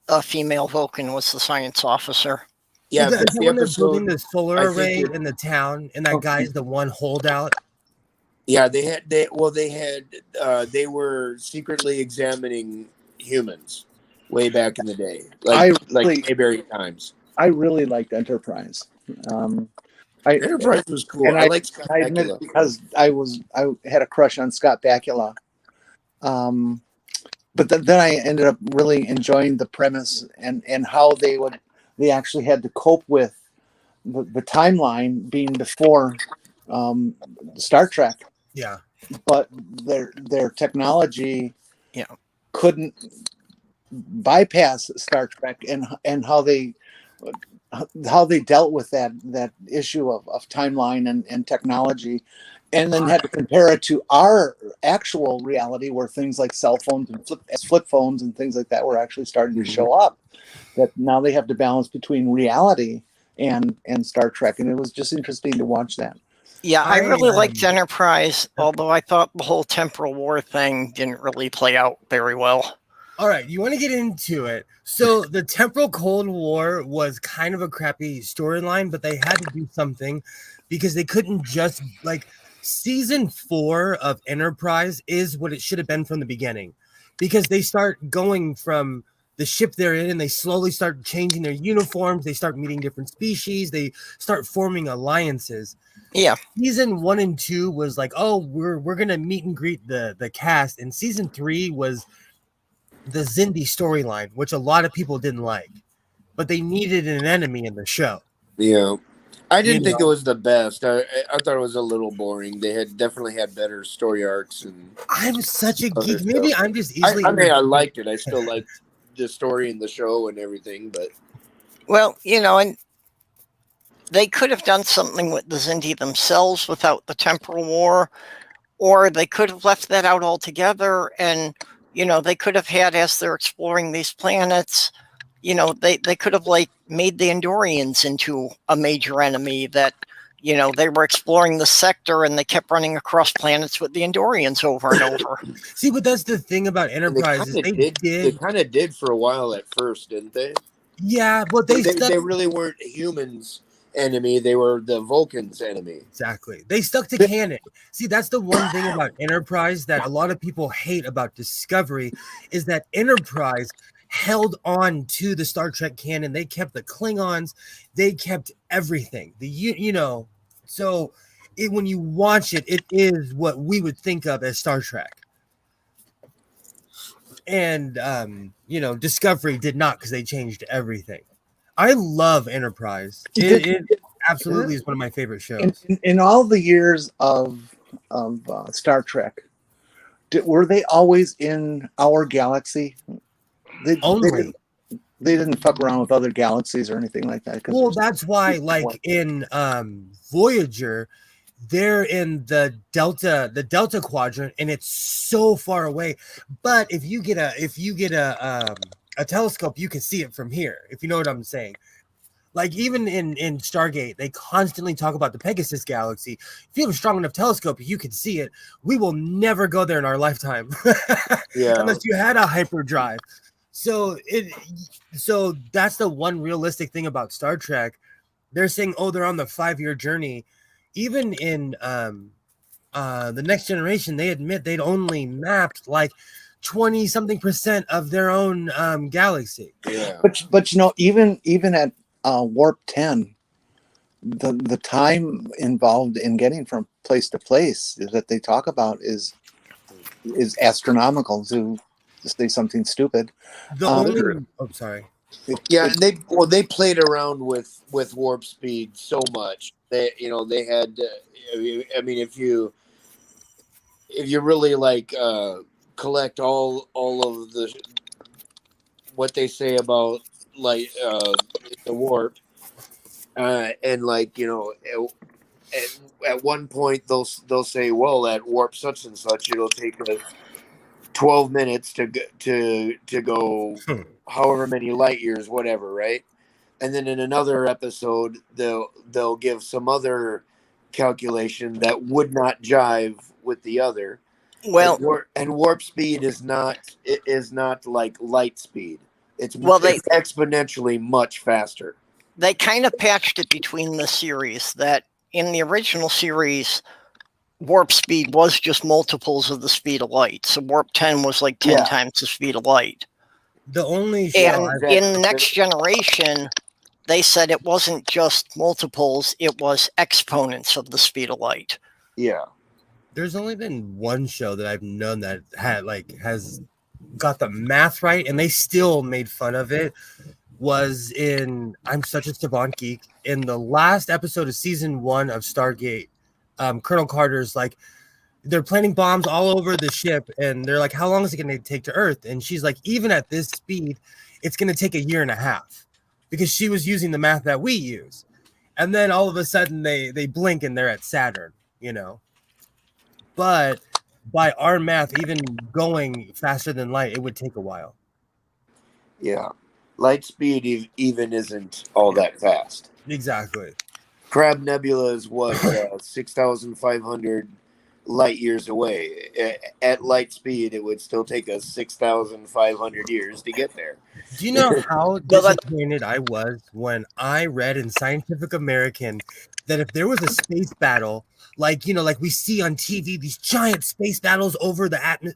a female Vulcan was the science officer. Yeah, is that the one that's building episode. the solar array in the town, and that guy's the one holdout? Yeah, they were secretly examining humans way back in the day, like Mayberry times. I really liked Enterprise. Enterprise was cool. And I liked Scott I admit Bakula. because I had a crush on Scott Bakula. But then I ended up really enjoying the premise and how they actually had to cope with the timeline being before Star Trek. Yeah. But their technology couldn't bypass Star Trek and how they dealt with that issue of timeline and technology, and then had to compare it to our actual reality where things like cell phones and flip phones and things like that were actually starting to show up. that now they have to balance between reality and Star Trek, and it was just interesting to watch that. Yeah, I really liked Enterprise, although I thought the whole temporal war thing didn't really play out very well. All right, you want to get into it. So the temporal Cold War was kind of a crappy storyline, but they had to do something because they couldn't just like season 4 of Enterprise is what it should have been from the beginning, because they start going from the ship they're in and they slowly start changing their uniforms. They start meeting different species. They start forming alliances. Yeah. Season 1 and 2 was like, oh, we're gonna meet and greet the cast, and season 3 was the Xindi storyline, which a lot of people didn't like, but they needed an enemy in the show. Yeah, I didn't think it was the best. I thought it was a little boring. They had definitely had better story arcs. And I'm such a other geek. Maybe stuff. I'm just easily. I mean, I liked it. I still liked the story and the show and everything. But Well, and they could have done something with the Xindi themselves without the temporal war, or they could have left that out altogether. And they could have had, as they're exploring these planets, they could have like made the Andorians into a major enemy that, they were exploring the sector and they kept running across planets with the Andorians over and over. See, but that's the thing about Enterprise is they kind of did for a while at first, didn't they? Yeah, but they really weren't humans' enemy. They were the Vulcans' enemy. Exactly. They stuck to canon. See, that's the one thing about Enterprise that a lot of people hate about Discovery is that Enterprise held on to the Star Trek canon. They kept the Klingons. They kept everything. So when you watch it, it is what we would think of as Star Trek. And, Discovery did not, because they changed everything. I love Enterprise. It absolutely is one of my favorite shows. In all the years of Star Trek, were they always in our galaxy? They didn't fuck around with other galaxies or anything like that. Well, that's why, like in Voyager, they're in the Delta Quadrant, and it's so far away. But if you get a telescope, you can see it from here, if you know what I'm saying. Like even in Stargate, they constantly talk about the Pegasus galaxy. If you have a strong enough telescope, you can see it. We will never go there in our lifetime. Unless you had a hyperdrive. So that's the one realistic thing about Star Trek. They're saying, oh, they're on the 5-year journey. Even in the Next Generation, they admit they'd only mapped like 20-something% of their own galaxy. Yeah. But even at Warp 10, the time involved in getting from place to place that they talk about is astronomical, to say something stupid. Sorry. Yeah, they played around with warp speed so much. They had. I mean, if you really like collect all of the what they say about like the warp, and like at one point they'll say, well, at warp such and such it'll take us 12 minutes to go however many light years, whatever, right? And then in another episode they'll give some other calculation that would not jive with the other. Well, and warp speed is not like light speed. It's exponentially much faster. They kind of patched it between the series. That in the original series, warp speed was just multiples of the speed of light. So warp 10 was like 10 times the speed of light. The only show in Next Generation, they said it wasn't just multiples, it was exponents of the speed of light. Yeah. There's only been one show that I've known that has got the math right, and they still made fun of it. Was in I'm such a savant geek. In the last episode of season 1 of Stargate, Colonel Carter's like, they're planting bombs all over the ship, and they're like, how long is it going to take to Earth? And she's like, even at this speed, it's going to take 1.5 years, because she was using the math that we use. And then all of a sudden they blink and they're at Saturn, But by our math, even going faster than light, it would take a while. Yeah. Light speed even isn't all that fast. Exactly. Crab Nebula is what 6,500 light years away. At light speed, it would still take us 6,500 years to get there. Do you know how No, that- disappointed I was when I read in Scientific American that if there was a space battle, like like we see on TV, these giant space battles over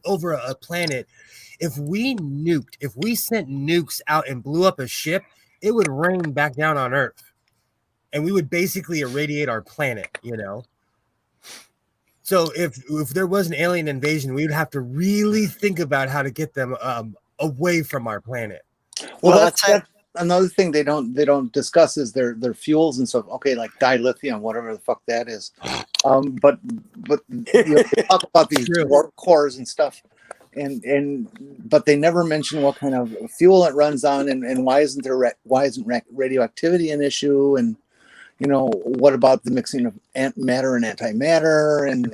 over a planet, if we sent nukes out and blew up a ship, it would rain back down on Earth, and we would basically irradiate our planet. So if there was an alien invasion, we would have to really think about how to get them away from our planet. Well, that's that's another thing they don't discuss is their fuels and stuff. Okay, like dilithium, whatever the fuck that is. But they talk about these warp cores and stuff, but they never mention what kind of fuel it runs on, and why isn't radioactivity an issue, and what about the mixing of matter and antimatter, and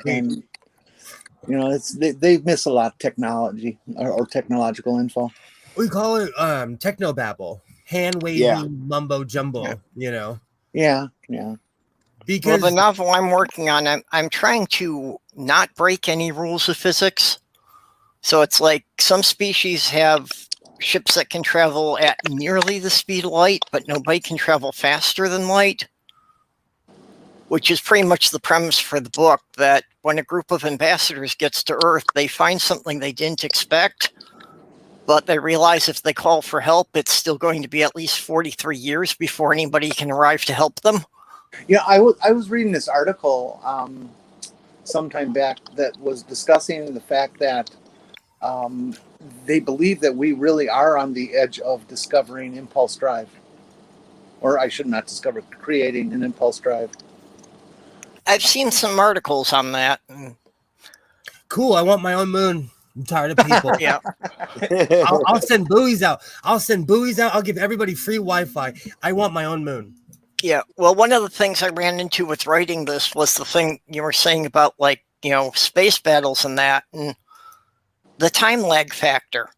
they miss a lot of technology or technological info. We call it technobabble, hand waving mumbo jumbo. Yeah. well, Because the novel I'm working on, I'm trying to not break any rules of physics. So it's like some species have ships that can travel at nearly the speed of light, but nobody can travel faster than light, which is pretty much the premise for the book, that when a group of ambassadors gets to Earth, they find something they didn't expect, but they realize if they call for help, it's still going to be at least 43 years before anybody can arrive to help them. Yeah, I was reading this article sometime back that was discussing the fact that they believe that we really are on the edge of discovering impulse drive. Or I should not discover, creating an impulse drive. I've seen some articles on that. Cool, I want my own moon. I'm tired of people. Yeah. I'll send buoys out. I'll give everybody free Wi-Fi. I want my own moon. Yeah. Well, one of the things I ran into with writing this was the thing you were saying about, like, space battles and that, and the time lag factor.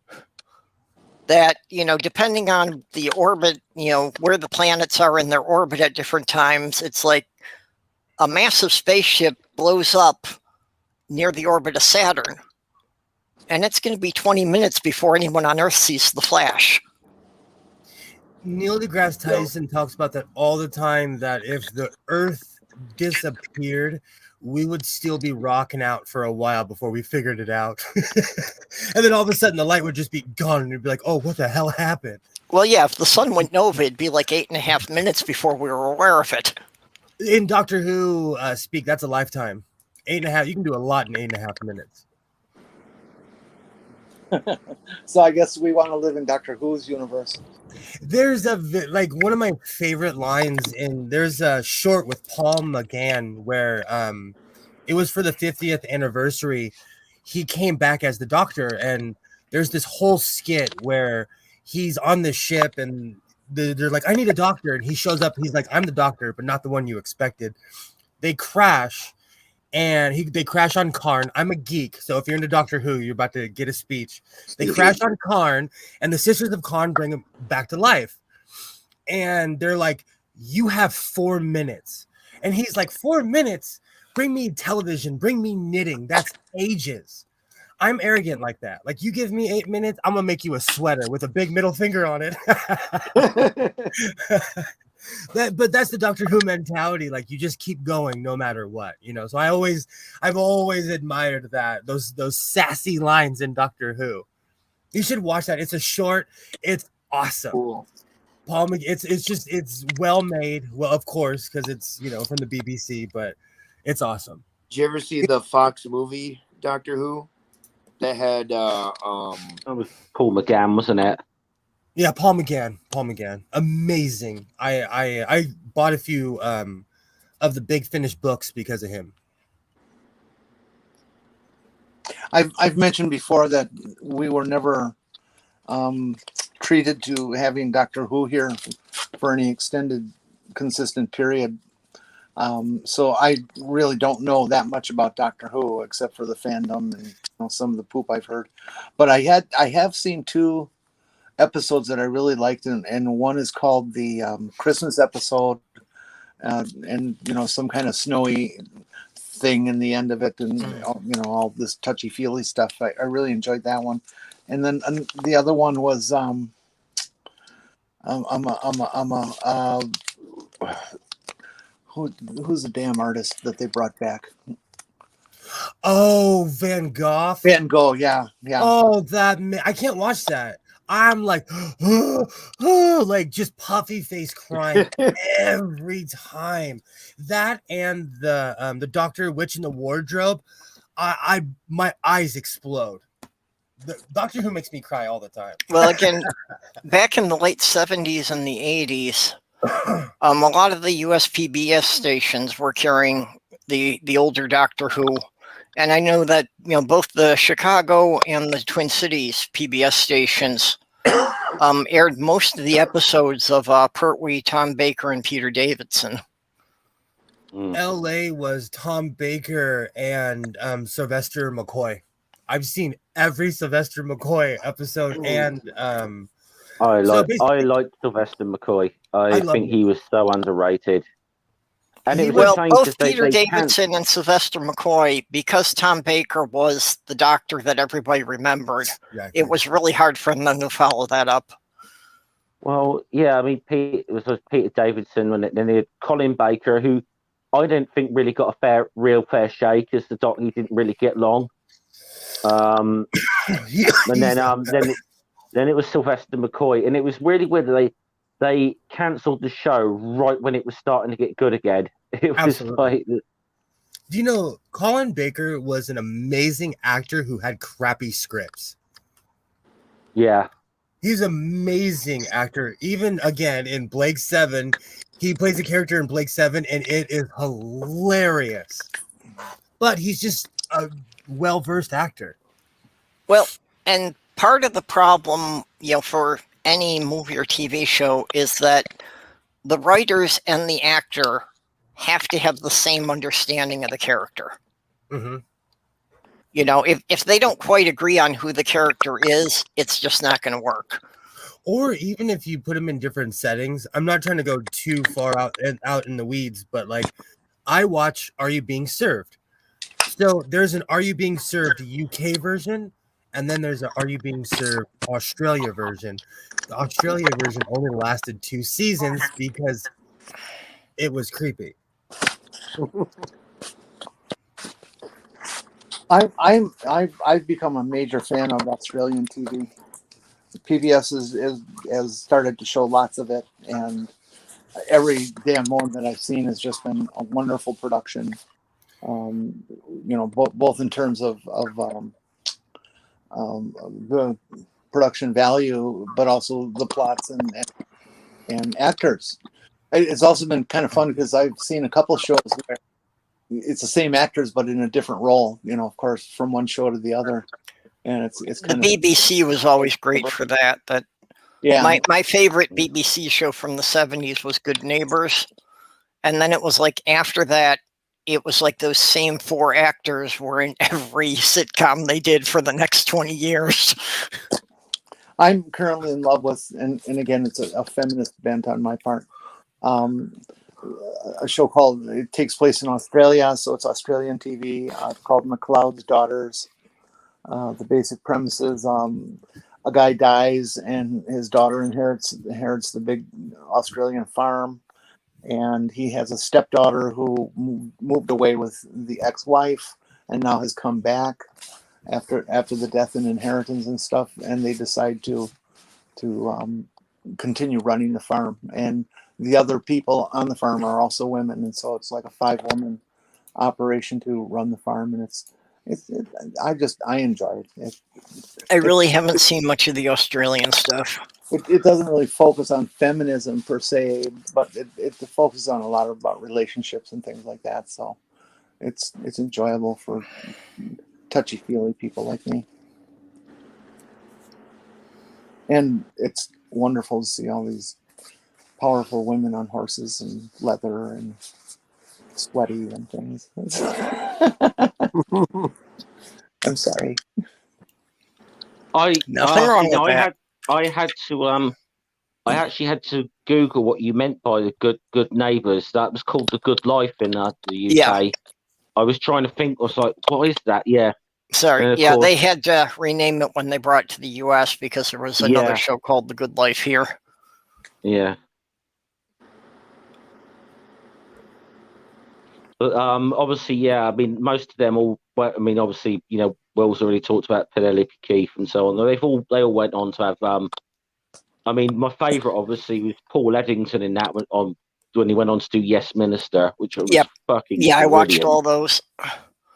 That, depending on the orbit, where the planets are in their orbit at different times, it's like a massive spaceship blows up near the orbit of Saturn, and it's going to be 20 minutes before anyone on Earth sees the flash. Neil deGrasse Tyson talks about that all the time, that if the Earth disappeared, we would still be rocking out for a while before we figured it out. And then all of a sudden the light would just be gone, and you'd be like, oh, what the hell happened? Well, yeah, if the sun went nova, it'd be like 8.5 minutes before we were aware of it. In Doctor Who speak, that's a lifetime. 8.5, you can do a lot in 8.5 minutes. So I guess we want to live in Doctor Who's universe. There's one of my favorite lines there's a short with Paul McGann where it was for the 50th anniversary. He came back as the Doctor, and there's this whole skit where he's on the ship and they're like, I need a doctor, and he shows up. He's like, I'm the Doctor, but not the one you expected. They crash, and they crash on Karn. I'm a geek, so if you're into Doctor Who, you're about to get a speech. They crash on Karn, and the Sisters of Karn bring him back to life. And they're like, you have 4 minutes. And he's like, 4 minutes? Bring me television, bring me knitting. That's ages. I'm arrogant like that. Like, you give me 8 minutes, I'm gonna make you a sweater with a big middle finger on it. But that's the Doctor Who mentality. Like, you just keep going no matter what, So I've always admired that, those sassy lines in Doctor Who. You should watch that. It's a short. It's awesome. Cool. Paul, it's well made. Well, of course, because it's from the BBC, but it's awesome. Did you ever see the Fox movie Doctor Who that had That was Paul McGann, wasn't it? Yeah, Paul McGann, amazing. I bought a few of the Big Finish books because of him. I've mentioned before that we were never treated to having Doctor Who here for any extended, consistent period. So I really don't know that much about Doctor Who except for the fandom and some of the poop I've heard. But I have seen 2 episodes that I really liked, and one is called the Christmas episode, and some kind of snowy thing in the end of it, and all this touchy feely stuff. I really enjoyed that one, and then the other one was who's the damn artist that they brought back? Oh, Van Gogh. Van Gogh, yeah. Oh, I can't watch that. I'm like, like just puffy face crying every time. That and the Doctor Witch in the Wardrobe, my eyes explode. The Doctor Who makes me cry all the time. Well, again, back in the late 70s and the 80s, a lot of the US PBS stations were carrying the older Doctor Who. And I know that both the Chicago and the Twin Cities PBS stations aired most of the episodes of Pertwee, Tom Baker, and Peter Davidson. LA was Tom Baker and Sylvester McCoy. I've seen every Sylvester McCoy episode, and I like Sylvester McCoy. I think he was so underrated. And it was both Peter Davidson and Sylvester McCoy, because Tom Baker was the Doctor that everybody remembered, it was really hard for them to follow that up. Well, yeah, I mean, it was Peter Davidson, and then they had Colin Baker, who I didn't think really got a real fair shake as the Doctor. He didn't really get long. And then it was Sylvester McCoy, and it was really weird. They cancelled the show right when it was starting to get good again. It was Absolutely. Do you know Colin Baker was an amazing actor who had crappy scripts? Yeah. He's an amazing actor. Even again in Blake 7, he plays a character in Blake 7, and it is hilarious. But he's just a well-versed actor. Well, and part of the problem, for any movie or TV show is that the writers and the actor have to have the same understanding of the character. Mm-hmm. If they don't quite agree on who the character is, it's just not going to work. Or even if you put them in different settings, I'm not trying to go too far out in the weeds, but like I watch Are You Being Served? So there's an Are You Being Served UK version, and then there's an Are You Being Served Australia version. The Australia version only lasted 2 seasons because it was creepy. I've become a major fan of Australian TV. PBS has started to show lots of it, and every damn one that I've seen has just been a wonderful production. Both in terms of the production value, but also the plots and actors. It's also been kind of fun because I've seen a couple of shows where it's the same actors but in a different role. Of course, from one show to the other, and it's kind the BBC was always great for that. But yeah, my favorite BBC show from the 70s was Good Neighbors, and then it was like after that, it was like those same 4 actors were in every sitcom they did for the next 20 years. I'm currently in love with, and again, it's a feminist bent on my part. A show called, it takes place in Australia, so it's Australian TV, called McLeod's Daughters. The basic premise is a guy dies and his daughter inherits the big Australian farm, and he has a stepdaughter who moved away with the ex-wife and now has come back after the death and inheritance and stuff, and they decide to continue running the farm, and the other people on the farm are also women, and so it's like a 5-woman operation to run the farm, and I enjoy it. I really haven't seen much of the Australian stuff. It doesn't really focus on feminism per se, but it focuses on a lot about relationships and things like that. So it's enjoyable for touchy-feely people like me. And it's wonderful to see all these powerful women on horses and leather and sweaty and things. I'm sorry. Nothing wrong with that. I had to I actually had to Google what you meant by the good neighbours. That was called the Good Life in the UK. Yeah. I was trying to think. I was like, what is that? Yeah. Sorry. And of Yeah, they course, had to rename it when they brought it to the US because there was another Yeah. show called The Good Life here. Yeah. But obviously, yeah. I mean, most of them all. Well, I mean, obviously, you know, Will's already talked about Penelope Keith and so on. They all went on to have. I mean, my favourite obviously was Paul Eddington in that when he went on to do Yes Minister, which was Yep. fucking Yeah, I watched brilliant. all those.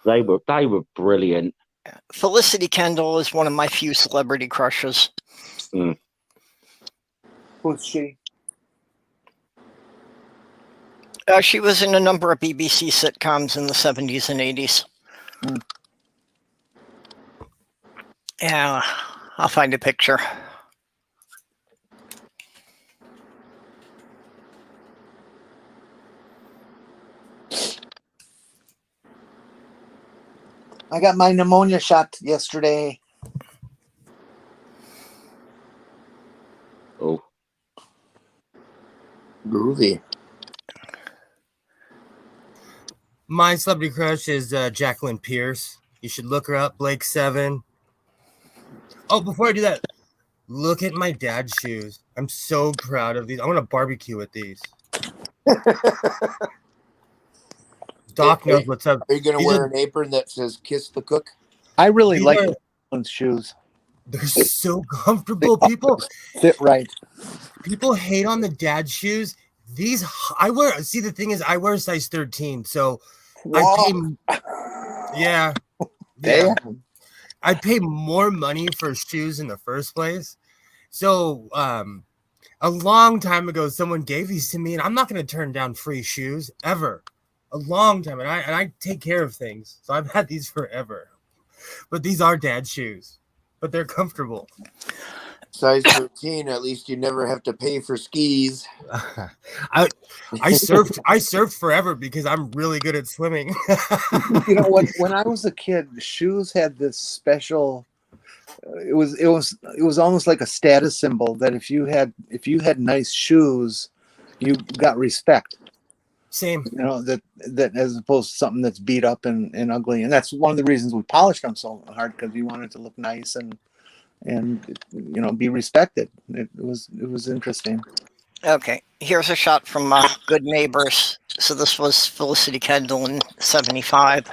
They were brilliant. Felicity Kendall is one of my few celebrity crushes. Mm. Who's she? She was in a number of BBC sitcoms in the 70s and 80s. Mm. Yeah, I'll find a picture. I got my pneumonia shot yesterday. Oh, Groovy. My celebrity crush is Jacqueline Pierce. You should look her up. Blake 7. Oh, before I do that, look at my dad's shoes. I'm so proud of these. I want to barbecue with these. Doc knows what's up. Are you going to These wear are- an apron that says "Kiss the Cook"? I really These like are- those shoes. They're so comfortable. People Fit people hate on the dad shoes. These I wear. See, the thing is, I wear size 13, so I pay. Yeah, yeah. Damn. I pay more money for shoes in the first place. So, a long time ago, someone gave these to me, and I'm not going to turn down free shoes ever. A long time, and I take care of things, so I've had these forever. But these are dad shoes, but they're comfortable. Size 13. At least you never have to pay for skis. I surfed forever because I'm really good at swimming. You know what? When I was a kid, shoes had this special. It was almost like a status symbol that if you had nice shoes, you got respect. Same. You know that as opposed to something that's beat up and ugly, and that's one of the reasons we polished them so hard, because we wanted to look nice and you know, be respected. It was interesting. Okay, here's a shot from Good Neighbors. So this was Felicity Kendall in 75.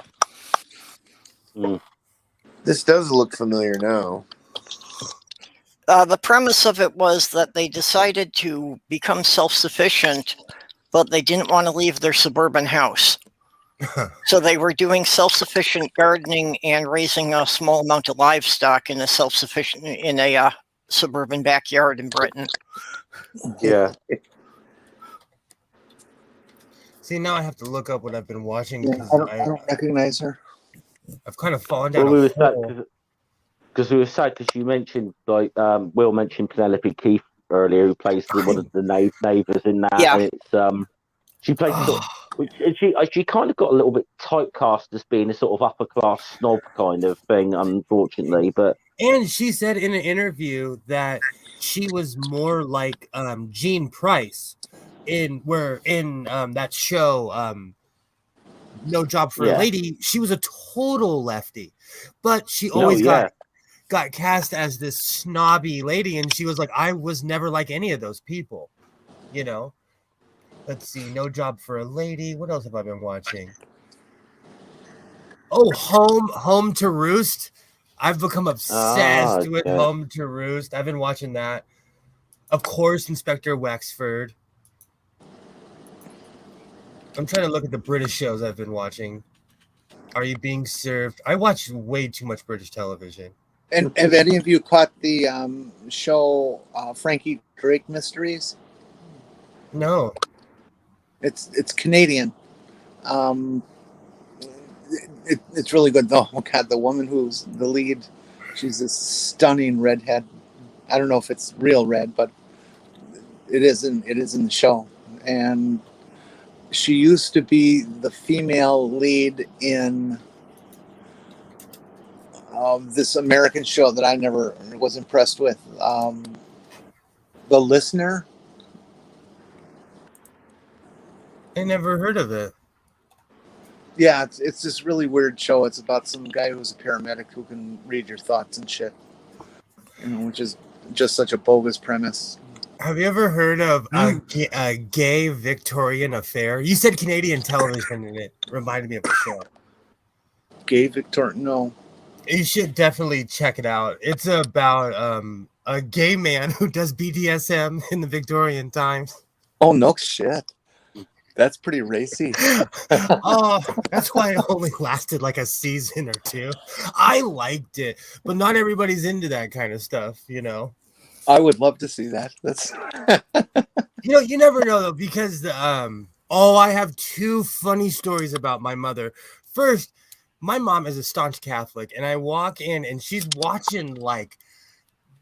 This does look familiar now. The premise of it was that they decided to become self-sufficient, but they didn't want to leave their suburban house. So they were doing self-sufficient gardening and raising a small amount of livestock in a suburban backyard in Britain. yeah. See, now I have to look up what I've been watching Yeah, because I don't recognize her. I've kind of fallen down. Well, we were sad hole. because you mentioned Will mentioned Penelope Keith earlier, who plays one of the neighbours in that. Yeah. And it's she plays she kind of got a little bit typecast as being a sort of upper class snob kind of thing, unfortunately. But And she said in an interview that she was more like Jean Price in that show No Job for a Lady. She was a total lefty, but she always got cast as this snobby lady, and she was like, I was never like any of those people, you know. Let's see, No Job for a Lady. What else have I been watching? Oh, Home to Roost. I've become obsessed with Home to Roost. I've been watching that. Of course, Inspector Wexford. I'm trying to look at the British shows I've been watching. Are You Being Served? I watch way too much British television. And have any of you caught the show Frankie Drake Mysteries? No. It's Canadian. It's really good though. Oh God, the woman who's the lead, she's this stunning redhead. I don't know if it's real red, but it is in the show. And she used to be the female lead in this American show that I never was impressed with. The Listener. I never heard of it. Yeah, it's this really weird show. It's about some guy who's a paramedic who can read your thoughts and shit. Which is just such a bogus premise. Have you ever heard of a gay Victorian affair? You said Canadian television, and it reminded me of a show. Gay Victorian? No. You should definitely check it out. It's about a gay man who does BDSM in the Victorian times. Oh, no shit. That's pretty racy. Oh, that's why it only lasted like a season or two. I liked it, but not everybody's into that kind of stuff, I would love to see that. That's you never know though, because I have two funny stories about my mother. First, my mom is a staunch Catholic, and I walk in and she's watching like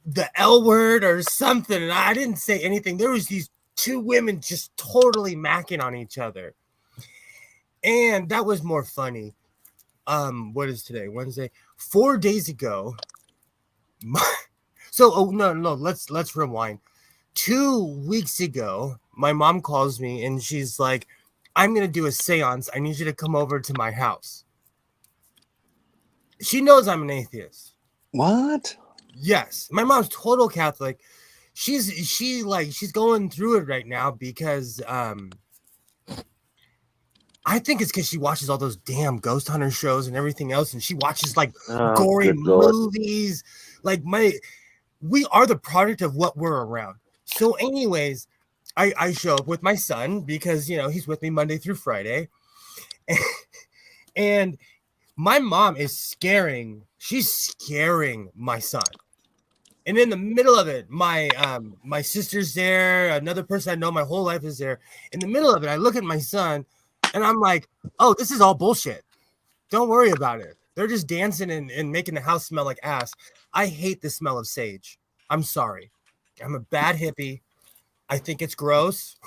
the L Word or something, and I didn't say anything. There was these two women just totally macking on each other, and that was more funny. What is today? Wednesday. 4 days ago. Let's rewind. 2 weeks ago, my mom calls me and she's like, "I'm gonna do a seance. I need you to come over to my house." She knows I'm an atheist. What? Yes, my mom's total Catholic. She's going through it right now because I think it's because she watches all those damn ghost hunter shows and everything else, and she watches like gory movies. Like we are the product of what we're around. So, anyways, I show up with my son because he's with me Monday through Friday, and my mom is scaring my son. And in the middle of it, my sister's there. Another person I know my whole life is there. In the middle of it, I look at my son, and I'm like, "Oh, this is all bullshit. Don't worry about it. They're just dancing and making the house smell like ass." I hate the smell of sage. I'm sorry. I'm a bad hippie. I think it's gross.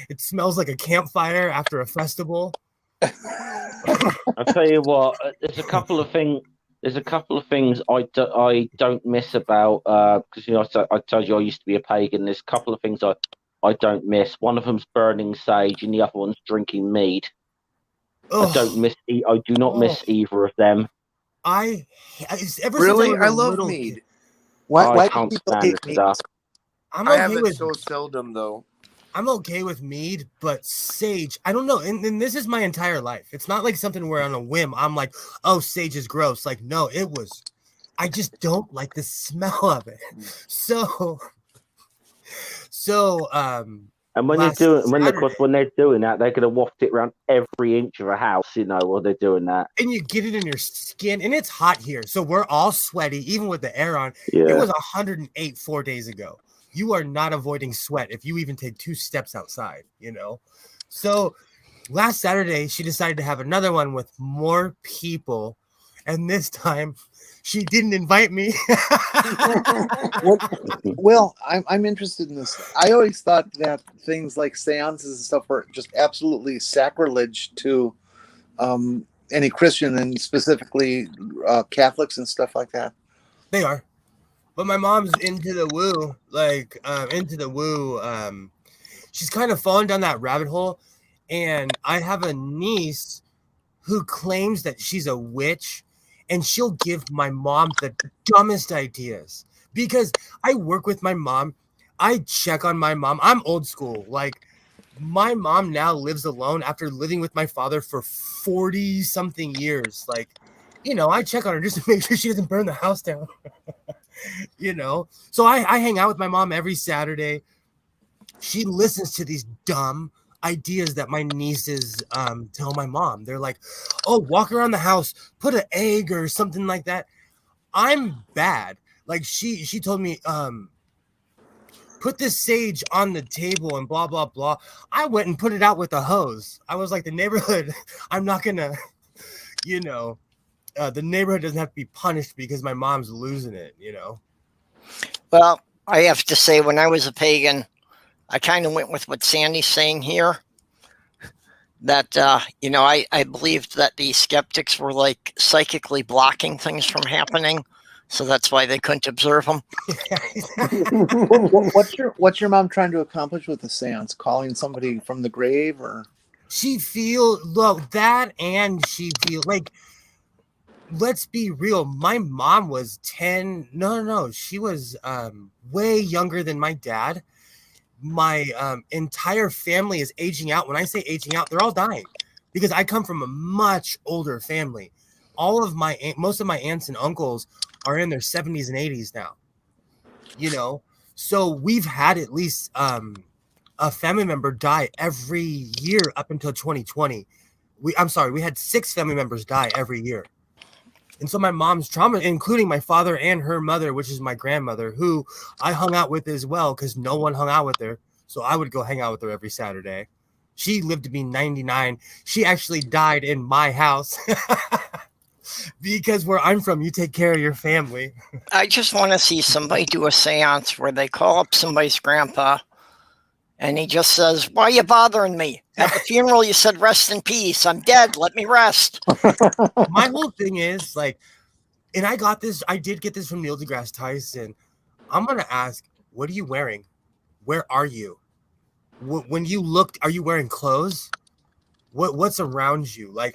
It smells like a campfire after a festival. I'll tell you what. There's a couple of things I don't miss about because I told you I used to be a pagan. There's a couple of things I don't miss. One of them's burning sage, and the other one's drinking mead. Ugh. I do not miss either of them. I love mead. Why can't do people stand hate this mead? stuff. I have it so seldom though. I'm okay with mead, but sage, I don't know. And this is my entire life. It's not like something where on a whim I'm like, "Oh, sage is gross." Like, no, I just don't like the smell of it. And when they're doing that, they're gonna waft it around every inch of a house, while they're doing that. And you get it in your skin, and it's hot here, so we're all sweaty, even with the air on. Yeah. It was 108 4 days ago. You are not avoiding sweat if you even take 2 steps outside, So last Saturday, she decided to have another one with more people, and this time she didn't invite me. Well, I'm interested in this. I always thought that things like seances and stuff were just absolutely sacrilege to any Christian, and specifically Catholics and stuff like that. They are. But my mom's into the woo, she's kind of fallen down that rabbit hole. And I have a niece who claims that she's a witch, and she'll give my mom the dumbest ideas because I work with my mom. I check on my mom. I'm old school. Like, my mom now lives alone after living with my father for 40 something years. Like, I check on her just to make sure she doesn't burn the house down. So I hang out with my mom every Saturday. She listens to these dumb ideas that my nieces tell my mom. They're like, "Oh, walk around the house, put an egg or something like that." I'm bad. Like, she told me, "Put this sage on the table and blah blah blah." I went and put it out with a hose. I was like, the neighborhood, I'm not gonna, the neighborhood doesn't have to be punished because my mom's losing it, Well, I have to say, when I was a pagan, I kind of went with what Sandy's saying here. That, I believed that the skeptics were like psychically blocking things from happening. so that's why they couldn't observe them. What's your mom trying to accomplish with the seance? Calling somebody from the grave, or She that, and she feel like, let's be real, my mom was 10. No, she was way younger than my dad. My entire family is aging out. When I say aging out, they're all dying, because I come from a much older family. Most of my aunts and uncles are in their 70s and 80s now, so we've had at least a family member die every year up until 2020. We had 6 family members die every year. And so my mom's trauma, including my father and her mother, which is my grandmother, who I hung out with as well, because no one hung out with her. So I would go hang out with her every Saturday. She lived to be 99. She actually died in my house. Because where I'm from, you take care of your family. I just want to see somebody do a seance where they call up somebody's grandpa and he just says, "Why are you bothering me? At the funeral, you said rest in peace. I'm dead. Let me rest." My whole thing is like, and I did get this from Neil deGrasse Tyson. I'm going to ask, what are you wearing? Where are you? When you looked, are you wearing clothes? What's around you? Like,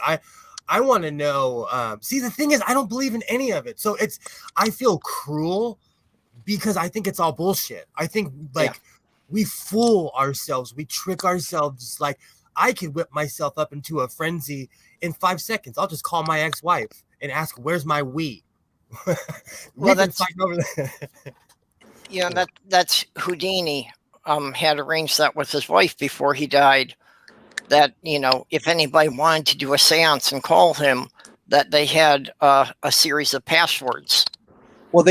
I want to know. See, the thing is, I don't believe in any of it. So I feel cruel because I think it's all bullshit. I think we fool ourselves. We trick ourselves. Like, I can whip myself up into a frenzy in 5 seconds. I'll just call my ex-wife and ask, "Where's my Wii?" Well, that's fighting over that. That's Houdini. Had arranged that with his wife before he died. That, if anybody wanted to do a seance and call him, that they had a series of passwords. Well,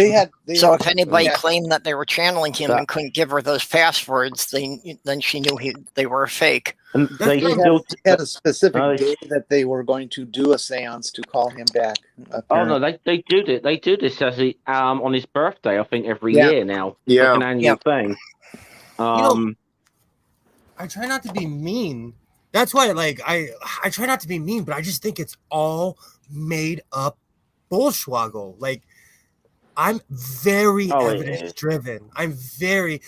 so if anybody claimed that they were channeling him and couldn't give her those passwords, then she knew they were fake. And they had a specific day that they were going to do a seance to call him back. Apparently. Oh no, they do it. They do this as on his birthday. I think every year now. It's like an annual thing. I try not to be mean. That's why, like, I try not to be mean, but I just think it's all made up bullschwaggle. Like, I'm very evidence driven. I'm very,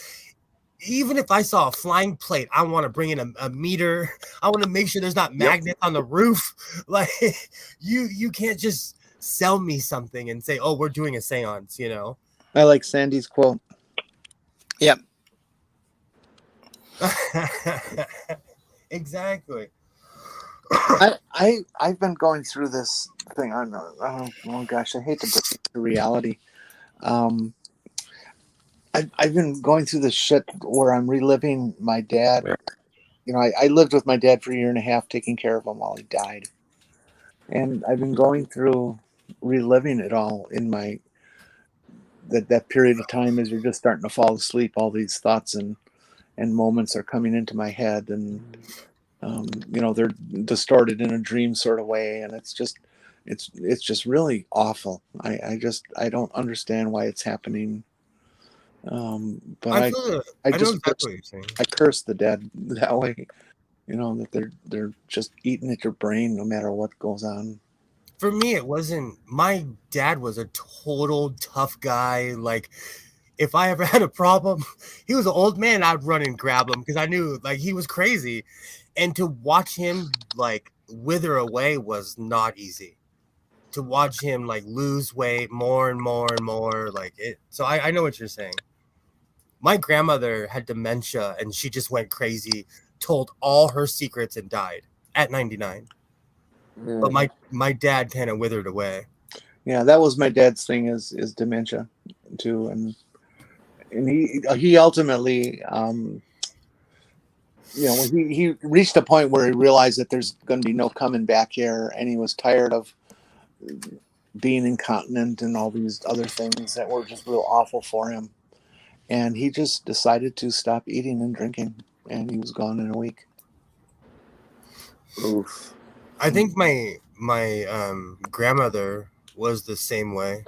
even if I saw a flying plate, I want to bring in a meter. I want to make sure there's not magnets on the roof. Like, you can't just sell me something and say, "Oh, we're doing a seance," I like Sandy's quote. Yep. Exactly. I've been going through this thing. Oh gosh, I hate to break it to reality. I've been going through this shit where I'm reliving my dad. I lived with my dad for 1.5 years, taking care of him while he died, and I've been going through reliving it all in my that period of time as you're just starting to fall asleep. All these thoughts and moments are coming into my head, and they're distorted in a dream sort of way, and it's just really awful. I don't understand why it's happening. But I know exactly what you're saying. I curse the dead that way, that they're just eating at your brain no matter what goes on. For me, it wasn't. My dad was a total tough guy. Like, if I ever had a problem, he was an old man, I'd run and grab him because I knew, like, he was crazy. And to watch him, like, wither away was not easy. To watch him, like, lose weight more and more and more, like, it. So I know what you're saying. My grandmother had dementia, and she just went crazy, told all her secrets, and died at 99. But my dad kind of withered away. Yeah, that was my dad's thing is dementia, too, and he ultimately, he reached a point where he realized that there's going to be no coming back here, and he was tired of being incontinent and all these other things that were just real awful for him. And he just decided to stop eating and drinking, and he was gone in a week. Oof. I think my grandmother was the same way.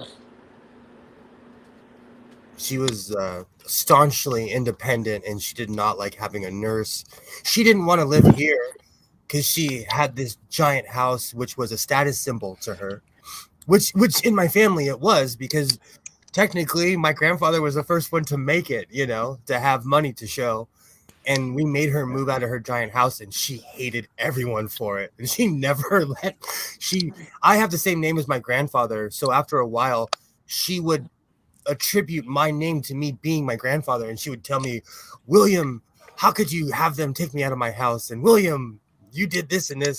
She was staunchly independent, and she did not like having a nurse. She didn't want to live here because she had this giant house, which was a status symbol to her, which in my family it was, because technically my grandfather was the first one to make it, to have money to show. And we made her move out of her giant house, and she hated everyone for it. And she never I have the same name as my grandfather. So after a while, she would attribute my name to me being my grandfather. And she would tell me, William, how could you have them take me out of my house? And William, you did this and this.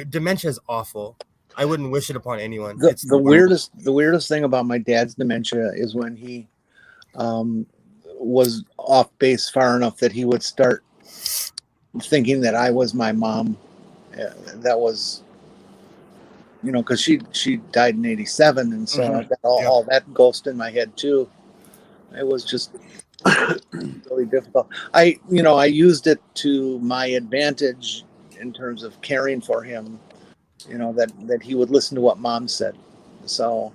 Dementia is awful. I wouldn't wish it upon anyone. The weirdest thing about my dad's dementia is when he was off base far enough that he would start thinking that I was my mom. That was, because she died in 87, and so I got all that ghost in my head too. It was just really difficult. I used it to my advantage in terms of caring for him. That he would listen to what mom said, so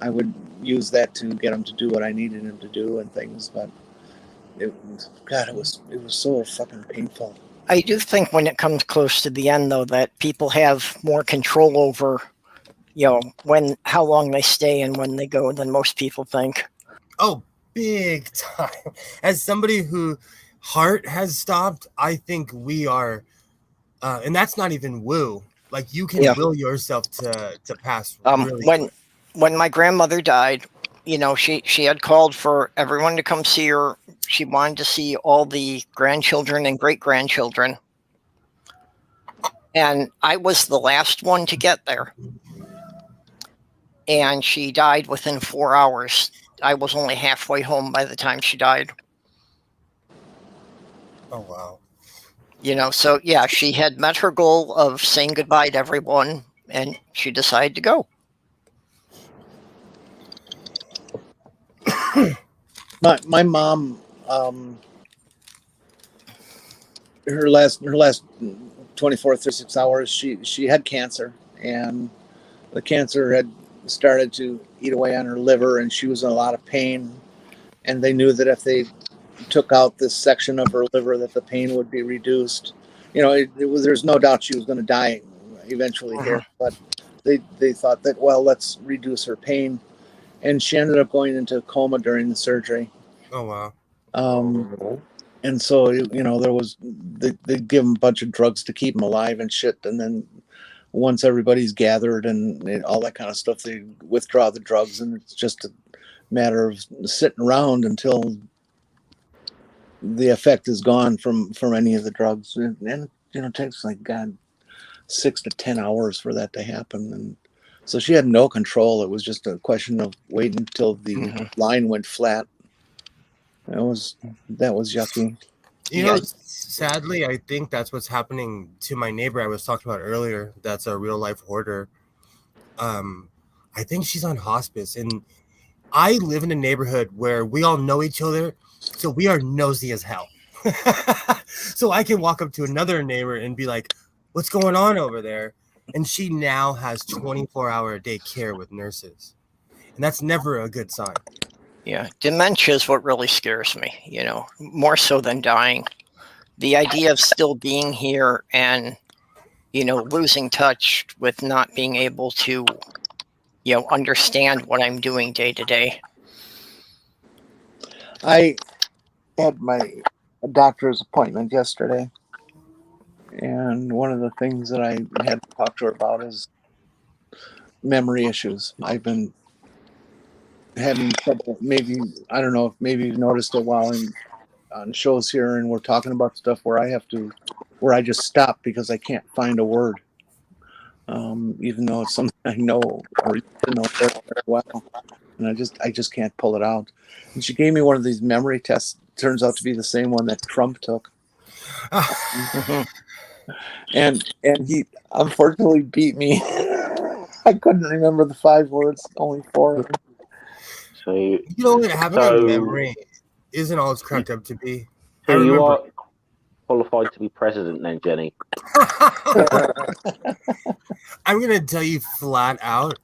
I would use that to get him to do what I needed him to do and things. But it was so fucking painful. I do think when it comes close to the end, though, that people have more control over, how long they stay and when they go than most people think. Oh, big time. As somebody who heart has stopped, I think we are, and that's not even woo. Like, you can will yourself to pass. Really when my grandmother died, she had called for everyone to come see her. She wanted to see all the grandchildren and great-grandchildren. And I was the last one to get there. And she died within 4 hours. I was only halfway home by the time she died. Oh, wow. So yeah, she had met her goal of saying goodbye to everyone, and she decided to go. My mom, her last 24, 36 hours, she had cancer, and the cancer had started to eat away on her liver, and she was in a lot of pain. And they knew that if they took out this section of her liver, that the pain would be reduced. There's no doubt she was going to die eventually here, but they thought that, well, let's reduce her pain. And she ended up going into a coma during the surgery. Oh, wow. And so, there was, they give him a bunch of drugs to keep him alive and shit. And then once everybody's gathered and all that kind of stuff, they withdraw the drugs, and it's just a matter of sitting around until the effect is gone from any of the drugs. And it takes 6 to 10 hours for that to happen. And so she had no control. It was just a question of waiting until the line went flat. That was yucky. Sadly, I think that's what's happening to my neighbor I was talking about earlier. That's a real life hoarder. I think she's on hospice, and I live in a neighborhood where we all know each other, so we are nosy as hell. So I can walk up to another neighbor and be like, "What's going on over there?" And she now has 24-hour-a-day care with nurses, and that's never a good sign. Yeah, dementia is what really scares me, more so than dying. The idea of still being here and, losing touch with not being able to, understand what I'm doing day to day. I had my doctor's appointment yesterday, and one of the things that I had to talk to her about is memory issues. I've been having trouble. Maybe, I don't know if maybe you've noticed it while on shows here and we're talking about stuff where I just stop because I can't find a word, even though it's something I know or know very, very well, and I just can't pull it out. And she gave me one of these memory tests. Turns out to be the same one that Trump took. And he unfortunately beat me. I couldn't remember the 5 words, only 4. So having a memory isn't all it's cracked up to be. So you are qualified to be president then, Jenny. I'm gonna tell you flat out.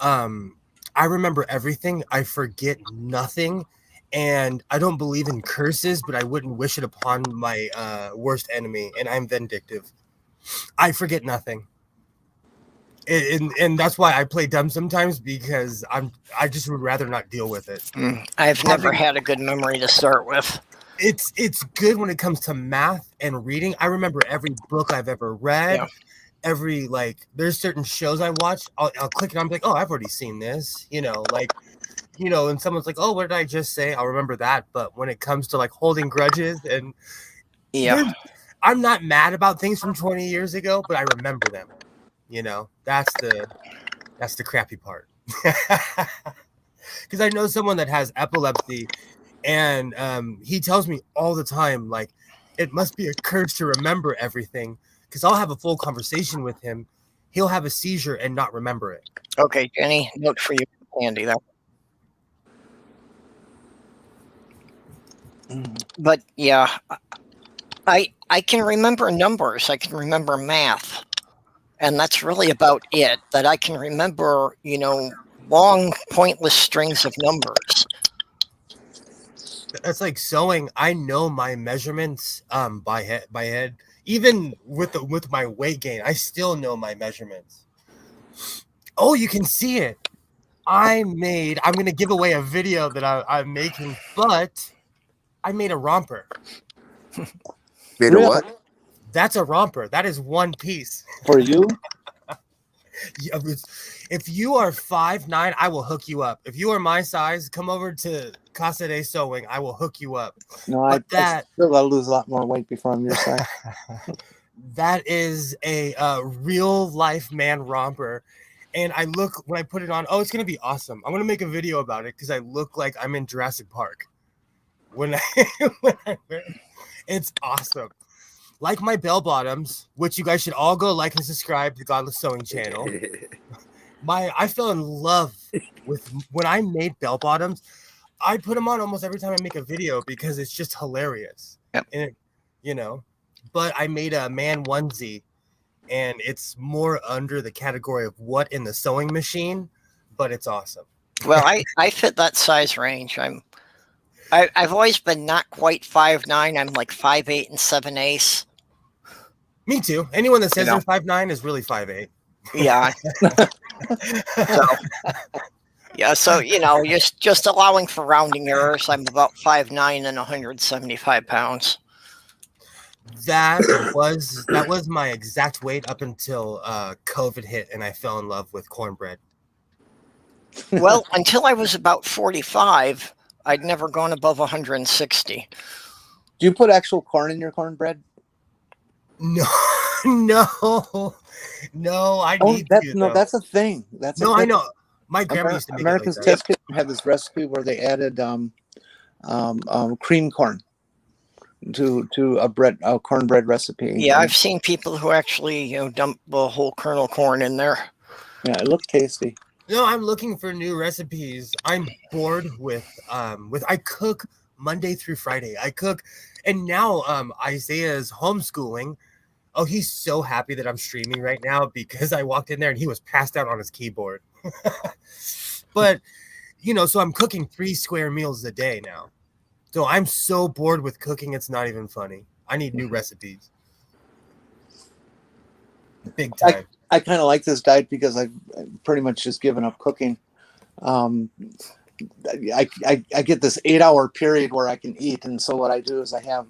I remember everything. I forget nothing, and I don't believe in curses, but I wouldn't wish it upon my worst enemy. And I'm vindictive. I forget nothing. And that's why I play dumb sometimes, because I just would rather not deal with it. I've never had a good memory to start with. It's good when it comes to math and reading. I remember every book I've ever read. Yeah. Every, like, there's certain shows I watch. I'll click it on, like, oh, I've already seen this. And someone's like, oh, what did I just say? I'll remember that. But when it comes to like holding grudges and I'm not mad about things from 20 years ago, but I remember them. That's the crappy part. Because I know someone that has epilepsy, and he tells me all the time, like, it must be a curse to remember everything. Because I'll have a full conversation with him, he'll have a seizure and not remember it. Okay, Jenny, note for you, Andy. But yeah, I can remember numbers. I can remember math. And that's really about it, that I can remember, long, pointless strings of numbers. That's like sewing. I know my measurements by head. Even with my weight gain, I still know my measurements. Oh, you can see it. I'm going to give away a video that I'm making, but I made a romper. Made a what? That's a romper. That is one piece. For you? If you are 5'9", I will hook you up. If you are my size, come over to Casa de Sewing. I will hook you up. No, I still got to lose a lot more weight before I'm your size. That is a real life man romper. And when I put it on, it's going to be awesome. I'm going to make a video about it because I look like I'm in Jurassic Park. When I wear it. It's awesome. Like my bell bottoms, which you guys should all go like and subscribe to the Godless Sewing channel. I fell in love with when I made bell bottoms. I put them on almost every time I make a video because it's just hilarious. Yep. And but I made a man onesie, and it's more under the category of what in the sewing machine, but it's awesome. Well, I fit that size range. I've always been not quite 5'9". I'm like 5'8" and 7/8. Me too. Anyone that says they're 5'9" is really 5'8". Yeah. So just allowing for rounding errors, I'm about 5'9" and 175 pounds. That was my exact weight up until COVID hit and I fell in love with cornbread. Well, until I was about 45, I'd never gone above 160. Do you put actual corn in your cornbread? No. I need to. No, that's a thing. That's a thing. I know. My grandma used to make Americans Test Kitchen had this recipe where they added cream corn to a cornbread recipe. Yeah, I've seen people who actually dump the whole kernel corn in there. Yeah, it looked tasty. No, I'm looking for new recipes. I'm bored with I cook Monday through Friday. I cook, and now Isaiah's homeschooling. Oh, he's so happy that I'm streaming right now because I walked in there and he was passed out on his keyboard. But so I'm cooking 3 square meals a day now. So I'm so bored with cooking, it's not even funny. I need new recipes. Big time. I kind of like this diet because I've pretty much just given up cooking. I get this 8-hour period where I can eat, and so what I do is I have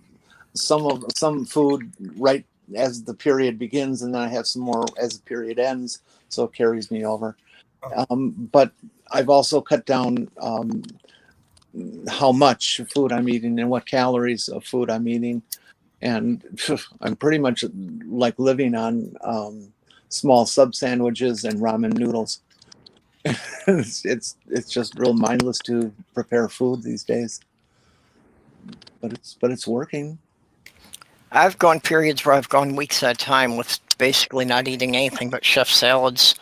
some food right as the period begins, and then I have some more as the period ends, so it carries me over. But I've also cut down how much food I'm eating and what calories of food I'm eating, and I'm pretty much like living on small sub sandwiches and ramen noodles. It's just real mindless to prepare food these days, but it's working. I've gone periods where I've gone weeks at a time with basically not eating anything but chef salads.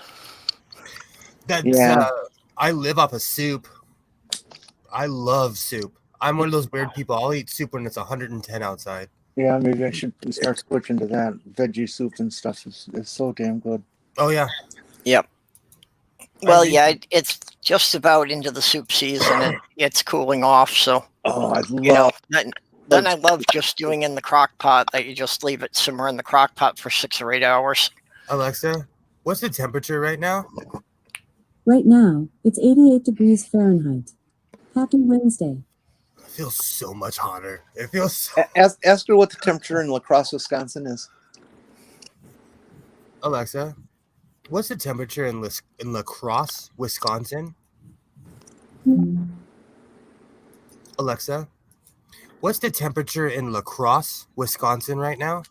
I live off of soup. I love soup. I'm one of those weird people. I'll eat soup when it's 110 outside. Yeah, maybe I should start switching to that. Veggie soup and stuff is so damn good. Oh, yeah. Yep. Well, yeah, it's just about into the soup season. It's cooling off, so I love. Then I love just doing in the crock pot that you just leave it simmer in the crock pot for 6 or 8 hours. Alexa, What's the temperature right now? Right now, it's 88 degrees Fahrenheit. Happy Wednesday. It feels so much hotter. It feels so... Ask her what the temperature in La Crosse, Wisconsin is. Alexa, what's the temperature in La Crosse, Wisconsin? Alexa, what's the temperature in La Crosse, Wisconsin right now?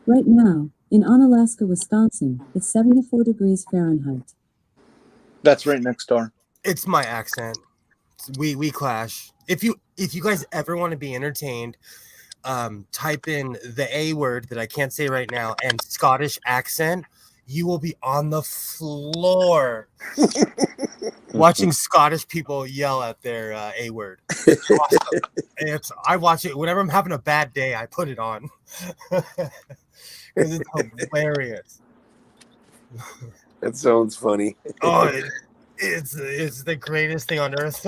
Right now, in Onalaska, Wisconsin, it's 74 degrees Fahrenheit. That's right next door. It's my accent. We clash. If you guys ever want to be entertained, type in the A word that I can't say right now and Scottish accent. You will be on the floor watching Scottish people yell at their A word. It's awesome. I watch it whenever I'm having a bad day. I put it on because it's hilarious. That sounds funny. Oh, it's the greatest thing on earth.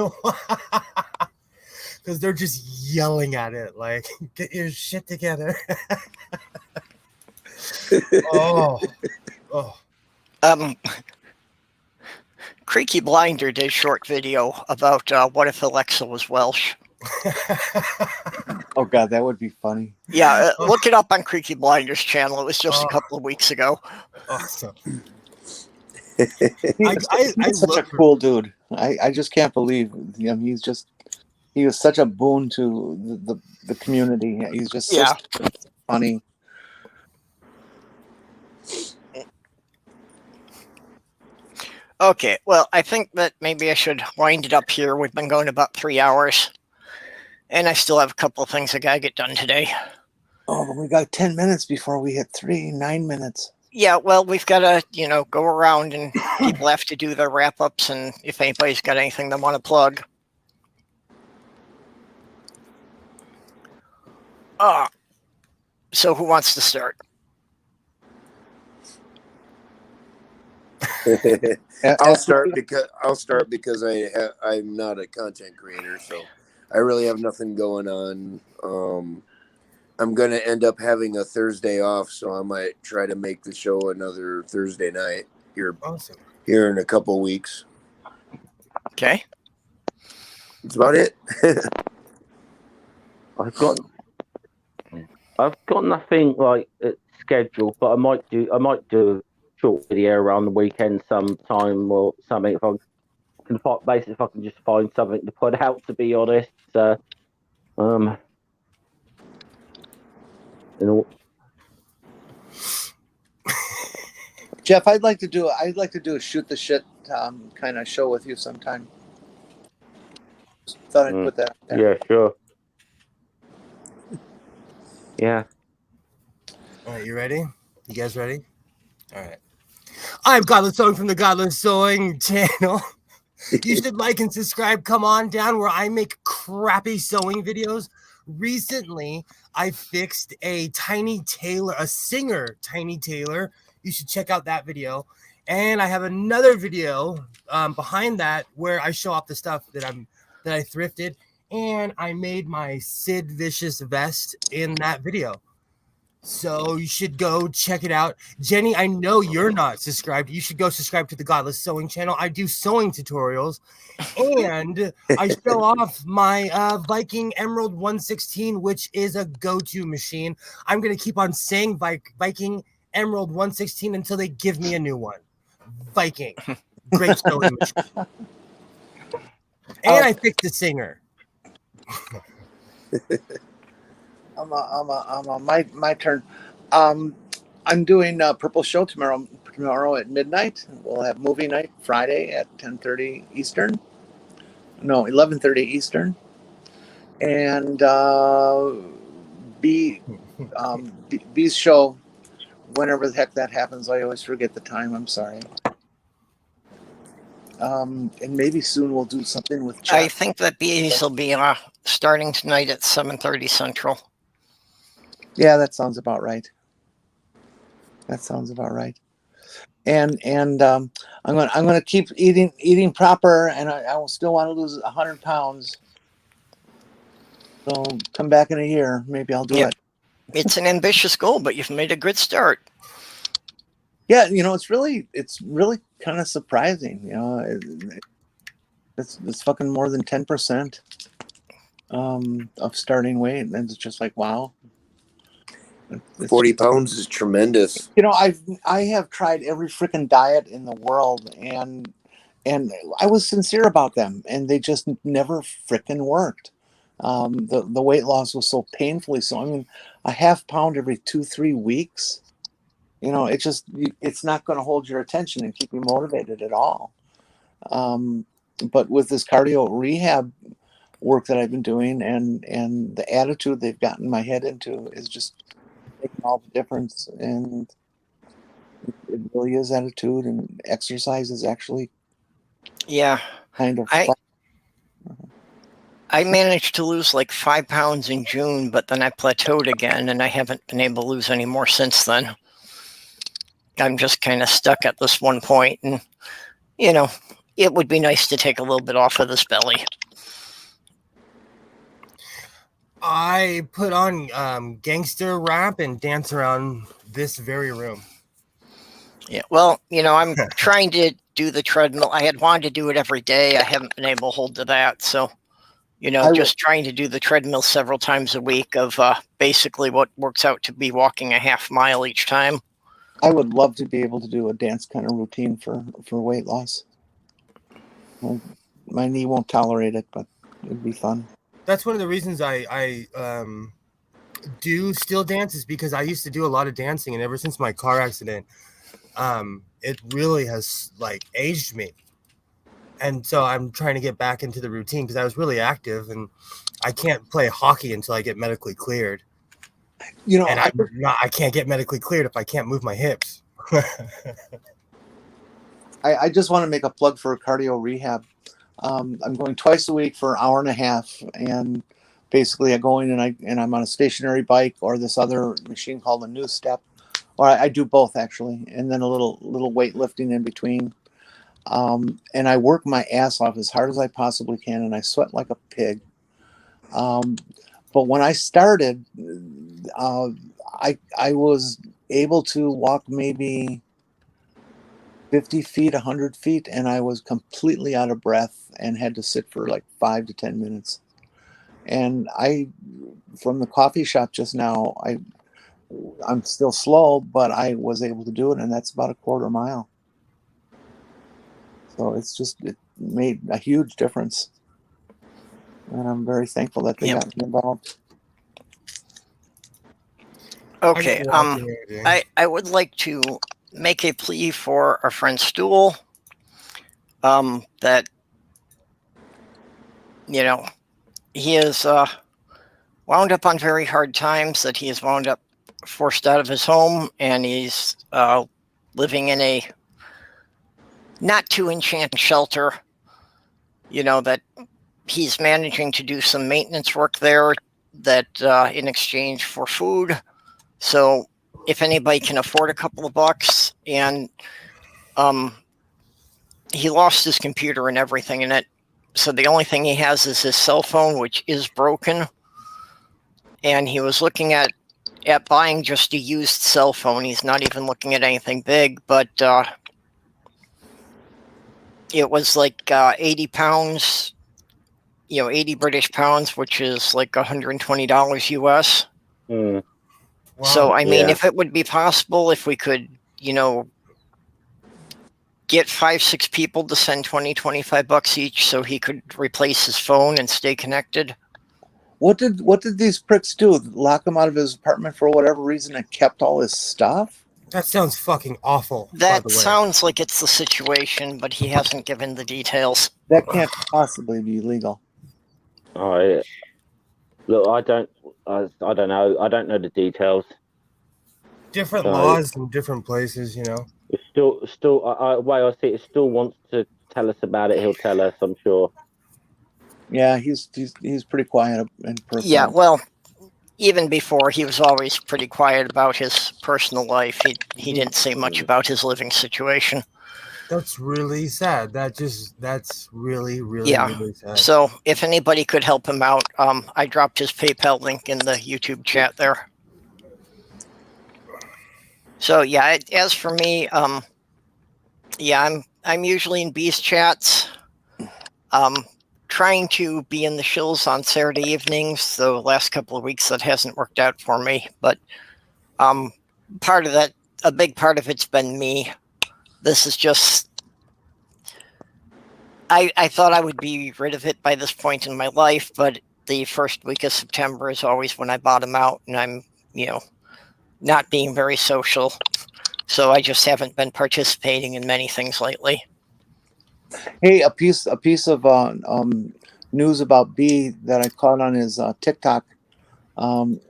Because they're just yelling at it like, get your shit together. Oh. Creaky Blinder did a short video about what if Alexa was Welsh. Oh God, that would be funny. Yeah, look it up on Creaky Blinder's channel. It was just a couple of weeks ago. Awesome. He's such a cool dude. I just can't believe he was such a boon to the community. He's just so funny. Okay, well, I think that maybe I should wind it up here. We've been going about 3 hours, and I still have a couple of things I gotta get done today. Oh, but we got 10 minutes before we hit 9 minutes. Yeah, well, we've got to, go around, and people have to do their wrap-ups, and if anybody's got anything they want to plug. So who wants to start? I'll start because I'm not a content creator, so I really have nothing going on. I'm gonna end up having a Thursday off, so I might try to make the show another Thursday night here in a couple weeks. Okay, that's about it. I've got nothing like scheduled, but I might do a short video around the weekend sometime or something if I can if I can just find something to put out. To be honest, Jeff, I'd like to do a shoot the shit kind of show with you sometime. Thought I'd put that out there. Yeah, sure. Yeah. All right, you ready? You guys ready? All right. I'm Godless Sewing from the Godless Sewing channel. You should like and subscribe. Come on down where I make crappy sewing videos. Recently, I fixed a singer, Tiny Taylor. You should check out that video. And I have another video behind that where I show off the stuff that I thrifted. And I made my Sid Vicious vest in that video. So you should go check it out. Jenny, I know you're not subscribed. You should go subscribe to the Godless Sewing channel. I do sewing tutorials. And I show off my Viking Emerald 116, which is a go-to machine. I'm going to keep on saying Viking Emerald 116 until they give me a new one. Viking. Great sewing machine. And I picked the singer. My turn. I'm doing Purple Show tomorrow at midnight. We'll have movie night Friday at 10:30 Eastern. No, 11:30 Eastern. And B's show, whenever the heck that happens, I always forget the time. I'm sorry. And maybe soon we'll do something with Jeff. I think that B's will be starting tonight at 7:30 Central. Yeah, that sounds about right. And I'm gonna keep eating proper, and I will still want to lose 100 pounds. So come back in a year, maybe I'll do it. It's an ambitious goal, but you've made a good start. Yeah, it's really kind of surprising. It's fucking more than 10% of starting weight, and it's just like, wow. 40 pounds is tremendous. I have tried every freaking diet in the world, and I was sincere about them, and they just never freaking worked. The weight loss was so painfully so. I mean, a half pound every 2-3 weeks. It's not going to hold your attention and keep you motivated at all. But with this cardio rehab work that I've been doing, and the attitude they've gotten my head into is just making all the difference. And it really is attitude, and exercise is actually kind of fun. I managed to lose like 5 pounds in June, but then I plateaued again, and I haven't been able to lose any more since then. I'm just kind of stuck at this one point, and it would be nice to take a little bit off of this belly. I put on gangster rap and dance around this very room. Yeah, well, I'm trying to do the treadmill. I had wanted to do it every day. I haven't been able to hold to that. So, just trying to do the treadmill several times a week of basically what works out to be walking a half mile each time. I would love to be able to do a dance kind of routine for weight loss. My knee won't tolerate it, but it'd be fun. That's one of the reasons I do still dance, is because I used to do a lot of dancing, and ever since my car accident, it really has aged me. And so I'm trying to get back into the routine because I was really active, and I can't play hockey until I get medically cleared. I can't get medically cleared if I can't move my hips. I just want to make a plug for cardio rehab. I'm going twice a week for an hour and a half, and basically I go in and I'm on a stationary bike or this other machine called a new step, or I do both actually, and then a little weightlifting in between. And I work my ass off as hard as I possibly can, and I sweat like a pig. But when I started, I was able to walk maybe 50 feet, 100 feet, and I was completely out of breath and had to sit for like 5 to 10 minutes. And from the coffee shop just now, I'm still slow, but I was able to do it, and that's about a quarter mile. So it made a huge difference. And I'm very thankful that they got me involved. Okay. I would like to make a plea for our friend Stool. That he is wound up on very hard times. That he is wound up forced out of his home, and he's living in a not too enchanted shelter. That he's managing to do some maintenance work there, that in exchange for food. So if anybody can afford a couple of bucks, and he lost his computer and everything in it. So the only thing he has is his cell phone, which is broken. And he was looking at buying just a used cell phone. He's not even looking at anything big, but it was like 80 pounds, 80 British pounds, which is like $120 US. Mm. Wow. So, I mean, if it would be possible, if we could, get 5-6 people to send $20-25 each so he could replace his phone and stay connected. What did these pricks do? Lock him out of his apartment for whatever reason and kept all his stuff? That sounds fucking awful. That sounds like it's the situation, but he hasn't given the details. That can't possibly be legal. Look, I don't know. I don't know the details. Different laws in different places, It's still. Way I see it, still wants to tell us about it. He'll tell us, I'm sure. Yeah, he's pretty quiet and personal. Yeah, well, even before, he was always pretty quiet about his personal life. He didn't say much about his living situation. That's really sad. That's really, really, really sad. So if anybody could help him out, I dropped his PayPal link in the YouTube chat there. So yeah, as for me, yeah, I'm usually in Beast chats. Trying to be in the shills on Saturday evenings. The last couple of weeks that hasn't worked out for me, but part of that, a big part of it's been me. This is just. I thought I would be rid of it by this point in my life, but the first week of September is always when I bottom out, and I'm, not being very social. So I just haven't been participating in many things lately. Hey, a piece of news about B that I caught on his TikTok.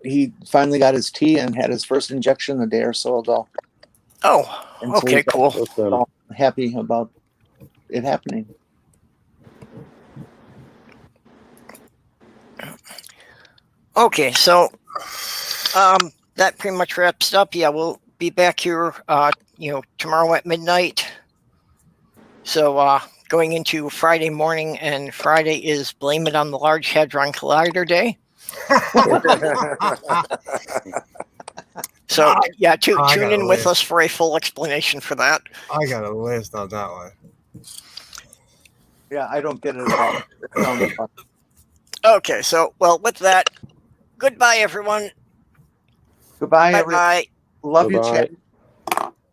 He finally got his tea and had his first injection a day or so ago. Oh, And so okay, he's cool. Awesome. happy about it happening. Okay, so that pretty much wraps up. Yeah, we'll be back here, tomorrow at midnight. So going into Friday morning, and Friday is Blame It on the Large Hadron Collider Day. So yeah, tune in with us for a full explanation for that. I got a list on that one. Yeah, I don't get it at all. It sounds fun. Okay, so well, with that, goodbye, everyone. Goodbye, everyone. Bye. Love you, Goodbye. chat.